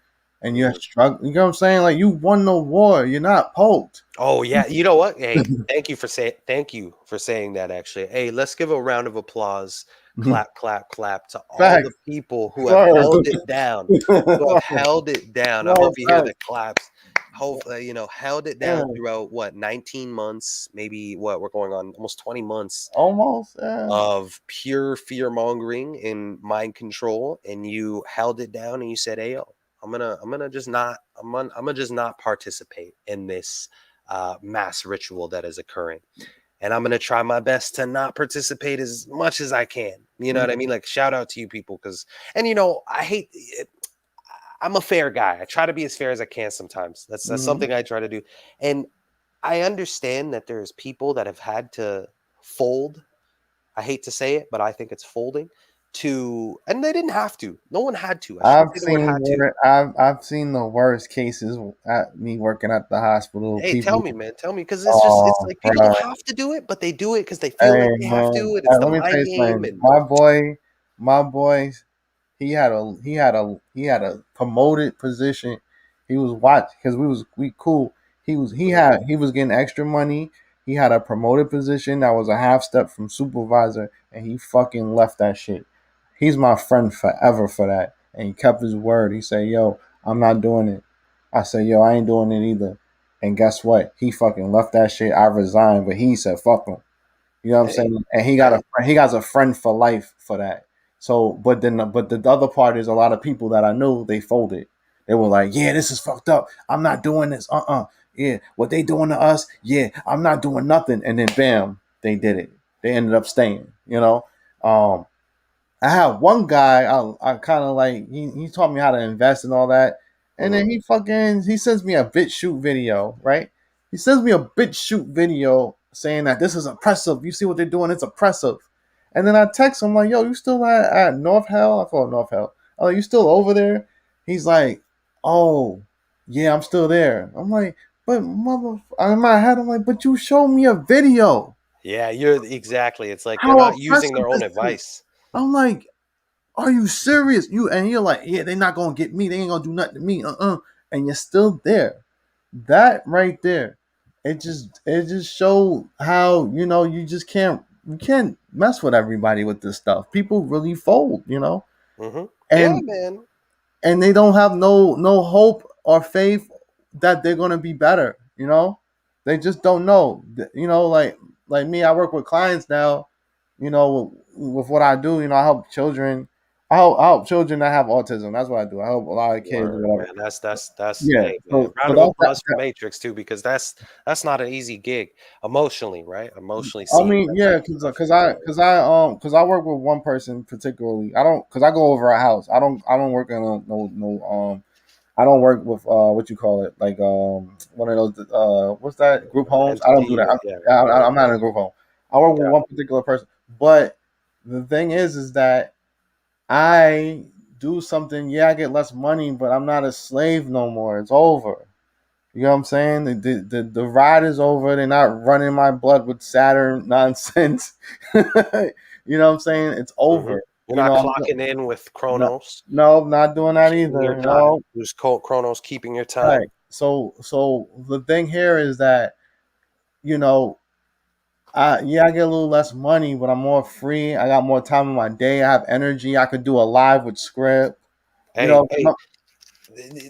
and you're Mhm. struggling. You know what I'm saying? Like, you won the war. You're not poked. Oh yeah, you know what? Hey, thank you for saying that. Actually, hey, let's give a round of applause, clap, clap, clap, to all the Facts. people who have Word. held it down, who have held it down. I Word, hope you hear the facts. claps. Hope held it Yeah. down throughout what 19 months, maybe what we're going on almost 20 months Almost. Yeah. of pure fear mongering and mind control, and you held it down and you said, "Hey, yo, I'm gonna just not participate in this mass ritual that is occurring, and I'm gonna try my best to not participate as much as I can." You know what I mean? Like, shout out to you people, because, and I hate. I'm a fair guy. I try to be as fair as I can sometimes. That's Mm-hmm. something I try to do, and I understand that there's people that have had to fold. I hate to say it, but I think it's folding and they didn't have to. No one had to. I shouldn't say the word had to. I've seen the worst cases at me working at the hospital. Hey, tell People, me, man. Tell me, because it's oh, like people bro. don't have to do it, but they do it because they feel like Hey they have man, to, and it's the let me tell mind you game. something. And My boy, he had a promoted position. He was watched because we cool. He was getting extra money. He had a promoted position that was a half step from supervisor, and he fucking left that shit. He's my friend forever for that, and he kept his word. He said, "Yo, I'm not doing it." I said, "Yo, I ain't doing it either." And guess what? He fucking left that shit. I resigned, but he said, "Fuck him." You know what I'm hey, saying? And he got hey, a he got a friend for life for that. So, but the other part is a lot of people that I know, they folded. They were like, "Yeah, this is fucked up. I'm not doing this. Yeah, what they doing to us? Yeah, I'm not doing nothing." And then bam, they did it. They ended up staying. Um, I have one guy I kind of like, he taught me how to invest and all that. And mhm. then he sends me a bit shoot video, right? He sends me a bit shoot video saying that this is oppressive. You see what they're doing? It's oppressive. And then I text him like, "Yo, you still at North Hell?" I call it North Hell. I'm like, "You still over there?" He's like, "Oh, yeah, I'm still there." I'm like, "But mother," in my head, I'm like, "But you showed me a video. Yeah, you're exactly. It's like they're How not using oppressive their own this is." advice. I'm like, "Are you serious?" You're like, "Yeah, they're not gonna get me. They ain't gonna do nothing to me." And you're still there. That right there, it just showed how you can't mess with everybody with this stuff. People really fold, Yeah, and man. and they don't have no hope or faith that they're gonna be better. They just don't know. Like me, I work with clients now. With what I do, I help children. I help children that have autism. That's what I do. I help a lot of kids or Word, whatever. man. That's Yeah. hey, man. So Round so of that's applause for that. Matrix too, because that's not an easy gig emotionally, right? Emotionally I seeing mean, that yeah, type of because stuff. because I because I because I work with one person particularly. I don't because I go over a house. I don't work in no. I don't work with what you call it, like one of those what's that, group homes. I don't do Entity, that. yeah, I'm not in a group home. I work with yeah. one particular person. But the thing is that I do something. Yeah, I get less money, but I'm not a slave no more. It's over. You know what I'm saying? The ride is over. They're not running my blood with Saturn nonsense. You know what I'm saying? It's hmm over. You're not I'm clocking in with no, Chronos, no, not doing that keeping your either. time. No, Who's called Chronos keeping your time? right. So the thing here is that you know, I get a little less money, but I'm more free. I got more time in my day. I have energy. I could do a live with script. You Hey, know, hey,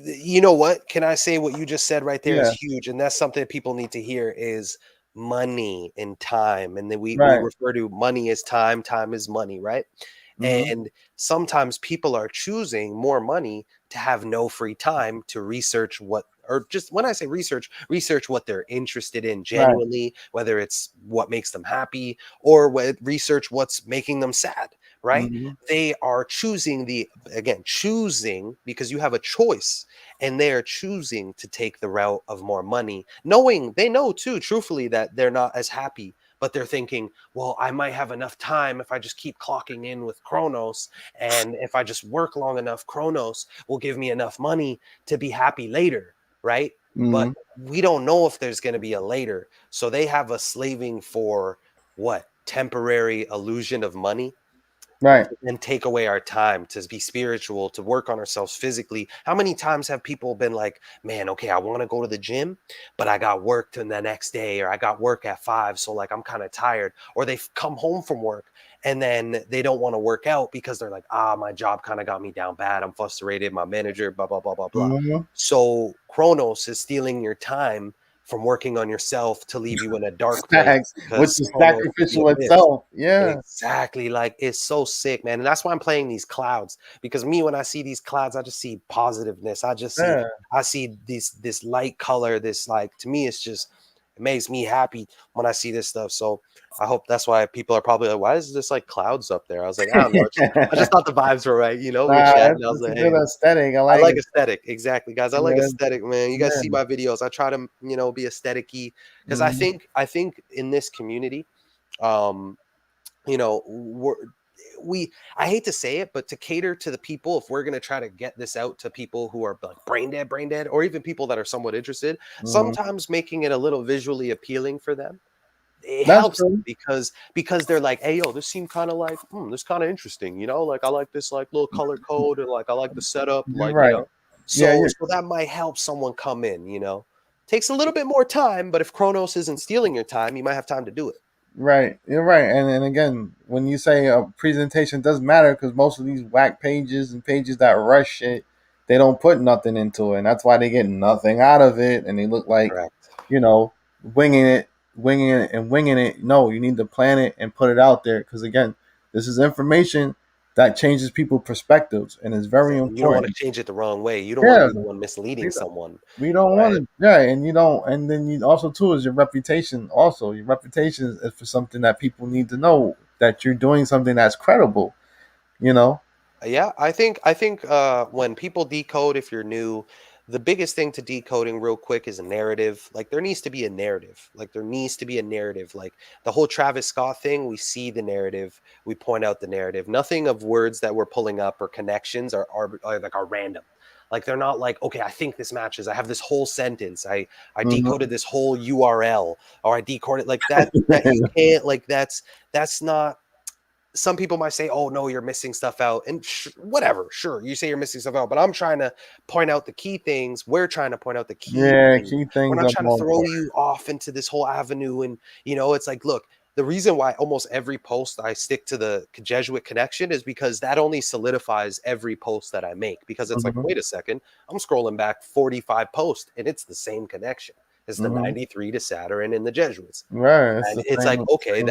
you know what? Can I say what you just said right there is yeah, huge, and that's something that people need to hear is money and time, and then we right. refer to money as time, time is money, right? Mm-hmm. And sometimes people are choosing more money to have no free time to research what, or just when I say research what they're interested in Right. genuinely, whether it's what makes them happy or research what's making them sad, right? Mm-hmm. They are choosing because you have a choice, and they are choosing to take the route of more money, knowing they know too, truthfully, that they're not as happy, but they're thinking, well, I might have enough time if I just keep clocking in with Chronos, and if I just work long enough, Chronos will give me enough money to be happy later, right? But Mm-hmm. we don't know if there's going to be a later. So they have us slaving for what? Temporary illusion of money, Right. and take away our time to be spiritual, to work on ourselves physically. How many times have people been like, man, okay, I want to go to the gym, but I got work to the next day, or I got work at 5, so like I'm kind of tired, or they've come home from work and then they don't want to work out because they're like, my job kind of got me down bad, I'm frustrated, my manager, blah blah blah blah blah. Mm-hmm. So Chronos is stealing your time from working on yourself to leave you in a dark place, Facts. Which because is Chronos is the sacrificial abyss. itself. Yeah. Exactly. Like, it's so sick, man. And that's why I'm playing these clouds, because me, when I see these clouds, I just see positiveness. Yeah. I see this light color. This, like, to me, it's just, it makes me happy when I see this stuff. So I hope that's why people are probably like, why is this like clouds up there? I was like, I don't know. I just thought the vibes were right. We're Nah, chatting. I was it's a like, good hey, aesthetic. I I like like it. aesthetic. Exactly, guys. I like Yeah. aesthetic, man. You guys Yeah. see my videos. I try to, be aesthetic-y, because I Mm-hmm. think in this community, um, you know we're, we I hate to say it, but to cater to the people, if we're going to try to get this out to people who are like brain dead, or even people that are somewhat interested, Mm-hmm. sometimes making it a little visually appealing for them, it That's helps them, true. because they're like, hey, yo, this seemed kind of like, this kind of interesting, like, I like this, like, little color code, and like, I like the setup, You're like, right. Yeah. so that might help someone come in. Takes a little bit more time, but if Chronos isn't stealing your time, you might have time to do it. Right, you're right, and again, when you say a presentation doesn't matter, because most of these whack pages and pages that rush shit, they don't put nothing into it, and that's why they get nothing out of it, and they look like, Correct. you know, winging it, and winging it. No, you need to plan it and put it out there, because again, this is information that changes people's perspectives, and it's very Exactly. You don't want to important. change it the wrong way. You don't want to Yeah, be the one misleading someone, we don't want right? to, yeah, and you don't, and then you also too is your reputation. Also, your reputation is for something that people need to know that you're doing something that's credible. You know. Yeah, I think when people decode, if you're new, the biggest thing to decoding real quick is a narrative. Like, there needs to be a narrative. Like, there needs to be a narrative. Like the whole Travis Scott thing, we see the narrative, we point out the narrative. Nothing of words that we're pulling up or connections are random. Like, they're not like, okay, I think this matches. I have this whole sentence. I Hmm. decoded this whole URL, or I decoded like that you can't, like, that's not. Some people might say, oh no, you're missing stuff out, and whatever, sure, you say you're missing stuff out, but I'm trying to point out the key things. We're trying to point out the key Yeah, things. key We're things not are trying to more throw important. you off into this whole avenue. And it's like, look, the reason why almost every post I stick to the Jesuit connection is because that only solidifies every post that I make, because it's like, Hmm. wait a second, I'm scrolling back 45 posts and it's the same connection. It's the Hmm. 93 to Saturn and the Jesuits. Right, it's And the it's like, okay, same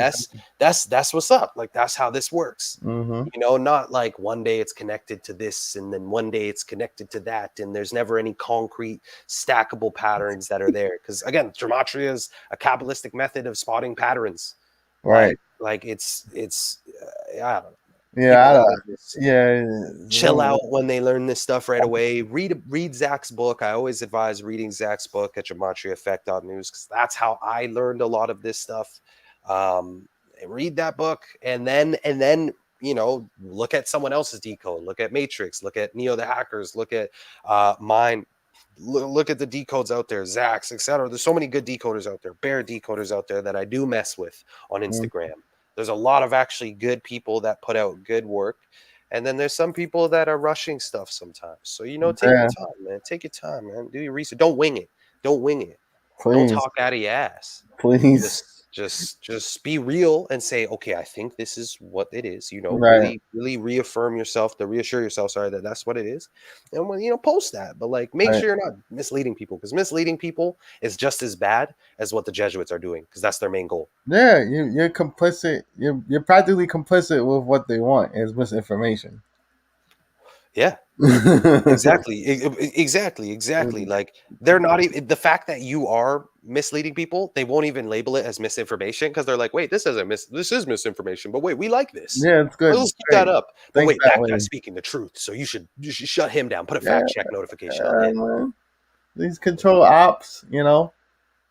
that's what's up. Like, that's how this works. thing. Hmm. Not like one day it's connected to this and then one day it's connected to that, and there's never any concrete stackable patterns that are there. Because again, gematria is a Kabbalistic method of spotting patterns. Right. Like I don't know. Yeah. People gotta just Yeah. chill out when they learn this stuff right away. Read Zach's book. I always advise reading Zach's book at gematriaeffect.news, because that's how I learned a lot of this stuff. Read that book, and then look at someone else's decode. Look at Matrix. Look at Neo the Hackers. Look at mine. Look at the decodes out there, Zach's, etc. There's so many good decoders out there, bear decoders out there that I do mess with on Mhm. Instagram. There's a lot of actually good people that put out good work. And then there's some people that are rushing stuff sometimes. So, take your Yeah. time, man. Take your time, man. Do your research. Don't wing it. Don't wing it. Don't Please. talk out of your ass. Please. Just be real and say, okay, I think this is what it is. Right. Really reaffirm yourself, to reassure yourself, sorry, that that's what it is. And when post that, but like, make Right. sure you're not misleading people, because misleading people is just as bad as what the Jesuits are doing, because that's their main goal. Yeah, you're complicit. You're practically complicit with what they want is misinformation. Yeah. Exactly. Exactly. Like they're not even the fact that you are misleading people, they won't even label it as misinformation because they're like, wait, this is misinformation, but wait, we like this. Yeah, it's good. Let's keep Great. that up. But Think wait, that that guy's way. speaking the truth, so you should shut him down. Put a Yeah, fact check notification on him. man. These control ops, you know.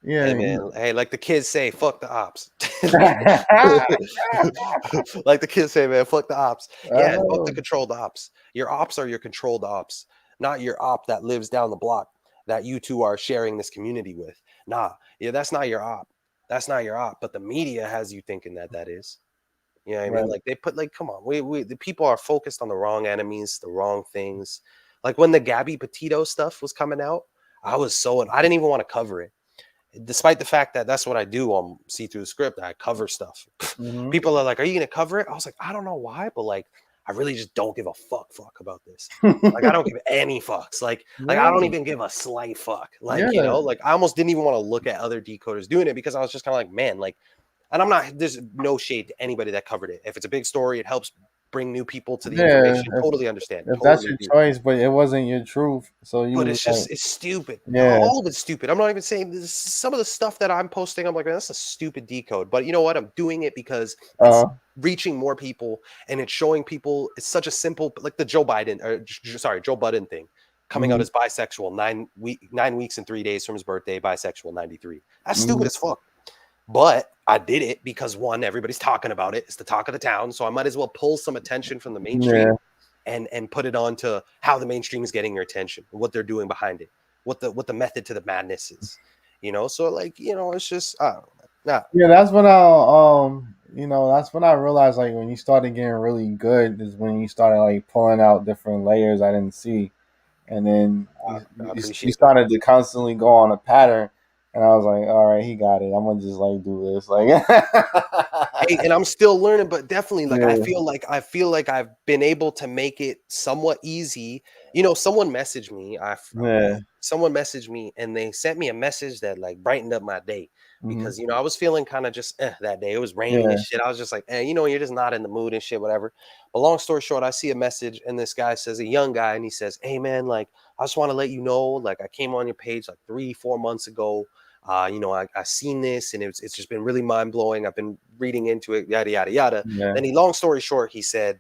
Hey Yeah. man, hey, like the kids say, fuck the ops. Like the kids say, man, fuck the ops. I Yeah, fuck the know. controlled ops. Your ops are your controlled ops, not your op that lives down the block that you two are sharing this community with. Nah, yeah, that's not your op. That's not your op. But the media has you thinking that that is. You know what I mean? Right. Like they put like, come on, we the people are focused on the wrong enemies, the wrong things. Like when the Gabby Petito stuff was coming out, I didn't even want to cover it despite the fact that that's what I do on See Through the Script. I cover stuff. Mm-hmm. People are like, "Are you gonna cover it?" I was like, "I don't know why, but like, I really just don't give a fuck about this. Like, I don't give any fucks. Like I don't Yeah. even give a slight fuck. Like, Yeah. like I almost didn't even want to look at other decoders doing it because I was just kind of like, man, like, and I'm not. There's no shade to anybody that covered it. If it's a big story, it helps bring new people to the Yeah. information. Totally understand. If that's Totally your do. choice, but it wasn't your truth, so But you it's like, just it's stupid. yeah. All of it's stupid. I'm not even saying this, some of the stuff that I'm posting. I'm like, man, that's a stupid decode. But you know what? I'm doing it because it's Uh. reaching more people and it's showing people. It's such a simple, like the Joe Biden, or sorry, Joe Budden thing, coming out Mm-hmm. as bisexual 9 weeks and 3 days from his birthday, bisexual 93. That's stupid Mm-hmm. as fuck. But I did it because one, everybody's talking about it. It's the talk of the town, so I might as well pull some attention from the Yeah. mainstream and put it on to how the mainstream is getting your attention, what they're doing behind it, what the method to the madness is, so like it's just I don't know. Nah, Yeah, that's when that's when I realized, like, when you started getting really good is when you started like pulling out different layers I didn't see, and then I you appreciate that. started to constantly go on a pattern, and I was like, all right, he got it. I'm gonna just like do this, like, Hey, and I'm still learning, but definitely like I yeah, feel like I've been able to make it somewhat easy. Someone messaged me. yeah, Someone messaged me and they sent me a message that like brightened up my day hmm, because I was feeling kind of just that day. It was raining and yeah, shit. I was just like, you're just not in the mood and shit, whatever. But long story short, I see a message and this guy says, a young guy, and he says, "Hey man, like I just want to let you know, like I came on your page like 3-4 months ago. I seen this and it's just been really mind blowing. I've been reading into it, yada yada yada." yeah. Then long story short, he said,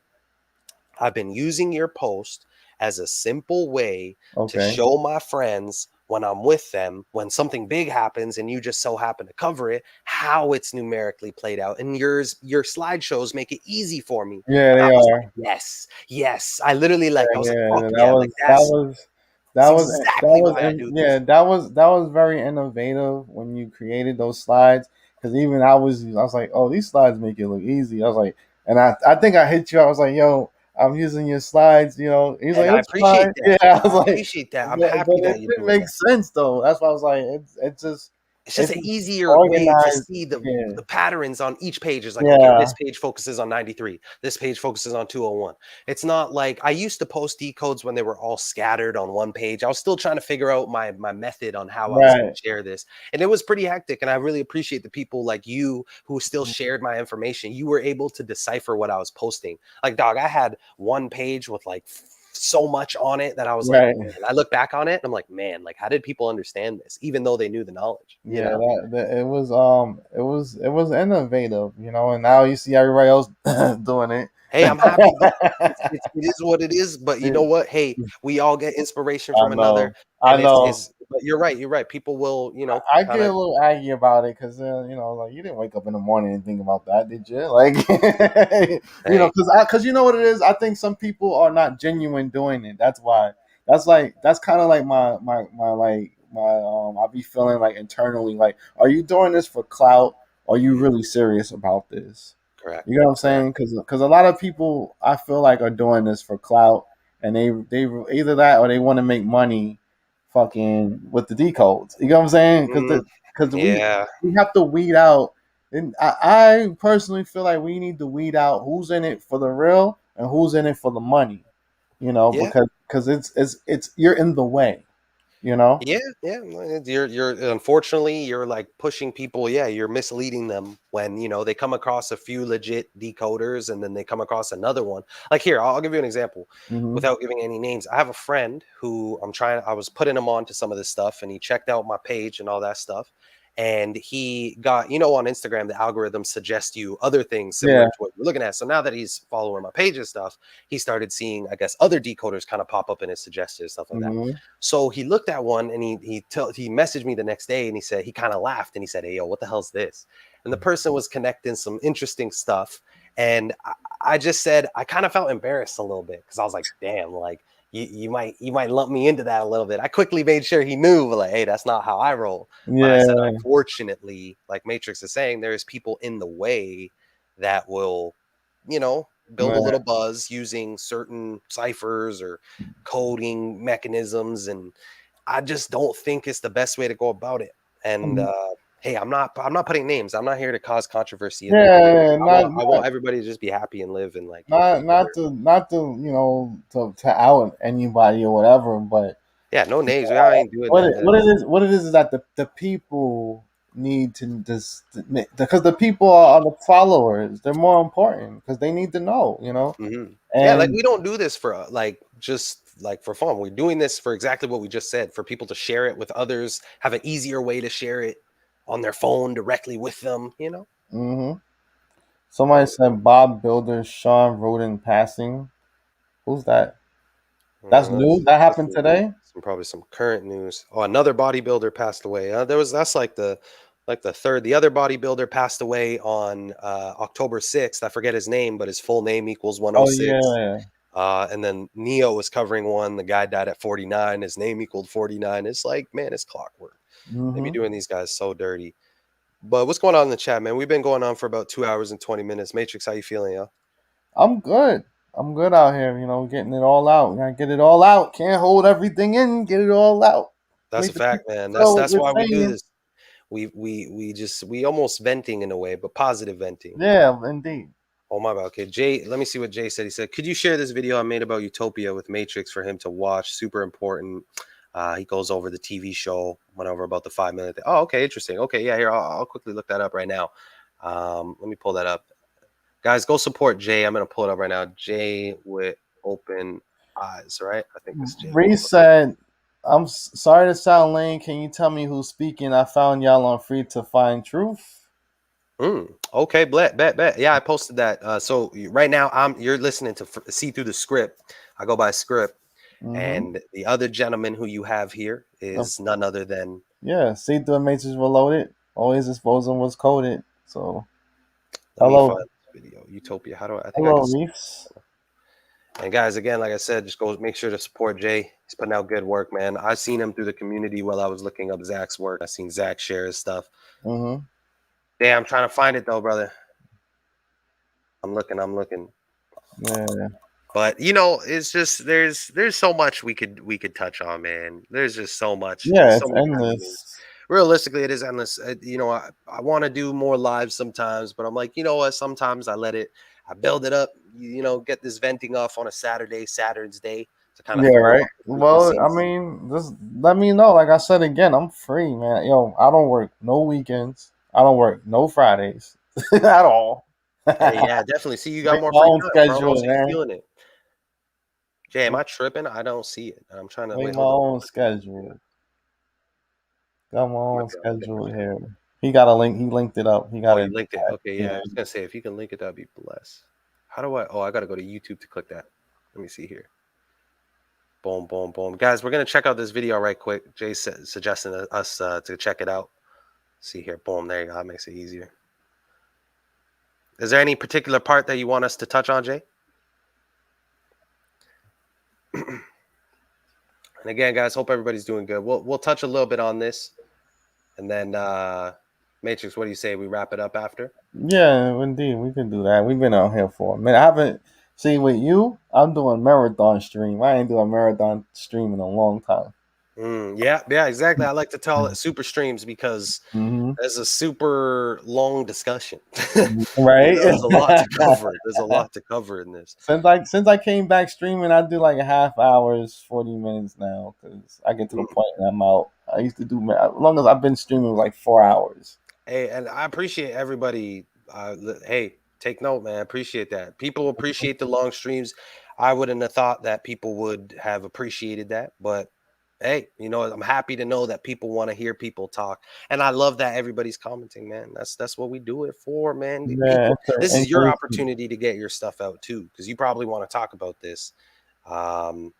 "I've been using your post as a simple way to Okay. show my friends when I'm with them, when something big happens and you just so happen to cover it, how it's numerically played out. And your slideshows make it easy for me." Yeah, And I they was like, are. yes, yes. I literally I was like, Yeah, fuck that yeah, like was that was that that's was exactly why I do yeah, this. that was very innovative when you created those slides. Because even I was like, oh, these slides make it look easy. I was like, and I think I hit you. I was like, yo, I'm using your slides. He's And like, I it's fine. appreciate Yeah, that. I was I like, appreciate that. I'm but happy it that you're didn't doing make that. sense though. That's why I was like, It's just it's an just easier way to organized. see the Yeah, patterns on each page. Is like, okay, yeah, this page focuses on 93. This page focuses on 201. It's not like I used to post decodes when they were all scattered on one page. I was still trying to figure out my method on how I was going right. to share this. And it was pretty hectic. And I really appreciate the people like you who still shared my information. You were able to decipher what I was posting. Like, dog, I had one page with like so much on it that I was like, Right. man, I look back on it and I'm like, man, like how did people understand this, even though they knew the knowledge, Yeah, it was innovative, and now you see everybody else doing it. Hey, I'm happy. Look, it is what it is. But you know what? Hey, we all get inspiration I from another, know, I and it's know. is. But you're right. You're right. People will, I kind get a of. little aggy about it because like, you didn't wake up in the morning and think about that, did you? Like, Hey, because you know what it is. I think some people are not genuine doing it. That's why. That's kind of like my I be feeling like internally, like, are you doing this for clout? Or are you really serious about this? correct, You know what I'm correct. saying? Because a lot of people I feel like are doing this for clout, and they either that or they want to make money, fucking with the decodes. You know what I'm saying? Mm, Because yeah, we have to weed out. And I personally feel like we need to weed out who's in it for the real and who's in it for the money. yeah. Because it's you're in the way. Yeah. Yeah. You're unfortunately you're like pushing people. Yeah, you're misleading them when they come across a few legit decoders, and then they come across another one. Like here, I'll give you an example Mm-hmm. without giving any names. I have a friend who I was putting him on to some of this stuff, and he checked out my page and all that stuff. And he got, on Instagram, the algorithms suggest you other things similar Yeah. to what you're looking at. So now that he's following my page and stuff, he started seeing, I guess, other decoders kind of pop up in his suggestions, stuff like that. Mm-hmm. So he looked at one and he messaged me the next day, and he said, he kind of laughed and he said, "Hey, yo, what the hell's this?" And the person was connecting some interesting stuff. And I just said, I kind of felt embarrassed a little bit because I was like, damn, like you might lump me into that a little bit. I quickly made sure he knew, like, hey, that's not how I roll. But I Yeah. said, unfortunately, like Matrix is saying, there's people in the way that will, build a Yeah. little buzz using certain ciphers or coding mechanisms, and I just don't think it's the best way to go about it. And hey, I'm not putting names. I'm not here to cause controversy in the community. Yeah. I Not want I want everybody to just be happy and live and like not be better. not to to out anybody or whatever, but Yeah, no names. I ain't doing what that. it is that the people need to just because the people are the followers. They're more important because they need to know, Yeah, like and we don't do this for like just like for fun. We're doing this for exactly what we just said, for people to share it with others, have an easier way to share it on their phone directly with them. hmm somebody said Bob Builder, Sean wrote in passing. Who's that? That's new. That That's happened today. probably some current news. Oh, another bodybuilder passed away. That's like the third. The other bodybuilder passed away on October 6th. I forget his name, but his full name equals Oh 106. yeah. And then Neo was covering one. The guy died at 49. His name equaled 49. It's like, man, it's clockwork. They be hmm doing these guys so dirty. But what's going on in the chat, man? We've been going on for about 2 hours and 20 minutes. Matrix, how you feeling, yo? I'm good. I'm good out here. Getting it all out. Gotta get it all out. Can't hold everything in. Get it all out. That's Make a the fact, people man. That's tell what that's we're why we do saying. this. We almost venting in a way, but positive venting. Yeah, indeed. Oh my bad. Okay, Jay. Let me see what Jay said. He said, "Could you share this video I made about Utopia with Matrix for him to watch? Super important." He goes over the TV show, went over about the 5 minute thing. Oh, okay, interesting. Okay, yeah, here I'll quickly look that up right now. Let me pull that up, guys. Go support Jay. I'm gonna pull it up right now. Jay with open eyes, right? I think it's Jay with Reese open. said, "I'm sorry to sound lame. Can you tell me who's speaking? I found y'all on Free to Find Truth." Okay, bet. Yeah, I posted that. So right now, you're listening to see through the script. I go by script, Mm-hmm. and the other gentleman who you have here is none other than. Yeah, see through the matrix were loaded. Always exposing was coded. So Let me hello, find this video. Utopia. How do I think I hello, can. Reese. And guys, again, like I said, just go make sure to support Jay. He's putting out good work, man. I've seen him through the community while I was looking up Zach's work. I seen Zach share his stuff. Mm-hmm. Damn, I'm trying to find it though, brother. I'm looking. Yeah. But it's just there's so much we could touch on, man. There's just so much. There's Yeah, so it's many kinds of news. endless. Realistically, it is endless. I want to do more lives sometimes, but I'm like, you know what? Sometimes I build it up. Get this venting off on a Saturn's day to kind of Yeah, throw right. up the Well, I frequencies. mean, just let me know. Like I said again, I'm free, man. Yo, I don't work no weekends. I don't work no Fridays at all. Hey, Make yeah, definitely. See, you got my more free own time, bro. schedule, So you man. feeling it. Jay, am I tripping? I don't see it. I'm trying to Make wait. my Hold up. own schedule. Got my own Might be schedule working. here. He got a link. He linked it up. He got Oh, you it. linked it. Okay, yeah. Yeah. I was gonna say if you can link it, that'd be blessed. How do I? Oh, I gotta go to YouTube to click that. Let me see here. Boom, boom, boom, guys. We're gonna check out this video right quick. Jay's suggesting us to check it out. See here. Boom. There you go. That makes it easier. Is there any particular part that you want us to touch on, Jay? And again, guys, hope everybody's doing good. We'll touch a little bit on this, and then Matrix. What do you say? We wrap it up after. Yeah, indeed, we can do that. We've been out here for a minute. I haven't see with you. I'm doing marathon stream. I ain't doing marathon stream in a long time. Yeah, exactly. I like to tell it super streams because Mm-hmm. there's a super long discussion. Right. There's a lot to cover. There's a lot to cover in this. Since I came back streaming, I do like a half hours, 40 minutes now because I get to the Mm. point and I'm out. I used to do as long as I've been streaming like 4 hours. Hey, and I appreciate everybody. Hey, take note, man. I appreciate that. People appreciate the long streams. I wouldn't have thought that people would have appreciated that, but hey, I'm happy to know that people want to hear people talk, and I love that everybody's commenting, man. That's what we do it for, man. Yeah, People, it's an this is your engagement. opportunity to get your stuff out too, because you probably want to talk about this. Um,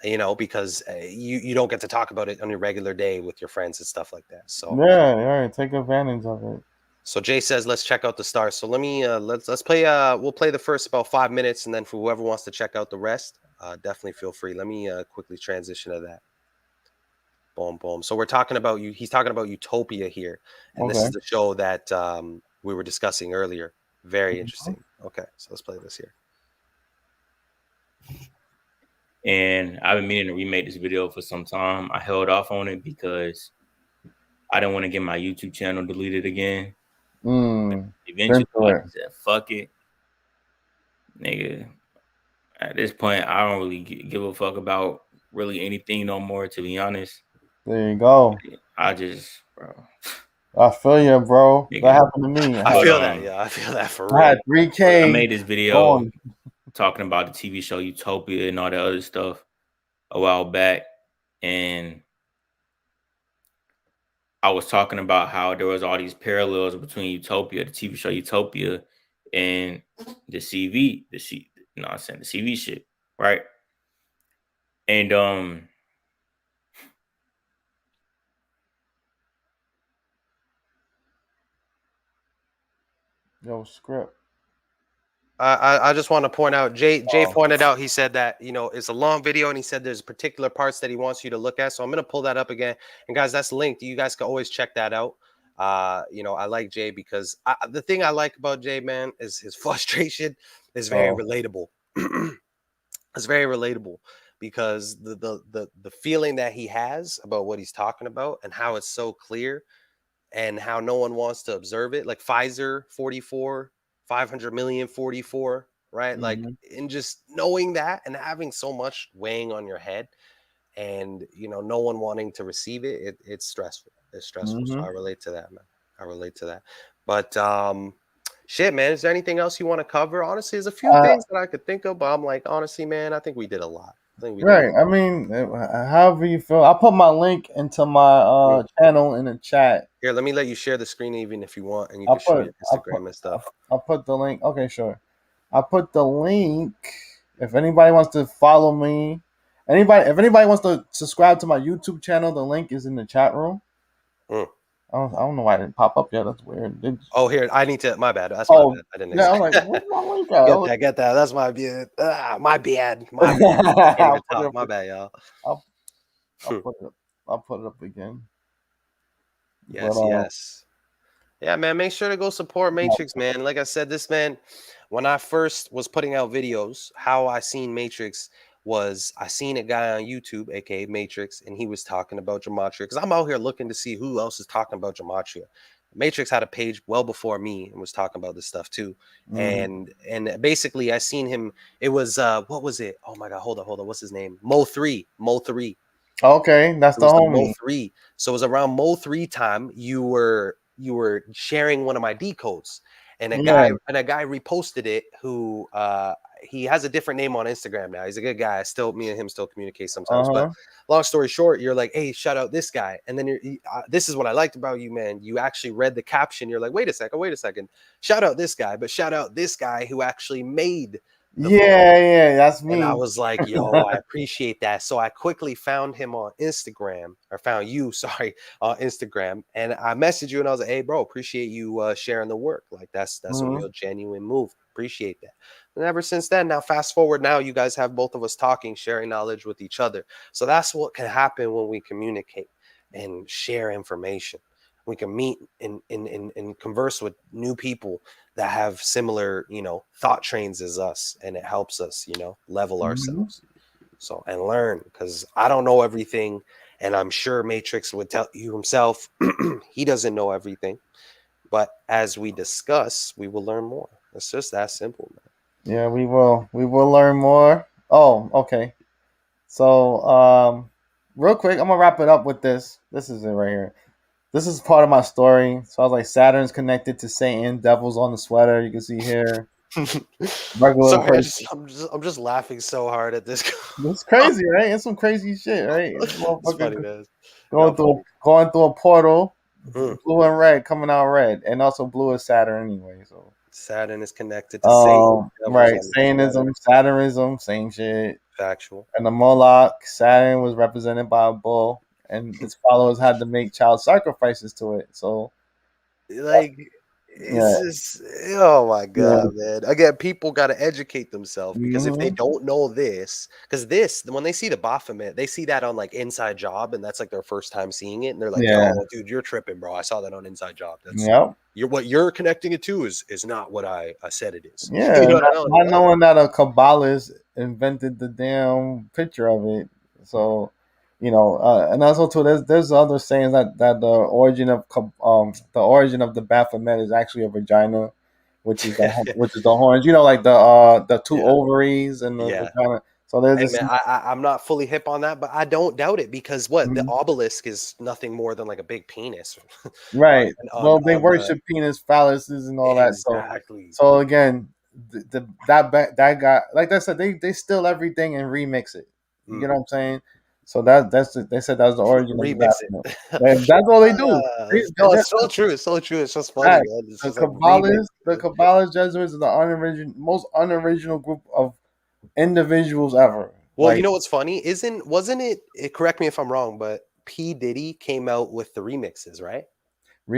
because you don't get to talk about it on your regular day with your friends and stuff like that. So Yeah, right. Take advantage of it. So Jay says, let's check out the stars. So let me let's play. We'll play the first about 5 minutes, and then for whoever wants to check out the rest, definitely feel free. Let me quickly transition to that. Boom, boom. So we're talking about you. He's talking about Utopia here, and this is Okay. the show that we were discussing earlier. Very interesting. Okay, so let's play this here. And I've been meaning to remake this video for some time. I held off on it because I didn't want to get my YouTube channel deleted again. Eventually, I just said, fuck it. Nigga, at this point, I don't really give a fuck about really anything no more, to be honest. There you go. Bro. I feel you, bro. Nigga. That happened to me. I feel that. Yeah, I feel that for real. I had 3K. I made this video talking about the TV show Utopia and all that other stuff a while back, and I was talking about how there was all these parallels between Utopia, the TV show Utopia, and the CV, the CV shit, right? And Yo, script. I just want to point out, Jay pointed out, he said that, it's a long video, and he said there's particular parts that he wants you to look at. So I'm going to pull that up again. And guys, that's linked. You guys can always check that out. I like Jay because the thing I like about Jay, man, is his frustration is very relatable. It's very relatable because the feeling that he has about what he's talking about and how it's so clear and how no one wants to observe it. Like Pfizer 44, 500 million 44, right? Mm-hmm. Like, in just knowing that and having so much weighing on your head and, no one wanting to receive it, it's stressful. It's stressful. So I relate to that, man. I relate to that. But shit, man, is there anything else you want to cover? Honestly, there's a few things that I could think of, but I'm like, honestly, man, I think we did a lot. Right. I mean, however you feel. I'll put my link into my channel in the chat. Here, let me let you share the screen even if you want, and you can show your Instagram and stuff. I'll put the link. Okay, sure. I'll put the link. If anybody wants to follow me, if anybody wants to subscribe to my YouTube channel, the link is in the chat room. I don't know why it didn't pop up yet. That's weird. Here, I need to. My bad. That's my bad. I didn't. Yeah, I'm like, what's my link at? Get that. That's my bad. My bad. My bad. My bad, y'all. I'll put it up again. Yes, yes. Yeah, man. Make sure to go support Matrix, man. Like I said, this man, when I first was putting out videos, how I seen Matrix was I seen a guy on YouTube, aka Matrix, and he was talking about gematria. Because I'm out here looking to see who else is talking about gematria. Matrix had a page well before me and was talking about this stuff too. And basically I seen him. It was what was it? Oh my god, hold on. What's his name? Mo3. Okay, that's the homie. Mo3. So it was around Mo3 time. You were sharing one of my decodes. And a guy reposted it who he has a different name on Instagram now. He's a good guy. Me and him still communicate sometimes. But long story short, you're like, hey, shout out this guy. And then this is what I liked about you, man. You actually read the caption. You're like, wait a second. Shout out this guy, but shout out this guy who actually made yeah, that's me. And I was like, yo, I appreciate that. So I quickly found him on Instagram, or found you, sorry, on Instagram. And I messaged you and I was like, hey, bro, appreciate you sharing the work. Like that's a real genuine move. Appreciate that. And ever since then, now fast forward, now you guys have both of us talking, sharing knowledge with each other. So that's what can happen when we communicate and share information. We can meet and converse with new people that have similar, thought trains as us, and it helps us, level ourselves. So, and learn, because I don't know everything, And I'm sure Matrix would tell you himself he doesn't know everything. But as we discuss, we will learn more. It's just that simple, man. Yeah, we will. We will learn more. Oh, okay. So, real quick, I'm gonna wrap it up with this. This is it right here. This is part of my story. So I was like, Saturn's connected to Satan. Devil's on the sweater. You can see here. Regular Sorry, person. I'm just laughing so hard at this. It's crazy, right? It's some crazy shit, right? It's funny, man. Going Not through funny. going through a portal, Mm. blue and red coming out red, and also blue is Saturn anyway. So Saturn is connected to Satan. Devil's right, on the Satanism, sweater. Saturnism, same shit. Factual. And the Moloch, Saturn was represented by a bull, and its followers had to make child sacrifices to it. So Like, it's yeah, just, oh my yeah. God, man. Again, people got to educate themselves because if they Mm-hmm. don't know this, because this, when they see the Baphomet, they see that on like Inside Job, and that's like their first time seeing it. And they're like, Yeah. yo, dude, you're tripping, bro. I saw that on Inside Job. That's Yep. what you're connecting it to is not what I said it is. Yeah, You know what I mean? not knowing that a Kabbalist invented the damn picture of it. So, and also too, there's other sayings that the origin of the Baphomet is actually a vagina, which is the horns. Like the two Yeah. ovaries and the Yeah. vagina. So there's Hey this. man, I'm not fully hip on that, but I don't doubt it because what the Mhm. obelisk is nothing more than like a big penis Right. Well, they on the worship penis phalluses and all that. So, exactly. so again, that guy, like I said, they steal everything and remix it. You get what I'm saying? So they said that was the origin of the Remix it. Baphomet. And that's all they do. No, it's so true. It's so true. It's just funny, Facts. man. It's The just like remix. Kabbalist Jesuits are the most unoriginal group of individuals ever. Well, you Like know what's funny? Wasn't it? Correct me if I'm wrong, but P Diddy came out with the remixes, right?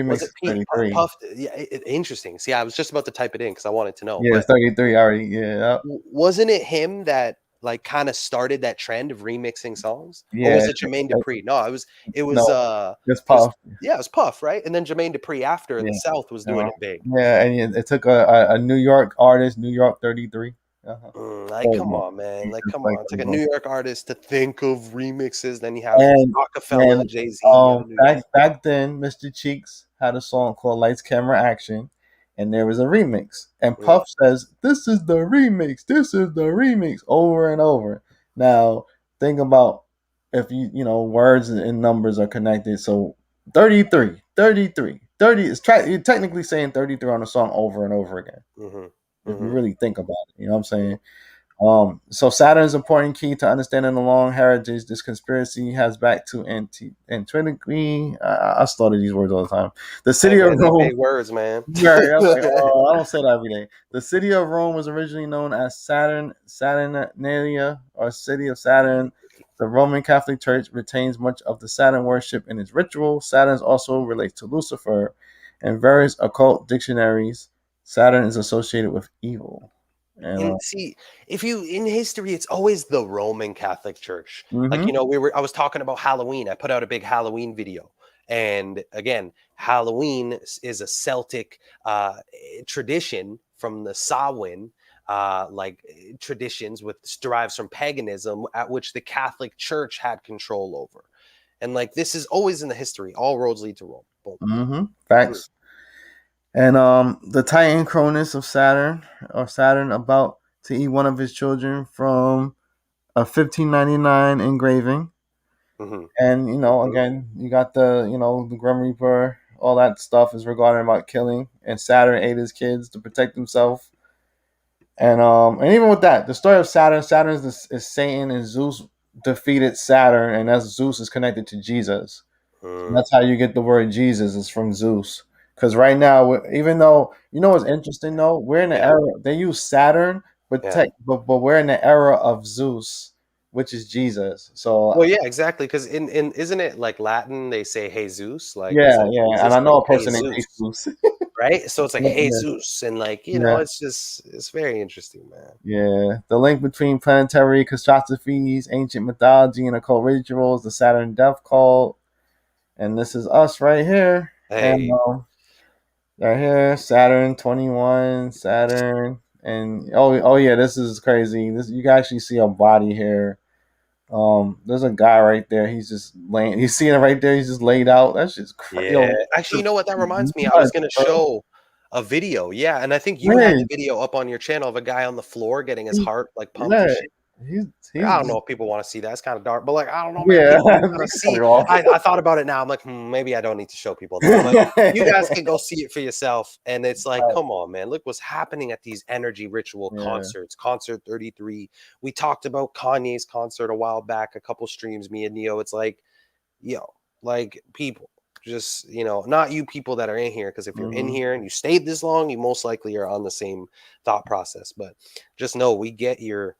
Was remix it is P 33. Puff? Yeah, interesting. See, I was just about to type it in because I wanted to know, Yeah, but it's 33 already. Yeah, wasn't it him that like kind of started that trend of remixing songs, or yeah. was it Jermaine Dupri? No, it was No, it's it was Puff. yeah, it was Puff, right? And then Jermaine Dupri after in the Yeah. South was doing it big. Yeah, and it took a New York artist, New York 33. Like, Oh, come yeah. on, man! He's Like, just come like on! It's like a them, New York artist to think of remixes. Then you have and Rockefeller, and Jay Z out of New York. back then, Mr. Cheeks had a song called "Lights Camera Action," and there was a remix. And Mm, Puff says, "This is the remix. This is the remix," over and over. Now, think about if words and numbers are connected. So 33, 33, 30 is you're technically saying 33 on a song over and over again. mhm, If you mhm. really think about it, you know what I'm saying? So Saturn is an important key to understanding the long heritage. This conspiracy has back to antiquity. I started these words all the time. The Hey city of man, they're Rome. big words, man. Right, I'm like, oh, I don't say that every day. The city of Rome was originally known as Saturnalia, or City of Saturn. The Roman Catholic Church retains much of the Saturn worship in its ritual. Saturn also relates to Lucifer. In various occult dictionaries, Saturn is associated with evil. And And see, if you in history, it's always the Roman Catholic Church. Like, mm-hmm. I was talking about Halloween. I put out a big Halloween video. And again, Halloween is a Celtic tradition from the Samhain, traditions with derives from paganism at which the Catholic Church had control over. And like this is always in the history. All roads lead to Rome. Boom. Mm-hmm. Facts. And the Titan Cronus of Saturn, or Saturn, about to eat one of his children from a 1599 engraving. Mm-hmm. And Mm-hmm. again, you got the Grim Reaper. All that stuff is regarding about killing, and Saturn ate his kids to protect himself. And even with that, the story of Saturn is Satan, and Zeus defeated Saturn, and as Zeus is connected to Jesus. So Mm, that's how you get the word Jesus is from Zeus. Because right now, even though what's interesting though, we're in the yeah. era they use Saturn, Yeah. but we're in the era of Zeus, which is Jesus. So Well, yeah, exactly. Because in isn't it like Latin? They say Jesus, like as yeah, in yeah, and Jesus, I but know a person named Jesus, Jesus. right? So it's like Yeah, Jesus, and like yeah, it's very interesting, man. yeah. The link between planetary catastrophes, ancient mythology, and occult rituals, the Saturn death cult, and this is us right here. And Hey, right here, Saturn 21, Saturn, and oh yeah, this is crazy. This you can actually see a body here. There's a guy right there. He's just laying. You see it right there. He's just laid out. That's just crazy. Yeah. Actually, you know what? That reminds me. I was gonna show a video. Yeah, and I think you had the video up on your channel of a guy on the floor getting his heart like pumped and shit. He's Like, I don't know if people want to see that. It's kind of dark, but like I don't know, man. yeah. People gotta see. I thought about it now. I'm like, maybe I don't need to show people that, but you guys can go see it for yourself. And it's like, come on, man. Look what's happening at these energy ritual concerts. Concert 33. We talked about Kanye's concert a while back, a couple streams. Me and Neo. It's like, yo, like people. Just, you know, not you people that are in here, because if you're in here and you stayed this long, you most likely are on the same thought process. But just know we get your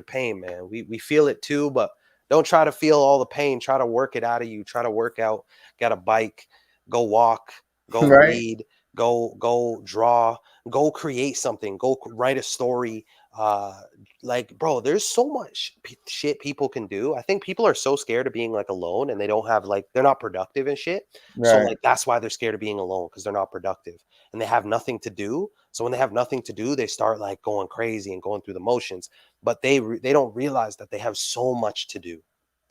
pain, man. We feel it too, but don't try to feel all the pain. Try to work it out of you. Try to work out, get a bike, go walk, go read, go draw, go create something, go write a story. Like, bro, there's so much shit people can do. I think people are so scared of being like alone, and they don't have like, they're not productive and shit. So like that's why they're scared of being alone, because they're not productive and they have nothing to do. So when they have nothing to do, they start like going crazy and going through the motions, but they don't realize that they have so much to do.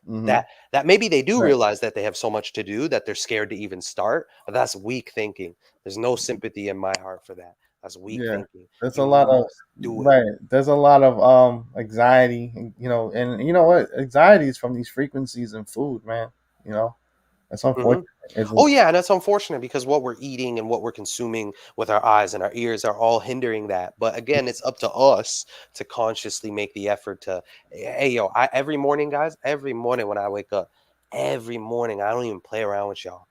That maybe they do realize that they have so much to do that they're scared to even start, but that's weak thinking. There's no sympathy in my heart for that. That's weak thinking. There's a lot of There's a lot of anxiety, you know, and you know what? Anxiety is from these frequencies in food, man. You know, that's unfortunate. Oh yeah, and that's unfortunate, because what we're eating and what we're consuming with our eyes and our ears are all hindering that. But again, it's up to us to consciously make the effort to, hey yo, every morning, guys, every morning when I wake up, every morning, I don't even play around with y'all.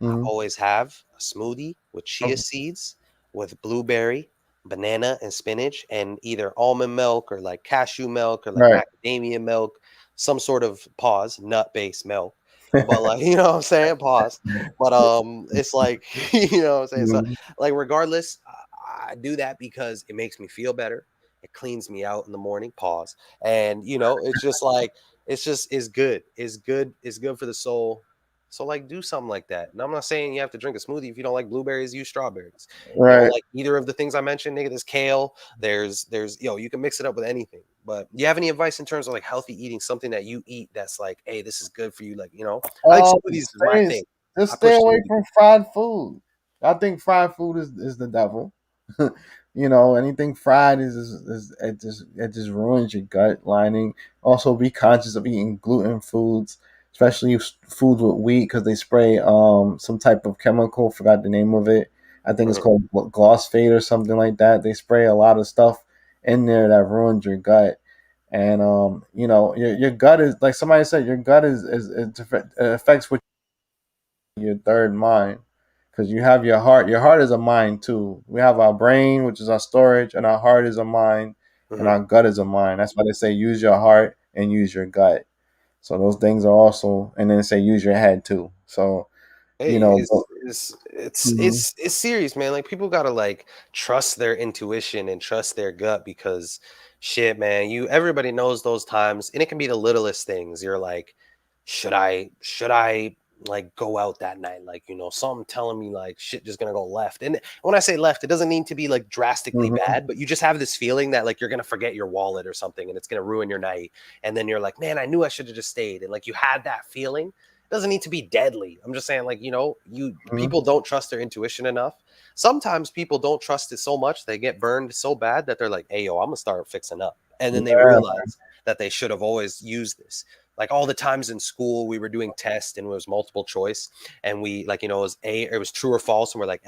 I always have a smoothie with chia seeds, with blueberry, banana, and spinach, and either almond milk or like cashew milk or like macadamia milk, some sort of nut-based milk. But like, you know what I'm saying? Pause. But it's like, you know what I'm saying? So like, regardless, I do that because it makes me feel better. It cleans me out in the morning. Pause. And you know, it's just like, it's good. It's good. It's good for the soul. So like, do something like that. And I'm not saying you have to drink a smoothie. If you don't like blueberries, use strawberries. You don't like either of the things I mentioned, nigga. There's kale. There's you can mix it up with anything. But do you have any advice in terms of like healthy eating, something that you eat that's like, hey, this is good for you? Like, you know, I like smoothies is my thing. Just stay away from fried food. I think fried food is the devil. You know, anything fried is it just ruins your gut lining. Also, be conscious of eating gluten foods, especially foods with wheat, because they spray some type of chemical. Forgot the name of it. I think it's called glossfade or something like that. They spray a lot of stuff in there that ruins your gut. And you know, your gut is, like somebody said, your gut it affects what your third mind, because you have your heart. Your heart is a mind too. We have our brain, which is our storage, and our heart is a mind, and our gut is a mind. That's why they say use your heart and use your gut. So those things are also, and then they say use your head too. So you know, it's serious, man. Like, people gotta like trust their intuition and trust their gut, because shit, man, everybody knows those times, and it can be the littlest things. You're like, should I like go out that night? Like, you know, something telling me like shit just gonna go left. And when I say left, it doesn't need to be like drastically bad, but you just have this feeling that like you're gonna forget your wallet or something, and it's gonna ruin your night. And then you're like, man, I knew I should have just stayed. And like, you had that feeling. Doesn't need to be deadly. I'm just saying, like, you know, people don't trust their intuition enough. Sometimes people don't trust it so much they get burned so bad that they're like, hey yo, I'm gonna start fixing up. And then they realize that they should have always used this. Like, all the times in school we were doing tests and it was multiple choice, and we, like, you know, it was true or false, and we're like,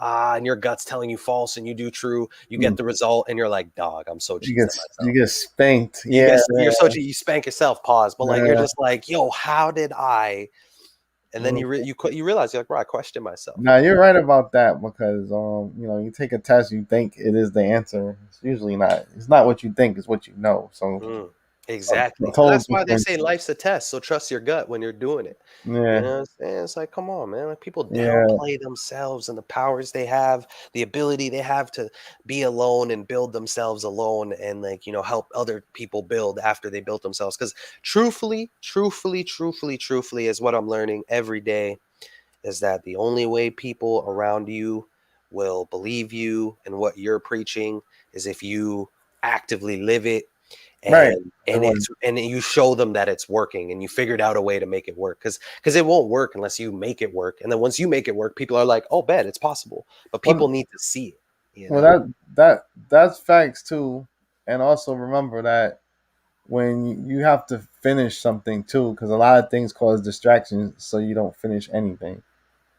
and your gut's telling you false and you do true, you get the result, and you're like, dog, I'm so cheesed at myself. You get spanked. You spank yourself. Pause. But like, you're just like, yo, how did I? And then you realize, you're like, bro, I question myself. Now you're right about that, because you know, you take a test, you think it is the answer. It's usually not. It's not what you think; it's what you know. So exactly. That's why they say life's a test. So trust your gut when you're doing it. Yeah. You know what I'm saying? It's like, come on, man. Like, people downplay themselves and the powers they have, the ability they have to be alone and build themselves alone, and like, you know, help other people build after they built themselves. Because truthfully, is what I'm learning every day, is that the only way people around you will believe you and what you're preaching is if you actively live it. and you show them that it's working, and you figured out a way to make it work, because it won't work unless you make it work. And then once you make it work, people are like, oh, bet it's possible, but people need to see it. That's facts too. And also remember that when you have to finish something too, because a lot of things cause distractions, so you don't finish anything.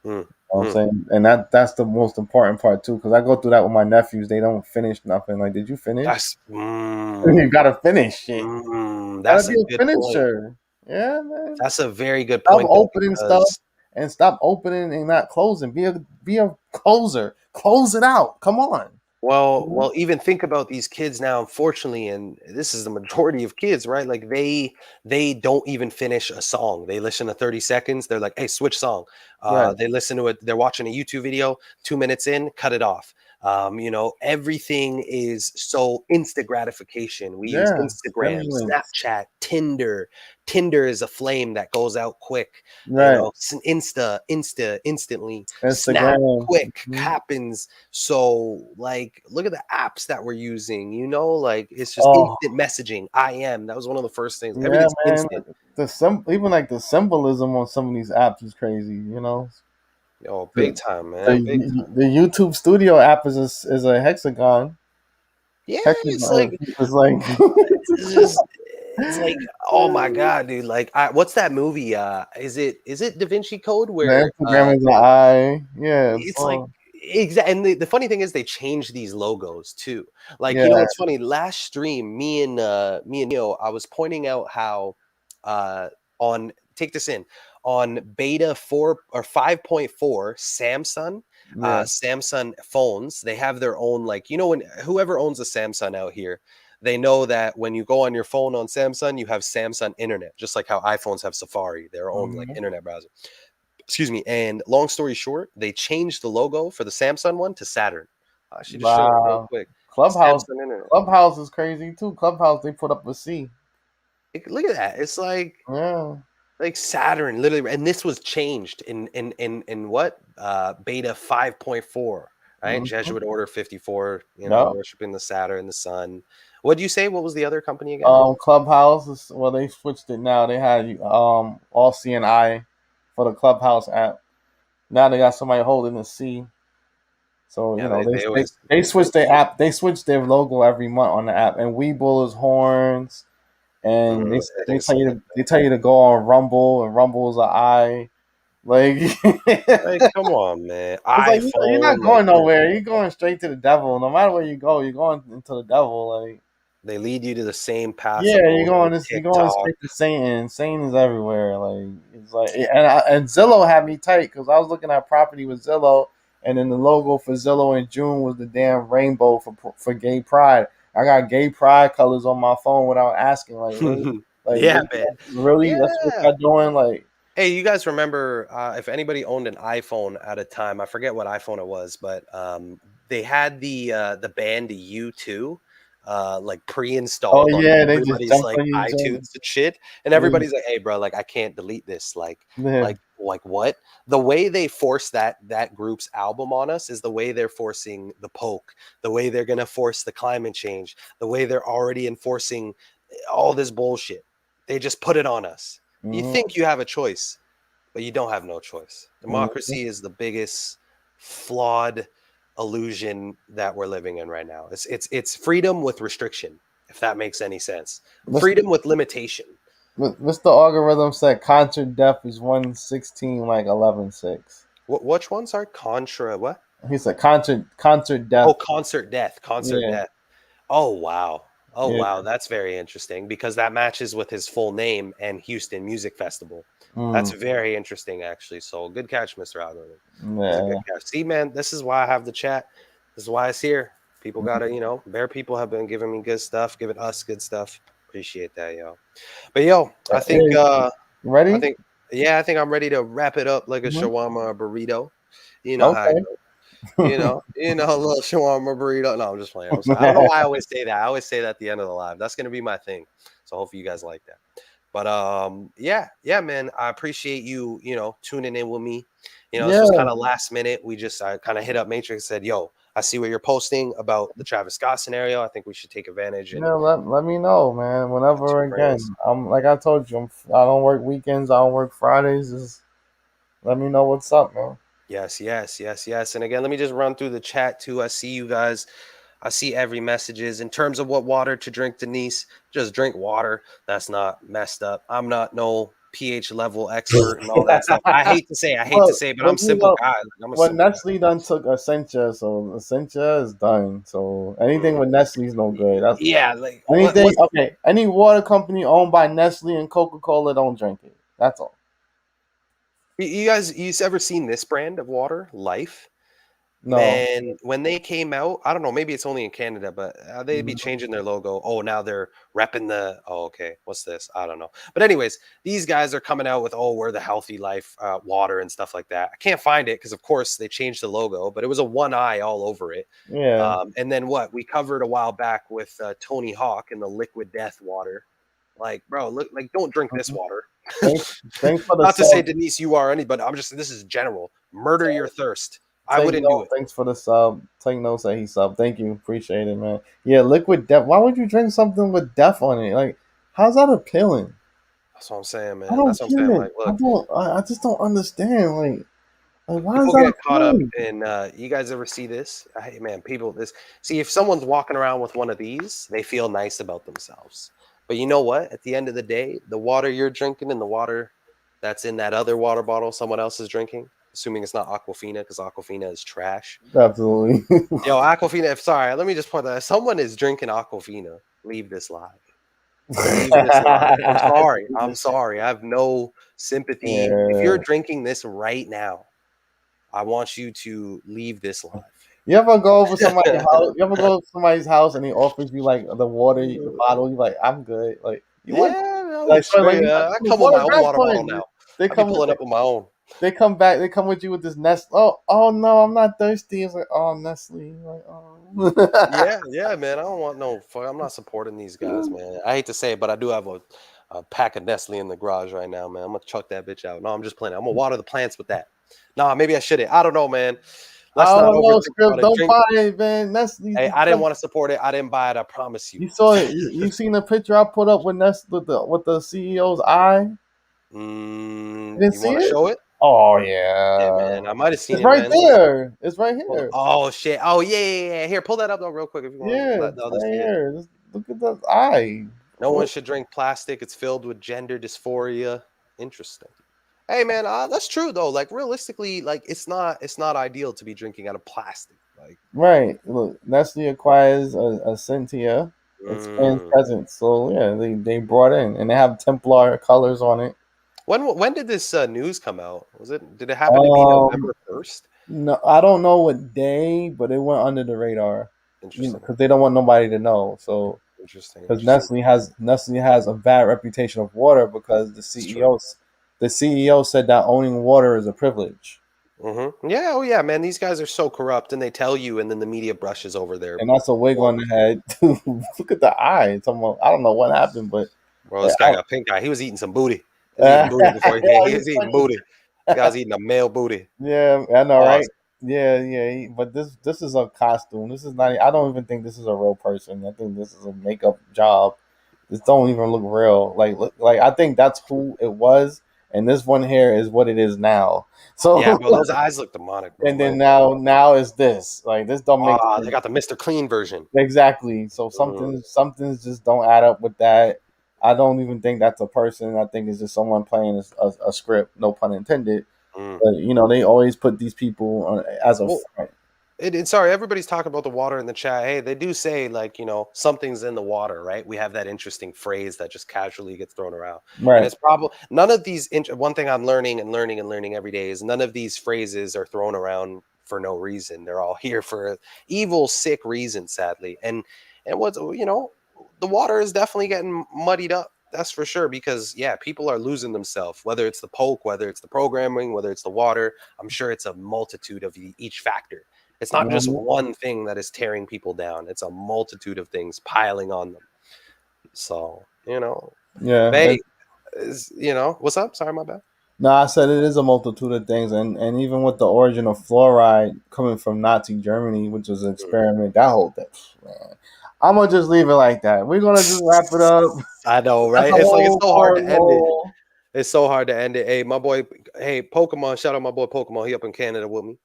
You know what I'm saying? And that's the most important part too, because I go through that with my nephews. They don't finish nothing. Like, did you finish? You gotta finish it. That's Gotta a be a good finisher. point. Yeah, man. That's a very good Stop point, though, opening stuff and stop opening and not closing. Be a closer. Close it out. Come on. Well, even think about these kids now, unfortunately, and this is the majority of kids, right? Like they don't even finish a song. They listen to 30 seconds. They're like, hey, switch song. Right. They listen to it. They're watching a YouTube video, 2 minutes in, cut it off. Everything is so instant gratification. We use Instagram, Snapchat, Tinder. Tinder is a flame that goes out quick. Right. Instantly. Instagram. Snap, quick, happens. So, like, look at the apps that we're using. Like, it's just instant messaging. That was one of the first things. Yeah, Everything's man. instant. Even like the symbolism on some of these apps is crazy. Oh, big time, man. Big time. The YouTube Studio app is a hexagon. Yeah, it's like it's like, oh my god, dude! Like, what's that movie? Is it Da Vinci Code, where Instagram is an eye? Yeah, it's like exactly. And the funny thing is, they changed these logos too. Like, what's funny? Last stream, me and Neo, I was pointing out how take this in, on beta 4 or 5.4 Samsung phones, they have their own, like, when whoever owns a Samsung out here, they know that when you go on your phone on Samsung, you have Samsung internet, just like how iPhones have Safari, their own like internet browser. Excuse me. And long story short, they changed the logo for the Samsung one to Saturn. I should just show it real quick. Clubhouse is crazy too. Clubhouse, they put up a C. Look at that. It's like Saturn, literally. And this was changed in what? Beta 5.4, right? Jesuit Order 54, worshiping the Saturn, the sun. What do you say? What was the other company again? Clubhouse. Well, they switched it now. They had all CNI for the Clubhouse app. Now they got somebody holding the C. So they switched their app. They switched their logo every month on the app. And Weeble is horns. And they tell you to go on Rumble, and Rumble's an eye. Like, come on, man. It's like, you're not going nowhere. You're going straight to the devil. No matter where you go, you're going into the devil. Like, they lead you to the same path. Yeah, you're going straight to Satan. Satan is everywhere. Like, it's like, and Zillow had me tight because I was looking at property with Zillow, and then the logo for Zillow in June was the damn rainbow for gay pride. I got gay pride colors on my phone without asking. Like, really? Man. Really? Yeah. That's what y'all doing? Like, hey, you guys remember if anybody owned an iPhone at a time? I forget what iPhone it was, but they had the band U2 like pre-installed. Oh yeah, they just like iTunes and shit, and everybody's like, "Hey, bro, like I can't delete this." Like what? The way they force that group's album on us is the way they're forcing the poke, the way they're gonna force the climate change, the way they're already enforcing all this bullshit. They just put it on us. You think you have a choice, but you don't have no choice. Democracy is the biggest flawed illusion that we're living in right now. It's freedom with restriction, if that makes any sense. Freedom with limitation. Mr. Algorithm said contra death is 116 like 11.6. Which ones are contra what? He said concert death. Oh, concert death. Death. Oh wow. Wow, that's very interesting because that matches with his full name and Houston Music Festival. That's very interesting, actually. So good catch, Mr. Algorithm. Good catch. See, man, this is why I have the chat. This is why it's here. People gotta, Bear people have been giving me good stuff, giving us good stuff. Appreciate that, yo. But I think ready? I think I'm ready to wrap it up like a shawarma burrito. You know how it goes. A little shawarma burrito. No, I'm just playing. I don't know why I always say that. I always say that at the end of the live. That's gonna be my thing. So hopefully you guys like that. But yeah, man. I appreciate you, tuning in with me. You know, this was kind of last minute. We just kind of hit up Matrix, said, "Yo, I see what you're posting about the Travis Scott scenario. I think we should take advantage." And let me know, man. Whenever again, I'm like I told you, I don't work weekends. I don't work Fridays. Just let me know what's up, man. Yes. And again, let me just run through the chat too. I see you guys. I see every messages in terms of what water to drink, Denise. Just drink water. That's not messed up. I'm not no pH level expert and all that stuff. I hate to say, but I'm simple guy. I'm a when simple Nestle done took Essentia, so Essentia is done. So anything with Nestle's no good. That's like anything. Okay, any water company owned by Nestle and Coca-Cola, don't drink it. That's all. You guys, you ever seen this brand of water, Life? No. Man, when they came out, I don't know, maybe it's only in Canada, but they'd be changing their logo. Oh, now they're repping the. Oh, okay. What's this? I don't know. But anyways, these guys are coming out with, oh, we're the healthy life water and stuff like that. I can't find it because, of course, they changed the logo, but it was a one eye all over it. Yeah. And then what? We covered a while back with Tony Hawk and the liquid death water. Like, bro, look, like, don't drink this water. Thanks for the Not to say, Denise, you are anybody. I'm just, this is general. Murder your thirst. I wouldn't do it. Thanks for the sub. Take notes that he sub. Thank you. Appreciate it, man. Yeah, liquid death. Why would you drink something with death on it? Like, how's that appealing? That's what I'm saying, man. I don't That's what I'm saying. Like, look, I just don't understand. Like why people is that get caught up appealing? in. You guys ever see this? Hey, man, people. See if someone's walking around with one of these, they feel nice about themselves. But you know what? At the end of the day, the water you're drinking and the water that's in that other water bottle someone else is drinking, assuming it's not Aquafina, because Aquafina is trash. Absolutely. Yo, Aquafina, sorry, let me just point that. If someone is drinking Aquafina, leave this live. Leave this live. I'm sorry. I have no sympathy. Yeah. If you're drinking this right now, I want you to leave this live. You ever go over somebody's house? You ever go to somebody's house and he offers you like the water the bottle? You like, I'm good. Like you want like straight. I come with my own water bottle now. They come pulling up with my own. They come back. They come with you with this Nestle. Oh no, I'm not thirsty. It's like, oh, Nestle. Like, oh. yeah, man. I don't want no. I'm not supporting these guys, man. I hate to say it, but I do have a pack of Nestle in the garage right now, man. I'm gonna chuck that bitch out. No, I'm just playing. I'm gonna water the plants with that. Nah, maybe I shouldn't. I don't know, man. Let's not overthink. Don't buy it, man. Nestle. Hey, I didn't want to support it. I didn't buy it. I promise you. You saw it. You seen the picture I put up with Nestle with the CEO's eye? You want to show it? Oh yeah. Yeah, man. I might have seen it. Right man. there. It's right here. Oh shit. Oh yeah. Here, pull that up though, real quick if you want. Yeah, Let the others see it. Just look at the eye. No one should drink plastic. It's filled with gender dysphoria. Interesting. Hey man, that's true though. Like realistically, like it's not ideal to be drinking out of plastic. Like right. Look, Nestle acquires a Cynthia. Expands presence. So yeah, they brought in and they have Templar colors on it. When did this news come out? Did it happen to be November 1st? No, I don't know what day, but it went under the radar. Interesting. Because they don't want nobody to know. So interesting. Because Nestle has a bad reputation of water because the CEO said that owning water is a privilege. Mm-hmm. Yeah, oh yeah, man. These guys are so corrupt, and they tell you, and then the media brushes over there. And that's a wig on the head. Look at the eye. I don't know what happened, but bro, this guy got pink eye. He was eating some booty. He was eating booty before he was eating booty. This guy's eating a male booty. Yeah, I know, right? Yeah. But this is a costume. This is not. I don't even think this is a real person. I think this is a makeup job. This don't even look real. Like I think that's who it was, and this one here is what it is now. So yeah, bro, those eyes look demonic. Bro. And then now is this. Like this don't make sense. They got the Mr. Clean version. Exactly. So something's just don't add up with that. I don't even think that's a person. I think it's just someone playing a script. No pun intended. But they always put these people on as a front. Sorry, everybody's talking about the water in the chat. Hey, they do say like something's in the water, right? We have that interesting phrase that just casually gets thrown around, right? And it's probably none of these. One thing I'm learning every day is none of these phrases are thrown around for no reason. They're all here for evil, sick reason, sadly. And what's the water is definitely getting muddied up. That's for sure, because people are losing themselves, whether it's the poke, whether it's the programming, whether it's the water. I'm sure it's a multitude of each factor. It's not just one thing that is tearing people down. It's a multitude of things piling on them. So, Yeah. they, what's up? Sorry, my bad. No, I said it is a multitude of things, and even with the origin of fluoride coming from Nazi Germany, which was an experiment, that whole thing, man. I'm gonna just leave it like that. We're gonna just wrap it up. I know, That's right? a It's like it's whole so hard to end it. cornhole. It's so hard to end it. Hey, my boy, hey, Pokemon, shout out my boy Pokemon. He up in Canada with me.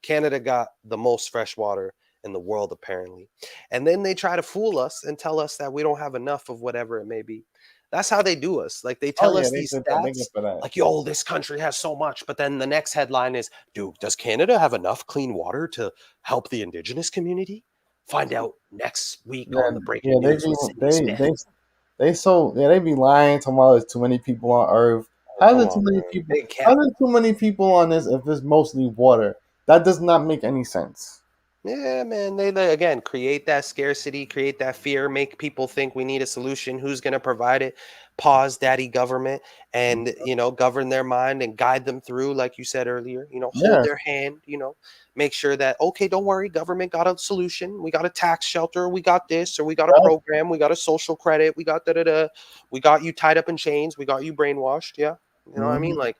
Canada got the most fresh water in the world, apparently. And then they try to fool us and tell us that we don't have enough of whatever it may be. That's how they do us. Like they Oh tell yeah, us they these did that. They stats, good for that. like, yo, this country has so much. But then the next headline is, dude, does Canada have enough clean water to help the indigenous community? Find out next week on the Yeah, breaking they news be with Sydney Smith. they be lying to about there's too many people on Earth. Oh, How come there too on, many man. people? Big How cap. there too many people on this if it's mostly water? That does not make any sense. Yeah, man. They again create that scarcity, create that fear, make people think we need a solution. Who's going to provide it? Pause, daddy government, and govern their mind and guide them through, like you said earlier. Hold Yeah, their hand. Make sure that okay, don't worry, government got a solution. We got a tax shelter. We got this, or we got a yeah. program. We got a social credit. We got da da da. We got you tied up in chains. We got you brainwashed. Yeah, you know what I mean? Mm-hmm. Like,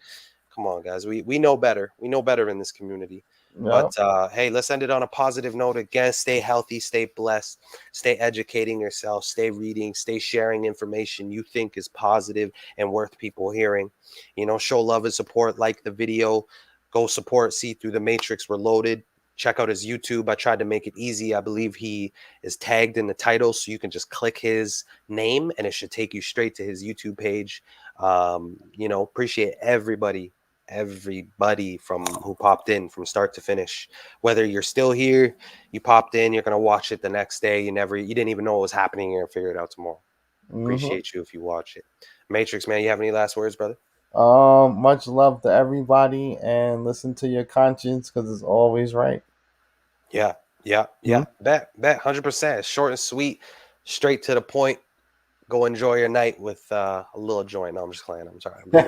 come on, guys. We know better. We know better in this community. Yeah. But hey, let's end it on a positive note. Again, stay healthy, stay blessed, stay educating yourself, stay reading, stay sharing information you think is positive and worth people hearing. Show love and support, like the video, go support See Through the Matrix Reloaded. Check out his YouTube. I tried to make it easy. I believe he is tagged in the title, so you can just click his name and it should take you straight to his YouTube page. Appreciate everybody from who popped in from start to finish. Whether you're still here, you popped in, you're gonna watch it the next day. You didn't even know what was happening. You're gonna figure it out tomorrow. Mm-hmm. Appreciate you if you watch it. Matrix, man, you have any last words, brother? Much love to everybody, and listen to your conscience because it's always right. Yeah, yeah, Mm-hmm. yeah. Bet, 100%. Short and sweet, straight to the point. Go enjoy your night with a little joint. No, I'm just playing. I'm sorry. I'm just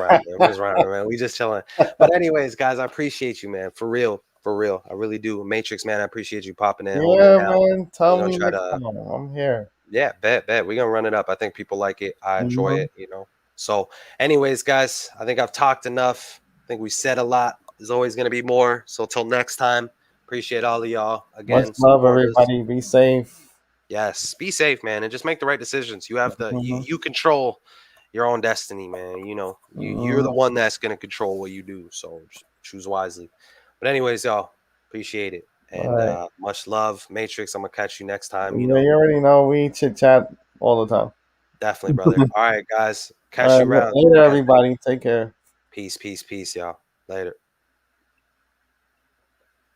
rhyming. Man. We just chilling. But anyways, guys, I appreciate you, man. For real. For real. I really do. Matrix, man, I appreciate you popping in, holding it Yeah, down. man. We're Tell gonna me try next to, time. I'm here. yeah, bet. We're gonna run it up. I think people like it. I enjoy Mm-hmm. it. So, anyways, guys, I think I've talked enough. I think we said a lot. There's always gonna be more. So till next time, appreciate all of y'all. Much Again, love, support us. everybody. Be safe. Yes, be safe, man, and just make the right decisions. You have Mm-hmm. you control your own destiny, man. You're the Mm-hmm. one that's gonna control what you do. So just choose wisely. But anyways, y'all, appreciate it. All And right. much love. Matrix, I'm gonna catch you next time, Yeah, you already know we chit chat all the time. Definitely, brother. All right, guys. All Catch you right. around. Later, You guys, everybody. Take care. peace, y'all. Later.